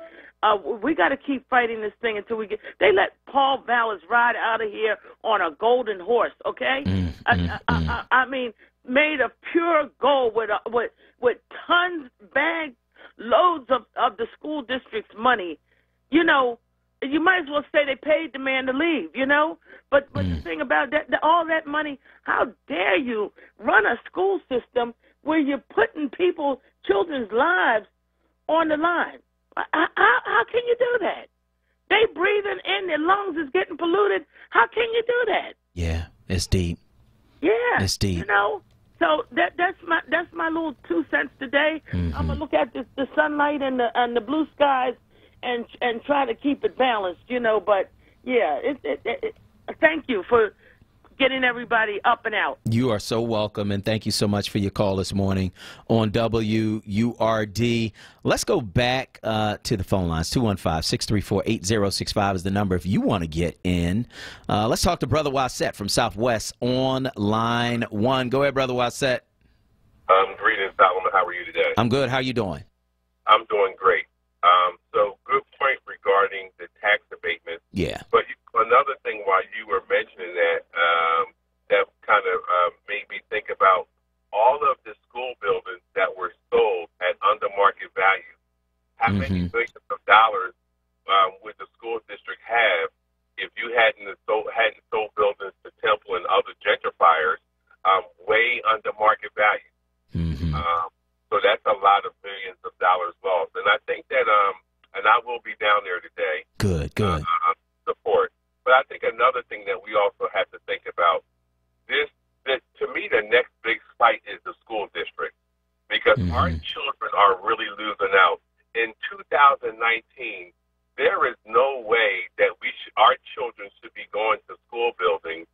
we got to keep fighting this thing until we get. They let Paul Vallis ride out of here on a golden horse, okay? I mean, made of pure gold with tons, bags, loads of the school district's money. You might as well say they paid the man to leave. But the thing about that, all that money, how dare you run a school system where you're putting children's lives on the line? How can you do that? They breathing in, their lungs is getting polluted. How can you do that? Yeah, it's deep. Yeah, it's deep. So that's my little 2 cents today. I'm gonna look at the sunlight and the blue skies and try to keep it balanced. But yeah, thank you for getting everybody up and out. You are so welcome, and thank you so much for your call this morning on WURD. Let's go back to the phone lines. 215-634-8065 is the number if you want to get in. Let's talk to Brother Wasset from Southwest on line 1. Go ahead, Brother Wasset. Greetings, Solomon. How are you today? I'm good. How are you doing? I'm doing great. So good point regarding the tax abatement. Yeah. But another thing while you were mentioning that, that kind of made me think about all of the school buildings that were sold at under market value. How many billions of dollars would the school district have if you hadn't sold buildings to Temple and other gentrifiers way under market value? So that's a lot of billions of dollars lost. And I think that, and I will be down there today. Good. Support. But I think another thing that we also have to think about, to me, the next big fight is the school district. Because our children are really losing out. In 2019, there is no way that our children should be going to school buildings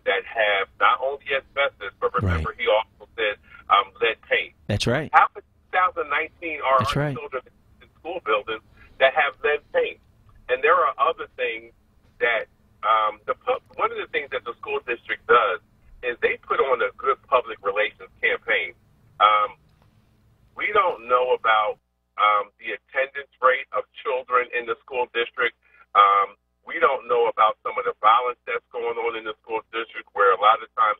that have not only asbestos, but remember he also said lead paint. That's right. How in 2019 are our children violence that's going on in the school district, where a lot of times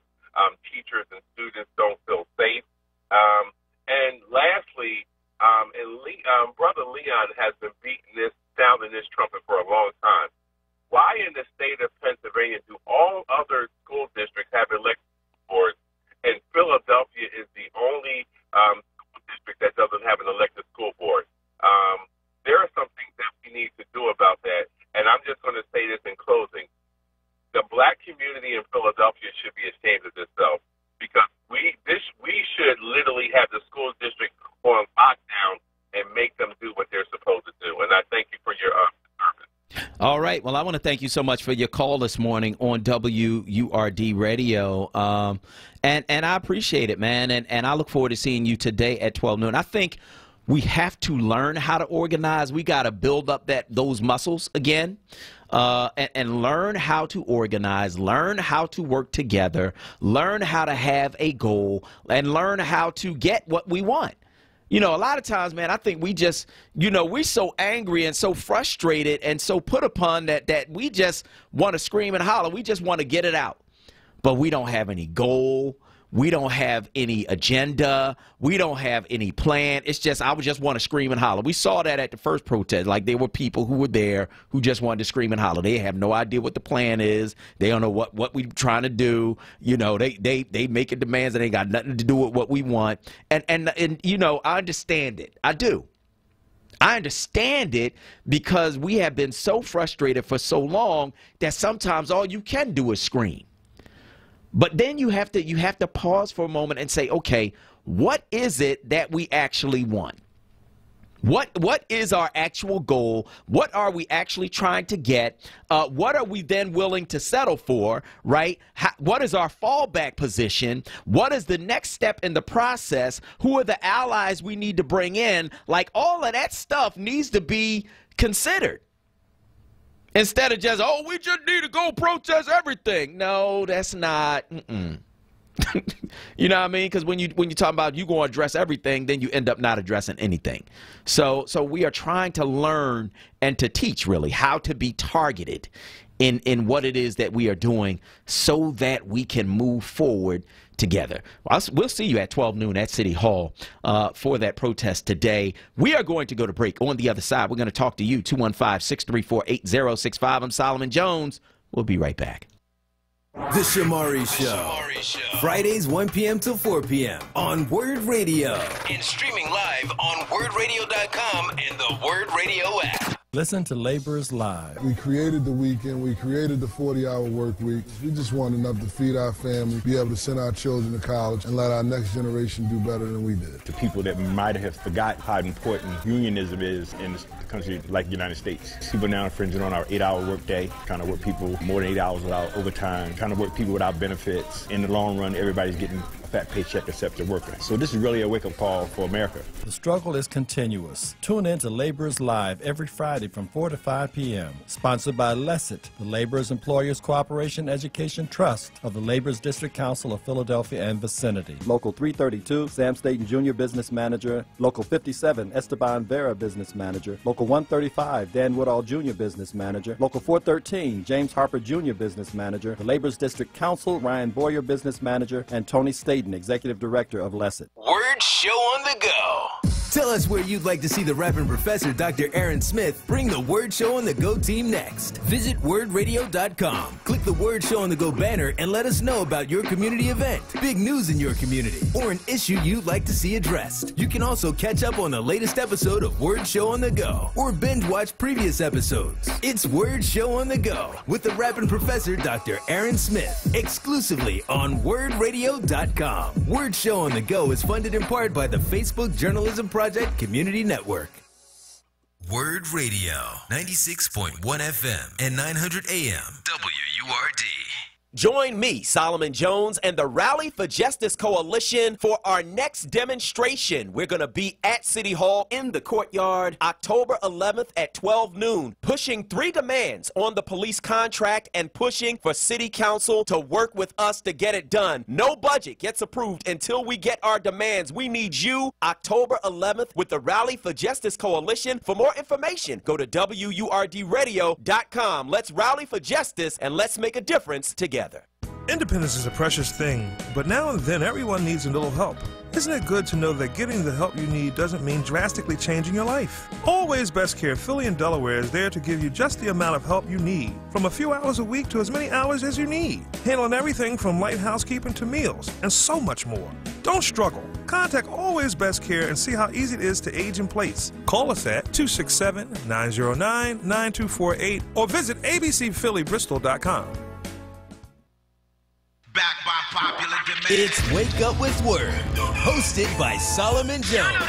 teachers and students don't feel safe. And lastly, Brother Leon has been sounding this trumpet for a long time. Why in the state of Pennsylvania do all other school districts have elected boards, and Philadelphia is the only school district that doesn't have an elected school board? There are some things that we need to do about that, and I'm just going to say this in closing. The black community in Philadelphia should be ashamed of itself, because we should literally have the school district on lockdown and make them do what they're supposed to do. And I thank you for your service. All right. Well, I want to thank you so much for your call this morning on WURD Radio. And I appreciate it, man. And I look forward to seeing you today at 12 noon. I think we have to learn how to organize. We got to build up those muscles again. And learn how to organize, learn how to work together, learn how to have a goal, and learn how to get what we want. You know, a lot of times, man, I think we just, we're so angry and so frustrated and so put upon that we just want to scream and holler. We just want to get it out. But we don't have any goal. We don't have any agenda. We don't have any plan. It's just, I would just want to scream and holler. We saw that at the first protest. Like, there were people who were there who just wanted to scream and holler. They have no idea what the plan is. They don't know what we're trying to do. They making demands and they got nothing to do with what we want. And I understand it. I do. I understand it, because we have been so frustrated for so long that sometimes all you can do is scream. But then you have to pause for a moment and say, okay, what is it that we actually want? What is our actual goal? What are we actually trying to get? What are we then willing to settle for, right? What is our fallback position? What is the next step in the process? Who are the allies we need to bring in? Like, all of that stuff needs to be considered. Instead of just, we just need to go protest everything. No, that's not. You know what I mean? Because when you talk about you going to address everything, then you end up not addressing anything. So we are trying to learn and to teach, really, how to be targeted in what it is that we are doing, so that we can move forward together. We'll see you at 12 noon at City Hall for that protest today. We are going to go to break. On the other side, we're going to talk to you, 215-634-8065. I'm Solomon Jones. We'll be right back. The Shamari Show. Fridays, 1 p.m. till 4 p.m. on Word Radio. And streaming live on WordRadio.com and the Word Radio app. Listen to Laborers Live. We created the weekend. We created the 40-hour work week. We just want enough to feed our family, be able to send our children to college, and let our next generation do better than we did. To people that might have forgot how important unionism is in a country like the United States. People now infringing on our 8-hour workday, trying to work people more than 8 hours without overtime, trying to work people without benefits. In the long run, everybody's getting a fat paycheck except the worker. So this is really a wake-up call for America. The struggle is continuous. Tune in to Laborers Live every Friday from 4 to 5 p.m. Sponsored by LESIT, the Laborers Employers Cooperation Education Trust of the Laborers District Council of Philadelphia and vicinity. Local 332, Sam Staten Jr. Business Manager. Local 57, Esteban Vera Business Manager. Local 135, Dan Woodall Jr. Business Manager. Local 413, James Harper Jr. Business Manager. The Laborers District Council, Ryan Boyer Business Manager, and Tony Staten, Executive Director of LESIT. Word Show on the go. Tell us where you'd like to see the rapping professor, Dr. Aaron Smith, bring the Word Show on the Go team next. Visit wordradio.com. Click the Word Show on the Go banner and let us know about your community event, big news in your community, or an issue you'd like to see addressed. You can also catch up on the latest episode of Word Show on the Go, or binge watch previous episodes. It's Word Show on the Go with the rapping professor, Dr. Aaron Smith, exclusively on wordradio.com. Word Show on the Go is funded in part by the Facebook Journalism Project Community Network. Word Radio, 96.1 FM and 900 AM. WURD. Join me, Solomon Jones, and the Rally for Justice Coalition for our next demonstration. We're going to be at City Hall in the courtyard October 11th at 12 noon, pushing 3 demands on the police contract and pushing for City Council to work with us to get it done. No budget gets approved until we get our demands. We need you October 11th with the Rally for Justice Coalition. For more information, go to WURDradio.com. Let's rally for justice and let's make a difference together. Independence is a precious thing, but now and then everyone needs a little help. Isn't it good to know that getting the help you need doesn't mean drastically changing your life? Always Best Care Philly and Delaware is there to give you just the amount of help you need, from a few hours a week to as many hours as you need, handling everything from light housekeeping to meals, and so much more. Don't struggle. Contact Always Best Care and see how easy it is to age in place. Call us at 267-909-9248 or visit abcphillybristol.com. Back by popular demand. It's Wake Up with Word, hosted by Solomon Jones.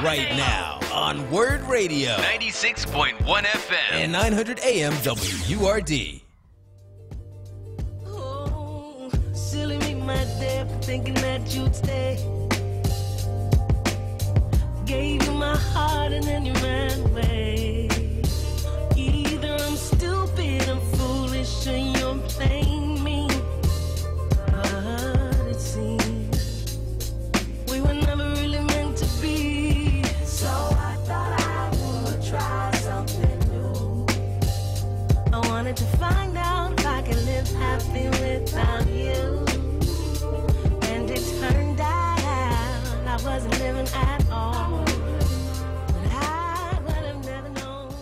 Right now on Word Radio. 96.1 FM. And 900 AM WURD. Oh, silly me, my dear, for thinking that you'd stay. Gave you my heart and then you ran away. Either I'm stupid, I'm foolish, or you're playing me. It seems we were never really meant to be. So I thought I would try something new. I wanted to find out if I could live happy without you. And it turned out I wasn't living at all. But I would have never known.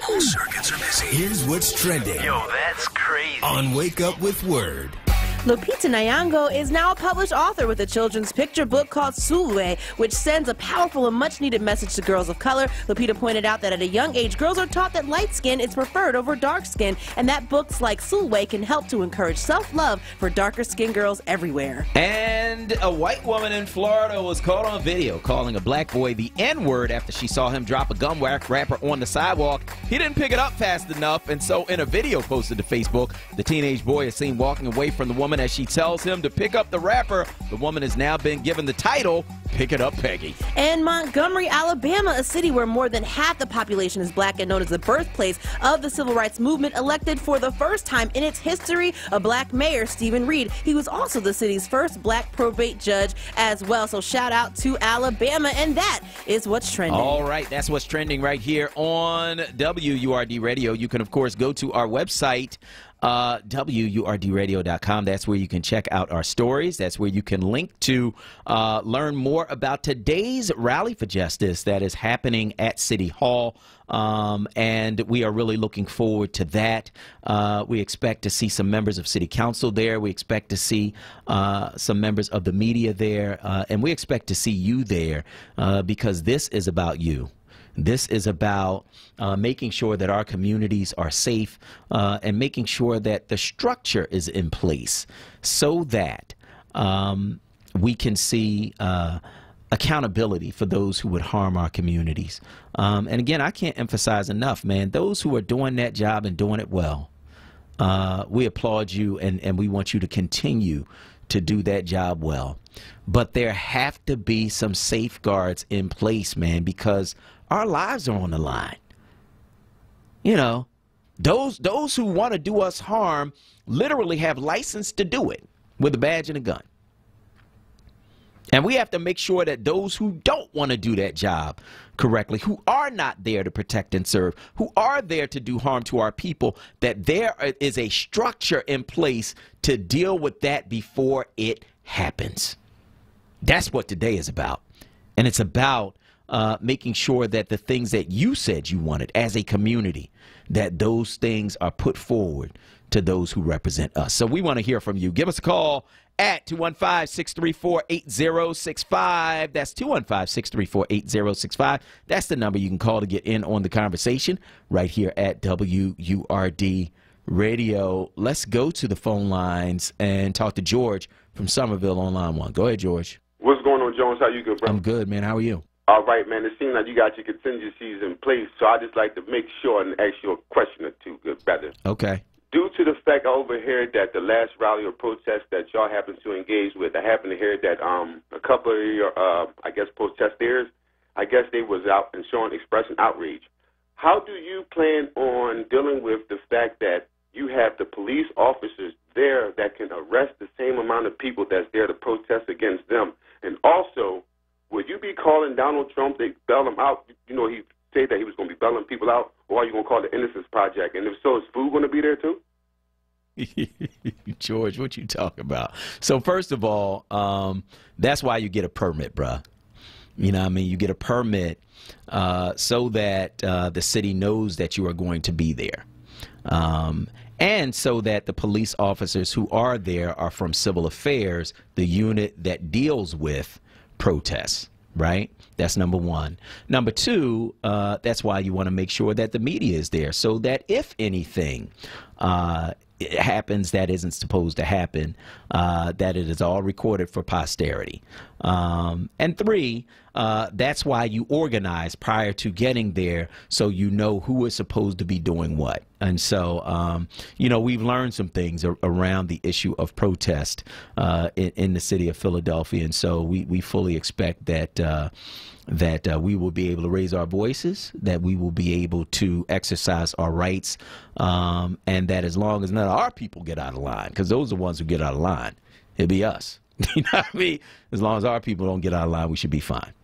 All circuits are busy. Here's what's trending. Yo, that's crazy. On Wake Up with Word. Lupita Nyong'o is now a published author with a children's picture book called Sulwe, which sends a powerful and much-needed message to girls of color. Lupita pointed out that at a young age, girls are taught that light skin is preferred over dark skin, and that books like Sulwe can help to encourage self-love for darker-skinned girls everywhere. And a white woman in Florida was caught on video calling a black boy the N-word after she saw him drop a gum wrapper on the sidewalk. He didn't pick it up fast enough, and so in a video posted to Facebook, the teenage boy is seen walking away from the woman as she tells him to pick up the wrapper. The woman has now been given the title, Pick It Up, Peggy. And Montgomery, Alabama, a city where more than half the population is black and known as the birthplace of the civil rights movement, elected for the first time in its history a black mayor, Stephen Reed. He was also the city's first black probate judge as well. So shout out to Alabama. And that is what's trending. All right, that's what's trending right here on WURD Radio. You can, of course, go to our website, WURDradio.com. That's where you can check out our stories. That's where you can link to learn more about today's Rally for Justice that is happening at City Hall. And we are really looking forward to that. We expect to see some members of City Council there. We expect to see some members of the media there. And we expect to see you there because this is about you. This is about making sure that our communities are safe and making sure that the structure is in place so that we can see accountability for those who would harm our communities. And again, I can't emphasize enough, man, those who are doing that job and doing it well, we applaud you and we want you to continue to do that job well. But there have to be some safeguards in place, man, because our lives are on the line. You know, those who want to do us harm literally have license to do it with a badge and a gun. And we have to make sure that those who don't want to do that job correctly, who are not there to protect and serve, who are there to do harm to our people, that there is a structure in place to deal with that before it happens. That's what today is about. And it's about making sure that the things that you said you wanted as a community, that those things are put forward to those who represent us. So we want to hear from you. Give us a call at 215-634-8065. That's 215-634-8065. That's the number you can call to get in on the conversation right here at WURD Radio. Let's go to the phone lines and talk to George from Somerville on line 1. Go ahead, George. What's going on, Jones? How you good, bro? I'm good, man. How are you? All right, man. It seems like you got your contingencies in place, so I just like to make sure and ask you a question or two, good brother. Okay. due to the fact I overheard that the last rally or protest that y'all happened to engage with, I happened to hear that a couple of your, I guess, protesters, I guess they was out and expressing outrage. How do you plan on dealing with the fact that you have the police officers there that can arrest the same amount of people that's there to protest against them? And also, would you be calling Donald Trump to bail him out? You know, he said that he was going to be bailing people out, or are you going to call the Innocence Project? And if so, is food going to be there too? George, what you talking about? So first of all, that's why you get a permit, bruh. You know what I mean? You get a permit so that the city knows that you are going to be there. And so that the police officers who are there are from civil affairs, the unit that deals with protests, right? That's number one. Number two, that's why you want to make sure that the media is there so that if anything it happens that isn't supposed to happen, that it is all recorded for posterity. And three, that's why you organize prior to getting there so you know who is supposed to be doing what. And so, you know, we've learned some things around the issue of protest in the city of Philadelphia. And so we fully expect that we will be able to raise our voices, that we will be able to exercise our rights, and that as long as none of our people get out of line, because those are the ones who get out of line, it'll be us. You know what I mean? As long as our people don't get out of line, we should be fine.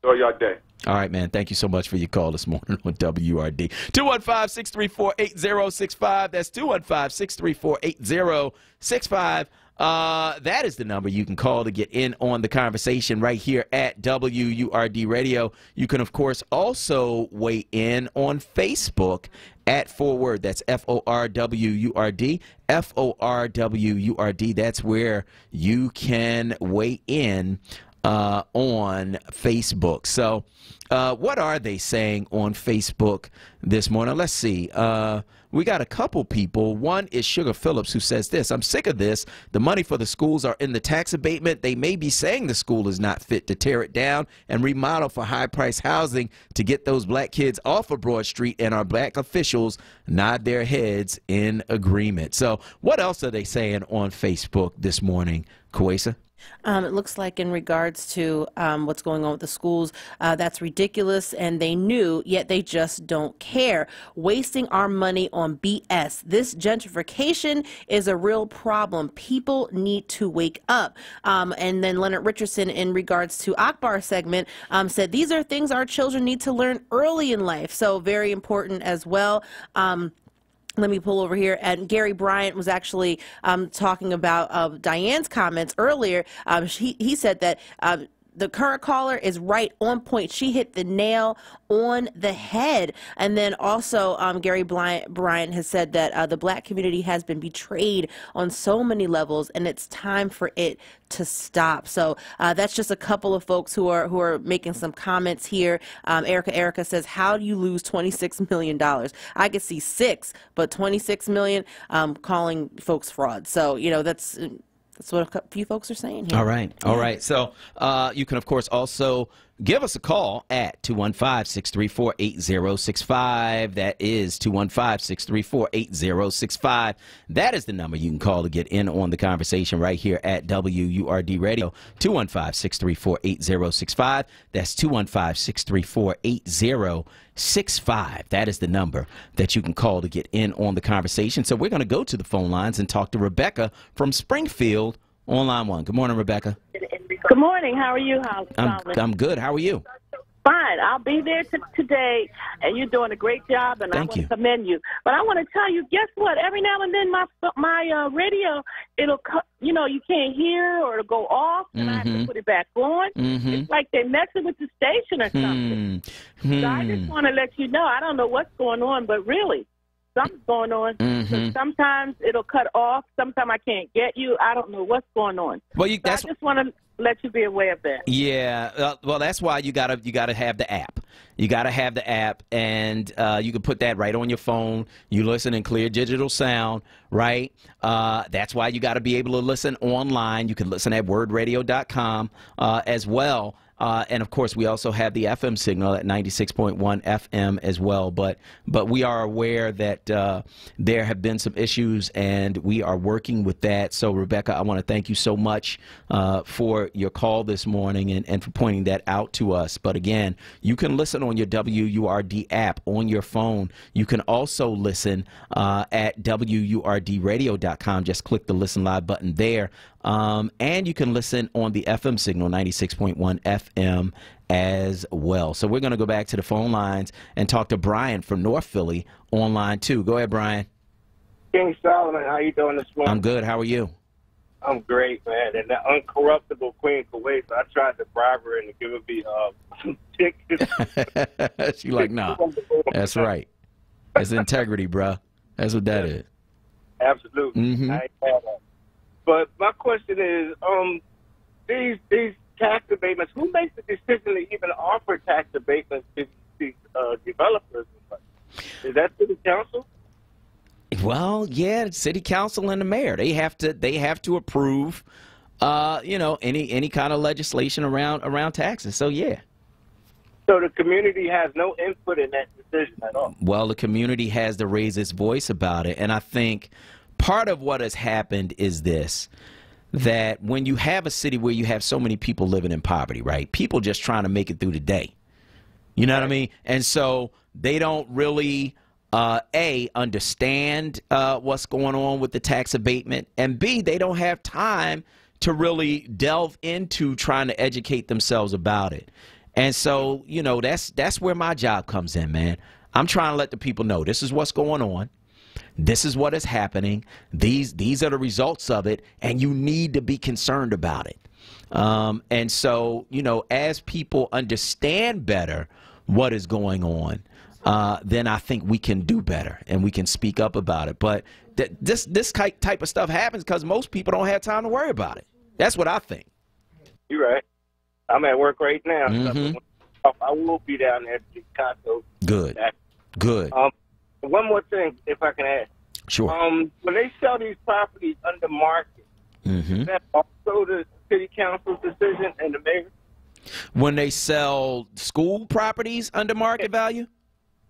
Enjoy your day. All right, man. Thank you so much for your call this morning on WRD. 215-634-8065. That's 215-634-8065. That is the number you can call to get in on the conversation right here at WURD Radio. You can, of course, also weigh in on Facebook at onWURD. That's FORWURD. FORWURD. That's where you can weigh in on Facebook. So what are they saying on Facebook this morning? Let's see. We got a couple people. One is Sugar Phillips, who says this: I'm sick of this. The money for the schools are in the tax abatement. They may be saying the school is not fit to tear it down and remodel for high-priced housing to get those black kids off of Broad Street, and our black officials nod their heads in agreement. So what else are they saying on Facebook this morning, Kwesa? It looks like in regards to what's going on with the schools, that's ridiculous, and they knew, yet they just don't care. Wasting our money on BS. This gentrification is a real problem. People need to wake up. And then Leonard Richardson, in regards to Akbar's segment, said these are things our children need to learn early in life. So very important as well. Let me pull over here. And Gary Bryant was actually talking about Diane's comments earlier. He said that the current caller is right on point. She hit the nail on the head. And then also Gary Bryant has said that the black community has been betrayed on so many levels, and it's time for it to stop. So that's just a couple of folks who are making some comments here. Erica says, how do you lose $26 million? I could see 6, but 26 million, calling folks fraud. So, you know, that's what a few folks are saying here. All right. All right. So you can, of course, also give us a call at 215-634-8065. That is 215-634-8065. That is the number you can call to get in on the conversation right here at WURD Radio. 215-634-8065. That's 215-634-8065. That is the number that you can call to get in on the conversation. So we're going to go to the phone lines and talk to Rebecca from Springfield on line 1. Good morning, Rebecca. Good morning. How are you? I'm good. How are you? Fine. I'll be there today, and you're doing a great job, and I want to commend you. But I want to tell you, guess what? Every now and then, my radio, it'll you can't hear, or it'll go off, and I have to put it back on. It's like they're messing with the station or something. So I just want to let you know. I don't know what's going on, but really, something's going on. So sometimes it'll cut off. Sometimes I can't get you. I don't know what's going on. Well, I just want to let you be aware of that. Yeah. Well, that's why you gotta have the app. You gotta have the app, and you can put that right on your phone. You listen in clear digital sound, right? That's why you got to be able to listen online. You can listen at wordradio.com as well. And of course, we also have the FM signal at 96.1 FM as well. But we are aware that there have been some issues, and we are working with that. So, Rebecca, I want to thank you so much for your call this morning and for pointing that out to us. But again, you can listen on your WURD app on your phone. You can also listen at WURDradio.com. Just click the Listen Live button there. And you can listen on the FM signal, 96.1 FM as well. So we're going to go back to the phone lines and talk to Brian from North Philly on line 2. Go ahead, Brian. King Solomon, how you doing this morning? I'm good. How are you? I'm great, man. And the uncorruptible Queen Kuwait, I tried to bribe her into giving me some tickets. She like, nah, that's right. That's integrity, bruh. That's what that is. Absolutely. Mm-hmm. I ain't mad at it. But my question is, these tax abatements, who makes the decision to even offer tax abatements to these developers? Is that city council? Well, yeah, city council and the mayor. They have to approve, any kind of legislation around taxes. So yeah. So the community has no input in that decision at all. Well, the community has to raise its voice about it, and I think part of what has happened is this, that when you have a city where you have so many people living in poverty, right? People just trying to make it through the day. You know what I mean? And so they don't really, A, understand what's going on with the tax abatement, and B, they don't have time to really delve into trying to educate themselves about it. And so, that's where my job comes in, man. I'm trying to let the people know this is what's going on. This is what is happening. These are the results of it, and you need to be concerned about it. And so, as people understand better what is going on, then I think we can do better and we can speak up about it. But this type of stuff happens because most people don't have time to worry about it. That's what I think. You're right. I'm at work right now. Mm-hmm. So I will be down there at the Chicago. Good. Good. One more thing, if I can add. Sure. When they sell these properties under market, is that also the city council's decision and the mayor? When they sell school properties under market value?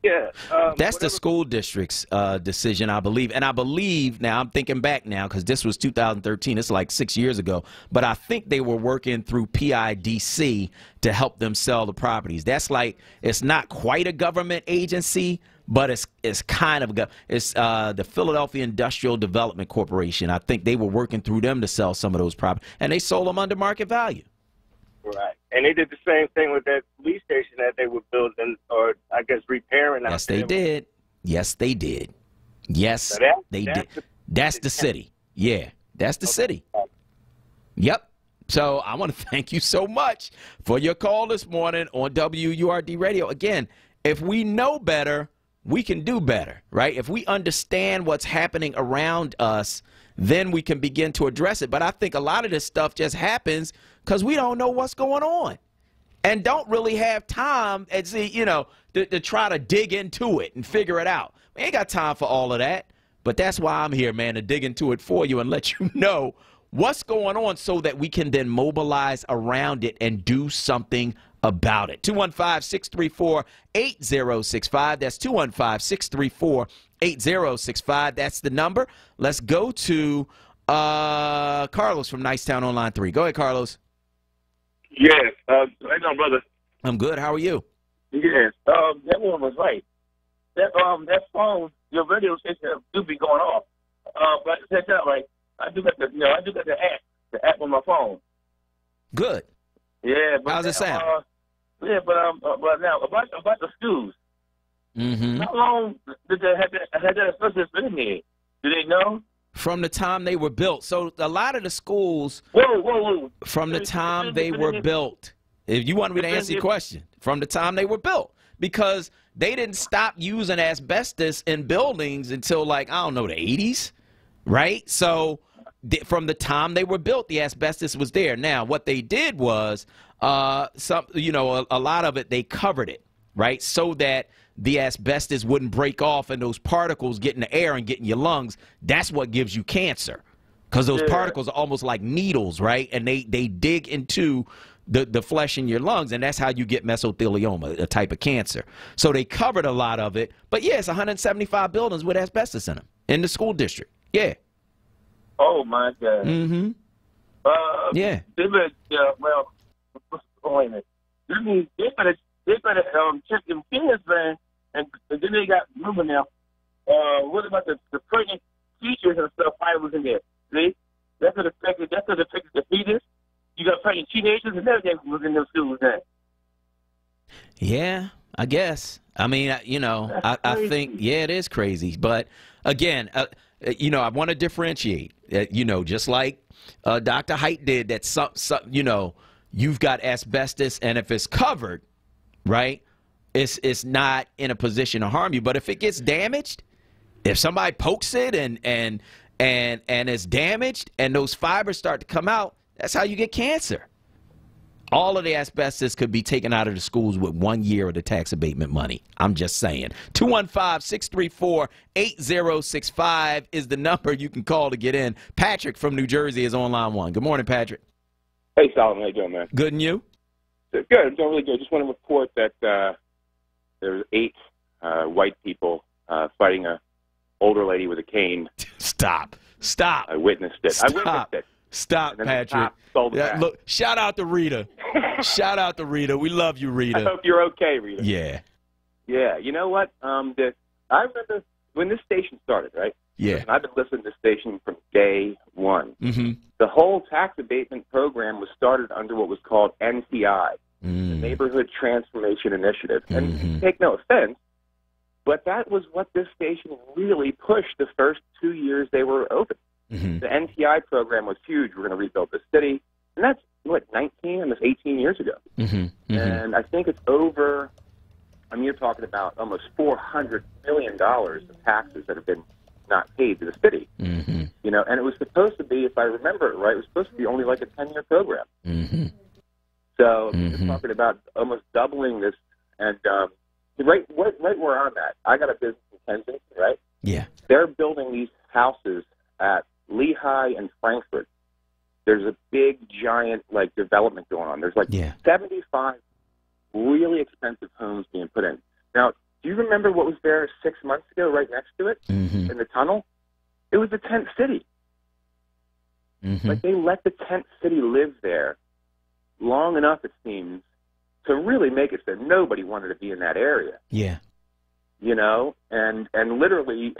Yeah. That's the school district's decision, I believe. And I believe, now I'm thinking back now, because this was 2013, it's like 6 years ago, but I think they were working through PIDC to help them sell the properties. That's like, it's not quite a government agency, but it's kind of it's the Philadelphia Industrial Development Corporation. I think they were working through them to sell some of those properties, and they sold them under market value. Right. And they did the same thing with that police station that they were building, or I guess repairing. Yes, they did. Yes, they did. Yes, so they did. That's the city. Yeah, that's the city. Yep. So I want to thank you so much for your call this morning on WURD Radio. Again, if we know better, we can do better, right? If we understand what's happening around us, then we can begin to address it. But I think a lot of this stuff just happens because we don't know what's going on and don't really have time to try to dig into it and figure it out. We ain't got time for all of that. But that's why I'm here, man, to dig into it for you and let you know what's going on so that we can then mobilize around it and do something about it. 215-634-8065. That's 215-634-8065. That's the number. Let's go to Carlos from Nicetown on line 3. Go ahead, Carlos. Yes. How you doing, brother? I'm good. How are you? Yes. That one was right. That phone, your radio station do be going off. But check out, right? I do got the app on my phone. Good. Yeah. But how's it sound? But now about the schools. Mm-hmm. How long did they have that asbestos in there? Do they know? From the time they were built. So a lot of the schools, whoa. From the time they were built, if you want me to answer your question, from the time they were built, because they didn't stop using asbestos in buildings until, like, I don't know, the 80s, right? So from the time they were built, the asbestos was there. Now, what they did was, a lot of it, they covered it, right, so that the asbestos wouldn't break off and those particles get in the air and get in your lungs. That's what gives you cancer, because those particles are almost like needles, right? And they dig into the flesh in your lungs, and that's how you get mesothelioma, a type of cancer. So they covered a lot of it. But, yeah, it's 175 buildings with asbestos in them in the school district. Yeah. Oh, my God. Mm-hmm. Yeah. They better, well, wait a minute. That means they better check them kids, man, and then they got moving now. What about the pregnant teachers and stuff? I was in there. See, that could affect the fetus. You got pregnant teenagers and everything was in those schools then. Yeah, I guess. I mean, you know, I think, yeah, it is crazy. But again, you know, I want to differentiate. You know, just like Dr. Height did, that you know, you've got asbestos, and if it's covered, right, it's not in a position to harm you. But if it gets damaged, if somebody pokes it and it's damaged, and those fibers start to come out, that's how you get cancer. All of the asbestos could be taken out of the schools with 1 year of the tax abatement money. I'm just saying. 215-634-8065 is the number you can call to get in. Patrick from New Jersey is on line 1. Good morning, Patrick. Hey, Solomon. How you doing, man? Good, and you? Good. I'm doing really good. Just want to report that there's 8 white people fighting a older lady with a cane. Stop. I witnessed it. Stop. I witnessed it. Stop, Patrick. Look, shout out to Rita. Shout out to Rita. We love you, Rita. I hope you're okay, Rita. Yeah. Yeah. You know what? I remember when this station started, right? Yeah. And I've been listening to this station from day one. Mm-hmm. The whole tax abatement program was started under what was called NTI, the Neighborhood Transformation Initiative. And take no offense, but that was what this station really pushed the first 2 years they were open. Mm-hmm. The NTI program was huge. We're going to rebuild the city. And that's, 19, almost 18 years ago. Mm-hmm. Mm-hmm. And I think it's over, you're talking about almost $400 million of taxes that have been not paid to the city. Mm-hmm. You know, and it was supposed to be, if I remember it right, it was supposed to be only like a 10-year program. Mm-hmm. So you're talking about almost doubling this. And right where I'm at, I got a business in Kensington, right? Yeah. They're building these houses at Lehigh and Frankfurt. There's a big, giant, development going on. There's 75 really expensive homes being put in. Now, do you remember what was there 6 months ago right next to it in the tunnel? It was the tent city. Mm-hmm. They let the tent city live there long enough, it seems, to really make it so nobody wanted to be in that area. Yeah. You know, and literally,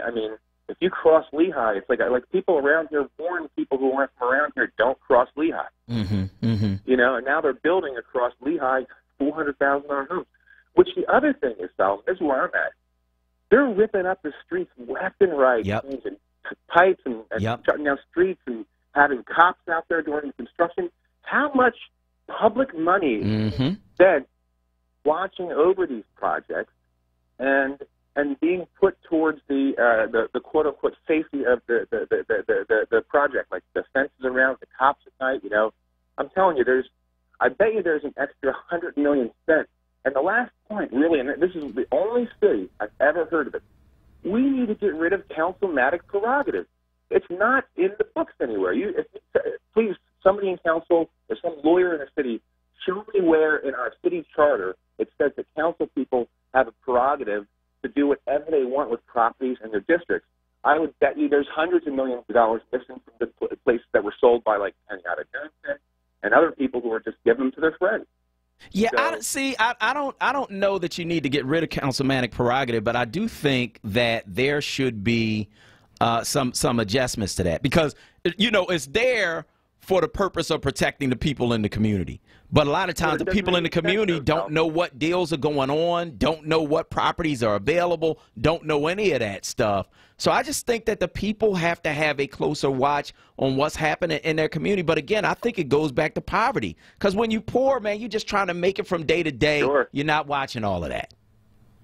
if you cross Lehigh, it's like people around here warn people who aren't from around here, don't cross Lehigh. Mm-hmm. Mm-hmm. You know, and now they're building across Lehigh $400,000 homes. Which the other thing is, Sal, this is where I'm at. They're ripping up the streets left and right, changing pipes and shutting down streets and having cops out there during the construction. How much public money is spent watching over these projects and being put towards the quote unquote safety of the project, like the fences around, the cops at night. You know, I'm telling you, I bet you there's an extra $100 million spent. And the last point, really, and this is the only city I've ever heard of it, we need to get rid of councilmatic prerogative. It's not in the books anywhere. Please, somebody in council or some lawyer in the city, show me where in our city charter it says that council people have a prerogative to do whatever they want with properties in their districts. I would bet you there's hundreds of millions of dollars missing from the places that were sold by Penny out of Johnson and other people who are just giving them to their friends. Yeah, I don't know that you need to get rid of councilmanic prerogative, but I do think that there should be some adjustments to that because, you know, it's there for the purpose of protecting the people in the community. But a lot of times the people in the community don't know what deals are going on, don't know what properties are available, don't know any of that stuff. So I just think that the people have to have a closer watch on what's happening in their community. But again, I think it goes back to poverty. Because when you're poor, man, you're just trying to make it from day to day. Sure. You're not watching all of that.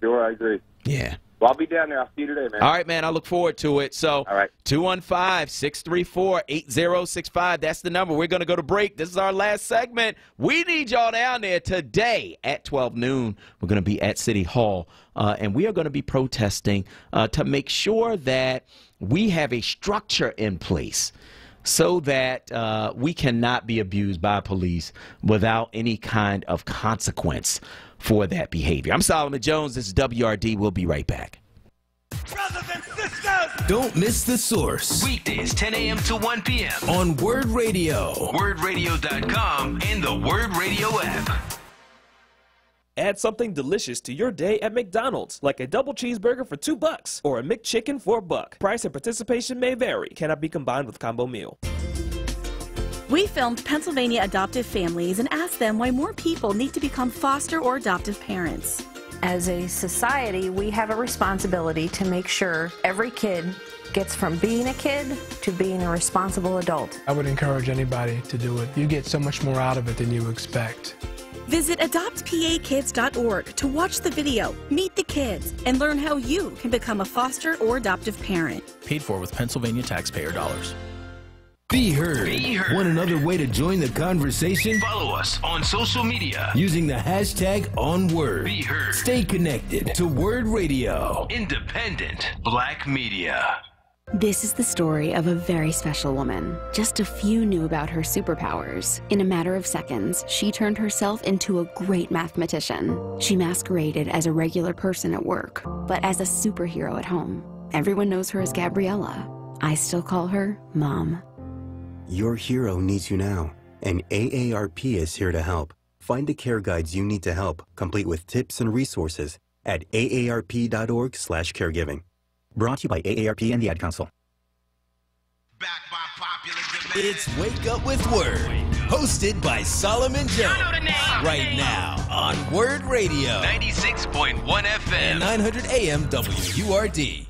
Sure, I agree. Yeah. Well, I'll be down there. I'll see you today, man. All right, man. I look forward to it. So, all right. 215-634-8065. That's the number. We're going to go to break. This is our last segment. We need y'all down there today at 12 noon. We're going to be at City Hall, and we are going to be protesting to make sure that we have a structure in place so that we cannot be abused by police without any kind of consequence for that behavior. I'm Solomon Jones. This is WRD. We'll be right back. Brothers and sisters, don't miss The Source. Weekdays 10 a.m. to 1 p.m. on Word Radio. WordRadio.com and the Word Radio app. Add something delicious to your day at McDonald's, like a double cheeseburger for $2 or a McChicken for $1. Price and participation may vary. Cannot be combined with combo meal. We filmed Pennsylvania adoptive families and asked them why more people need to become foster or adoptive parents. As a society, we have a responsibility to make sure every kid gets from being a kid to being a responsible adult. I would encourage anybody to do it. You get so much more out of it than you expect. Visit adoptpakids.org to watch the video, meet the kids, and learn how you can become a foster or adoptive parent. Paid for with Pennsylvania taxpayer dollars. Be heard. Want another way to join the conversation? Follow us on social media using the hashtag onWURD. Be heard. Stay connected to Word Radio. Independent Black Media. This is the story of a very special woman. Just a few knew about her superpowers. In a matter of seconds, she turned herself into a great mathematician. She masqueraded as a regular person at work, but as a superhero at home. Everyone knows her as Gabriella. I still call her Mom. Your hero needs you now, and AARP is here to help. Find the care guides you need to help, complete with tips and resources at aarp.org/caregiving. Brought to you by AARP and the Ad Council. It's Wake Up with Word, hosted by Solomon Jones. Right now on Word Radio, 96.1 FM and 900 AM WURD.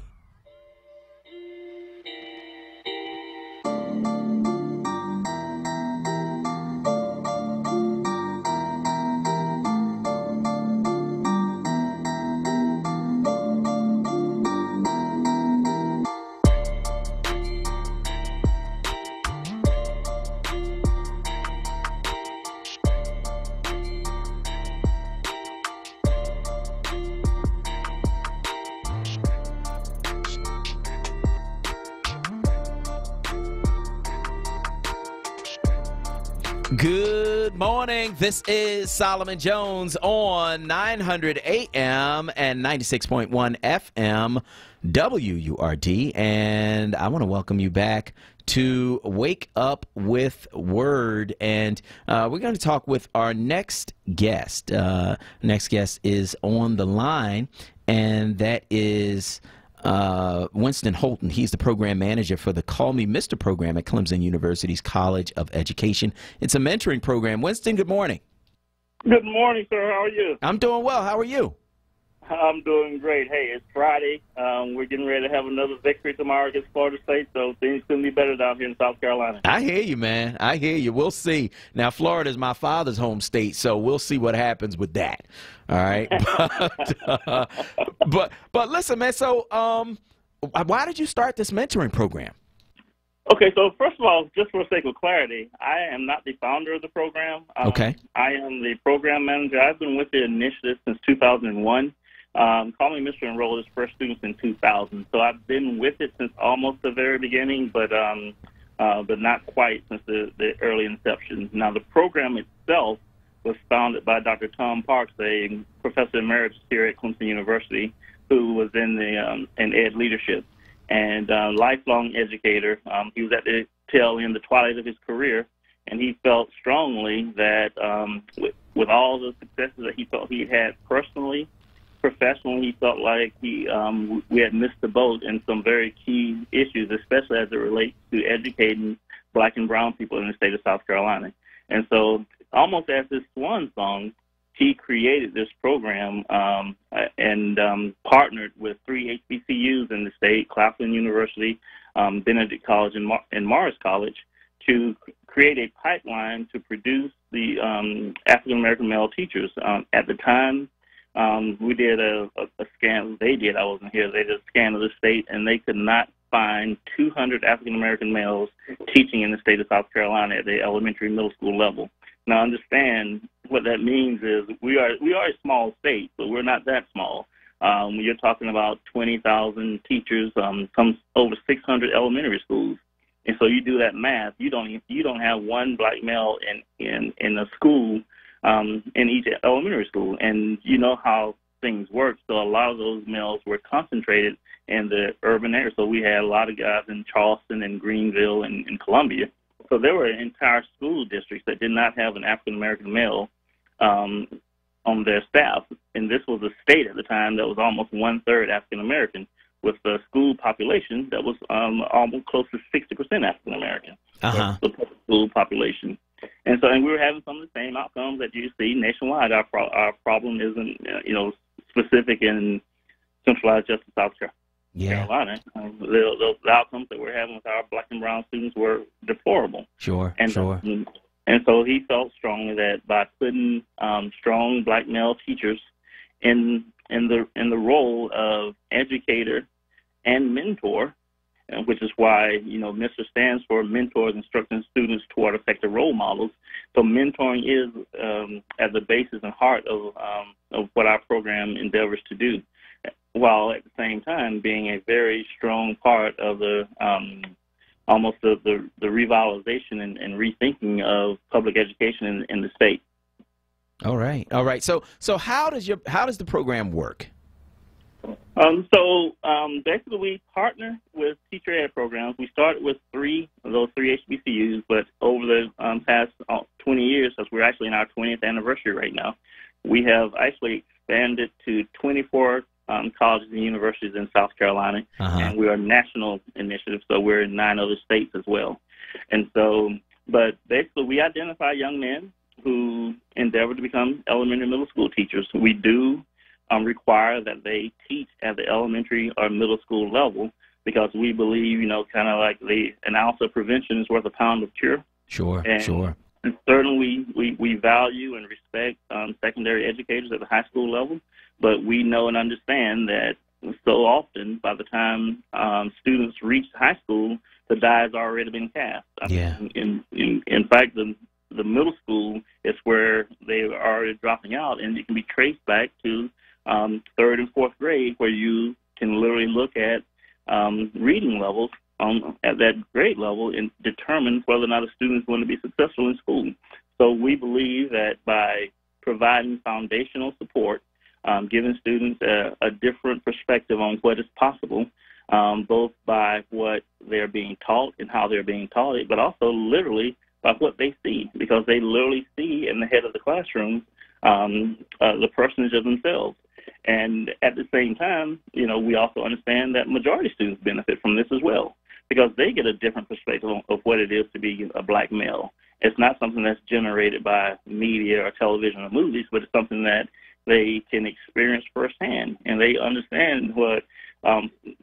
Good morning. This is Solomon Jones on 900 AM and 96.1 FM WURD. And I want to welcome you back to Wake Up with Word. And we're going to talk with our next guest. Next guest is on the line, and that is Winston Holton. He's the program manager for the Call Me Mr. program at Clemson University's College of Education. It's a mentoring program. Winston, good morning. Good morning, sir. How are you? I'm doing well. How are you? I'm doing great. Hey, it's Friday. We're getting ready to have another victory tomorrow against Florida State, so things couldn't be better down here in South Carolina. I hear you, man. I hear you. We'll see. Now, Florida is my father's home state, so we'll see what happens with that. All right. But listen, man. So, why did you start this mentoring program? Okay, so first of all, just for the sake of clarity, I am not the founder of the program. Okay. I am the program manager. I've been with the initiative since 2001. Call Me Mr. enrolled his first students in 2000. So I've been with it since almost the very beginning, but not quite since the early inception. Now, the program itself was founded by Dr. Tom Parks, a professor emeritus here at Clemson University, who was in ed leadership and lifelong educator. He was at the tail end, the twilight of his career, and he felt strongly that with all the successes that he felt he had personally, professionally, he felt like we had missed the boat in some very key issues, especially as it relates to educating Black and brown people in the state of South Carolina. And so, almost as his swan song, he created this program and partnered with 3 HBCUs in the state, Claflin University, Benedict College, and Morris College, to create a pipeline to produce the African-American male teachers. At the time, we did a scan. They did. I wasn't here. They did a scan of the state, and they could not find 200 African-American males teaching in the state of South Carolina at the elementary, middle school level. Now, understand what that means is we are a small state, but we're not that small. You're talking about 20,000 teachers, some over 600 elementary schools. And so you do that math, you don't have one black male in a school, in each elementary school. And you know how things work. So a lot of those males were concentrated in the urban area. So we had a lot of guys in Charleston and Greenville and in Columbia. So there were entire school districts that did not have an African-American male on their staff. And this was a state at the time that was almost 1/3 African-American, with the school population that was almost close to 60% African-American, the public school population. And we were having some of the same outcomes that you see nationwide. Our problem isn't, specific in centralized justice South Carolina. The outcomes that we're having with our black and brown students were deplorable. And so he felt strongly that by putting strong black male teachers in the role of educator and mentor, which is why Mr. stands for mentors instructing students toward effective role models. So mentoring is at the basis and heart of what our program endeavors to do, while at the same time being a very strong part of the almost the revitalization and rethinking of public education in the state. All right. So how does the program work? Basically, we partner with teacher ed programs. We started with three HBCUs, but over the past 20 years, since we're actually in our 20th anniversary right now, we have actually expanded to 24 colleges and universities in South Carolina, and we are a national initiative, so we're in 9 other states as well. But basically, we identify young men who endeavor to become elementary and middle school teachers. We do require that they teach at the elementary or middle school level, because we believe, kind of like an ounce of prevention is worth a pound of cure. And certainly we value and respect secondary educators at the high school level, but we know and understand that so often by the time students reach high school, the die has already been cast. In fact, the middle school is where they are already dropping out, and it can be traced back to 3rd and 4th grade, where you can literally look at reading levels at that grade level and determine whether or not a student is going to be successful in school. So we believe that by providing foundational support, giving students a different perspective on what is possible, both by what they're being taught and how they're being taught it, but also literally by what they see, because they literally see in the head of the classroom the personage of themselves. And at the same time, we also understand that majority students benefit from this as well, because they get a different perspective of what it is to be a black male. It's not something that's generated by media or television or movies, but it's something that they can experience firsthand, and they understand what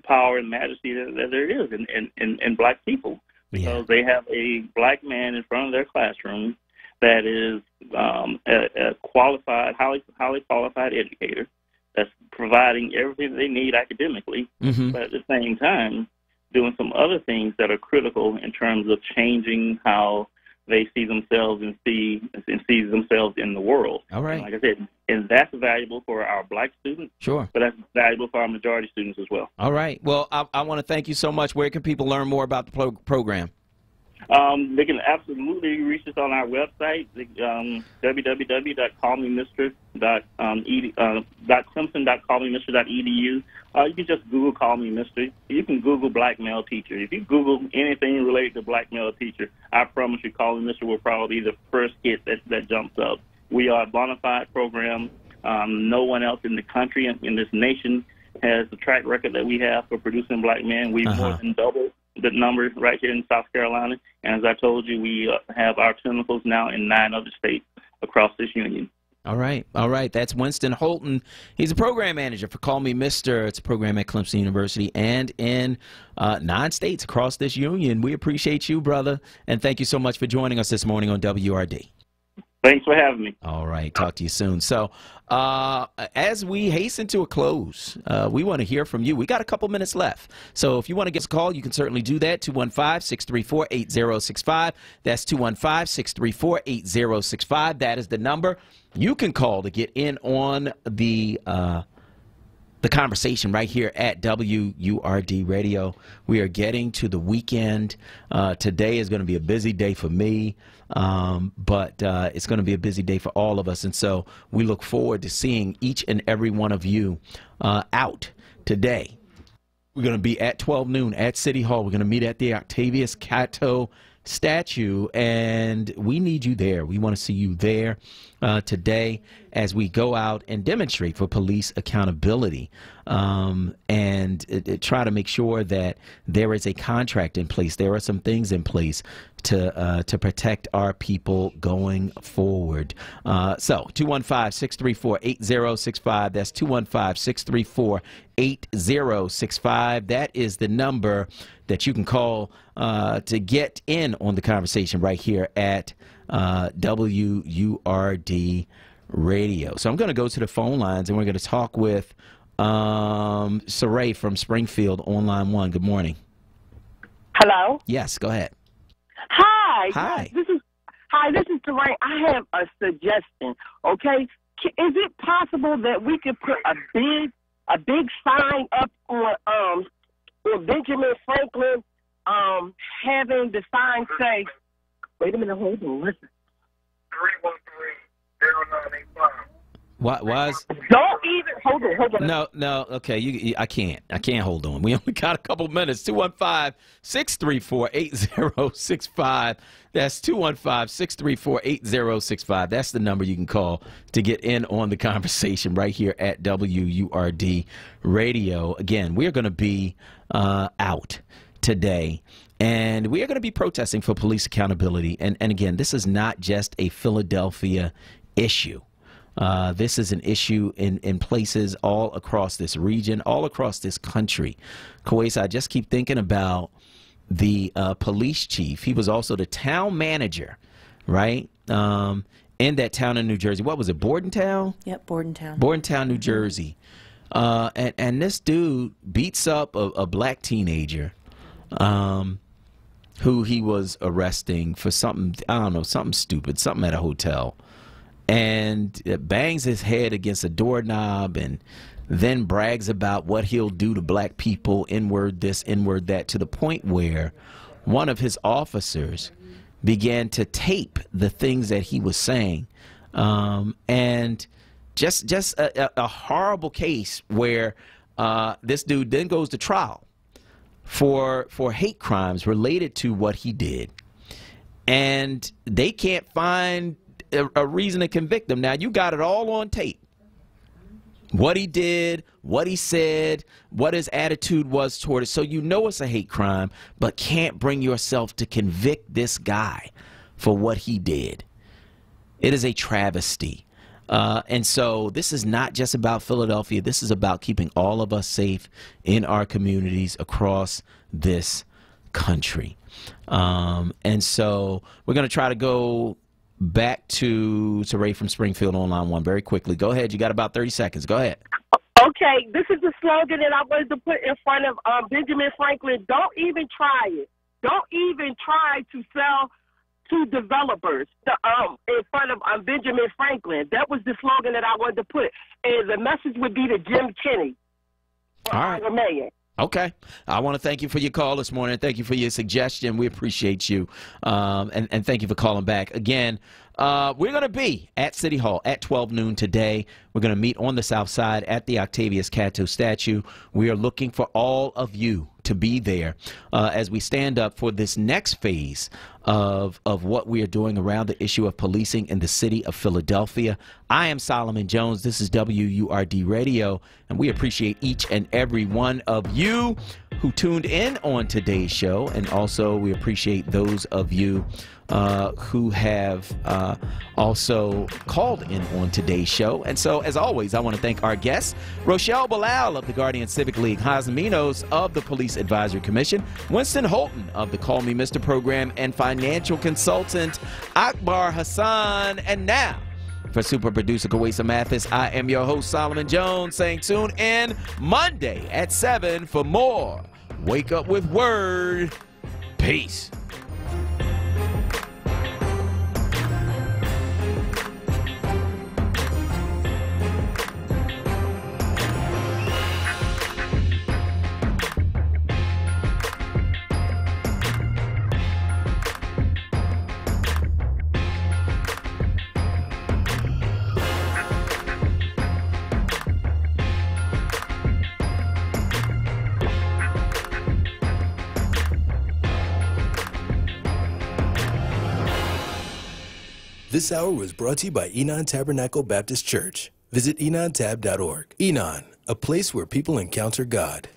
power and majesty that there is in black people, because they have a black man in front of their classroom that is a qualified, highly qualified educator that's providing everything they need academically, but at the same time doing some other things that are critical in terms of changing how they see themselves and see themselves in the world. All right. And like I said, and that's valuable for our black students. Sure. But that's valuable for our majority students as well. All right. Well, I want to thank you so much. Where can people learn more about the program? They can absolutely reach us on our website, www.callmemister.clemson.callmemister.edu. You can just Google Call Me Mister. You can Google black male teacher. If you Google anything related to black male teacher, I promise you Call Me Mister will probably be the first hit that jumps up. We are a bona fide program. No one else in the country, in this nation, has the track record that we have for producing black men. We've more than doubled the number right here in South Carolina. And as I told you, we have our tentacles now in 9 other states across this union. All right. That's Winston Holton. He's a program manager for Call Me Mister. It's a program at Clemson University and in 9 states across this union. We appreciate you, brother, and thank you so much for joining us this morning on WRD. Thanks for having me. All right. Talk to you soon. So as we hasten to a close, we want to hear from you. We got a couple minutes left. So if you want to give us a call, you can certainly do that. 215-634-8065. That's 215-634-8065. That is the number you can call to get in on the the conversation right here at WURD Radio. We are getting to the weekend. Today is going to be a busy day for me, but it's going to be a busy day for all of us. And so we look forward to seeing each and every one of you out today. We're going to be at 12 noon at City Hall. We're going to meet at the Octavius Cato statue, and we need you there. We want to see you there today as we go out and demonstrate for police accountability, and try to make sure that there is a contract in place. There are some things in place to protect our people going forward. So 215-634-8065. That's 215-634-8065. That is the number that you can call to get in on the conversation right here at WURD Radio. So I'm going to go to the phone lines, and we're going to talk with Saray from Springfield on line 1. Good morning. Hello? Yes, go ahead. Hi. Hi. This is Saray. I have a suggestion, okay? Is it possible that we could put a big sign up on Benjamin Franklin, having the sign say, wait a minute, hold on, listen. 313-0985. Why is... Don't even, hold on. No, okay, I can't hold on. We only got a couple minutes. 215-634-8065. That's 215-634-8065. That's the number you can call to get in on the conversation right here at WURD Radio. Again, we are going to be out today, and we are going to be protesting for police accountability. And again, this is not just a Philadelphia issue. This is an issue in places all across this region, all across this country. Kwesi, I just keep thinking about the police chief. He was also the town manager, right, in that town in New Jersey. What was it, Bordentown? Yep, Bordentown. Bordentown, New Jersey. And this dude beats up a black teenager who he was arresting for something, I don't know, something stupid, something at a hotel. And bangs his head against a doorknob and then brags about what he'll do to black people, N-word this, N-word that, to the point where one of his officers began to tape the things that he was saying. And just a horrible case where this dude then goes to trial for hate crimes related to what he did. And they can't find a reason to convict him. Now, you got it all on tape. What he did, what he said, what his attitude was toward it. So you know it's a hate crime, but can't bring yourself to convict this guy for what he did. It is a travesty. And so this is not just about Philadelphia. This is about keeping all of us safe in our communities across this country. And so we're going to try to go back to Ray from Springfield on line 1 very quickly. Go ahead. You got about 30 seconds. Go ahead. Okay, this is the slogan that I wanted to put in front of Benjamin Franklin. Don't even try it. Don't even try to sell to developers in front of Benjamin Franklin. That was the slogan that I wanted to put. And the message would be to Jim Kenney, all right, mayor. Okay. I want to thank you for your call this morning. Thank you for your suggestion. We appreciate you. And thank you for calling back. Again, we're going to be at City Hall at 12 noon today. We're going to meet on the south side at the Octavius Cato statue. We are looking for all of you to be there as we stand up for this next phase of what we are doing around the issue of policing in the city of Philadelphia. I am Solomon Jones. This is WURD Radio, and we appreciate each and every one of you who tuned in on today's show, and also we appreciate those of you who have also called in on today's show. And so, as always, I want to thank our guests, Rochelle Bilal of the Guardian Civic League, Hazen Minos of the Police Advisory Commission, Winston Holton of the Call Me Mr. program, and financial consultant Akbar Hassan. And now, for super producer Kwesi Mathis, I am your host, Solomon Jones, saying tune in Monday at 7 for more Wake Up with Word. Peace. This hour was brought to you by Enon Tabernacle Baptist Church. Visit enontab.org. Enon, a place where people encounter God.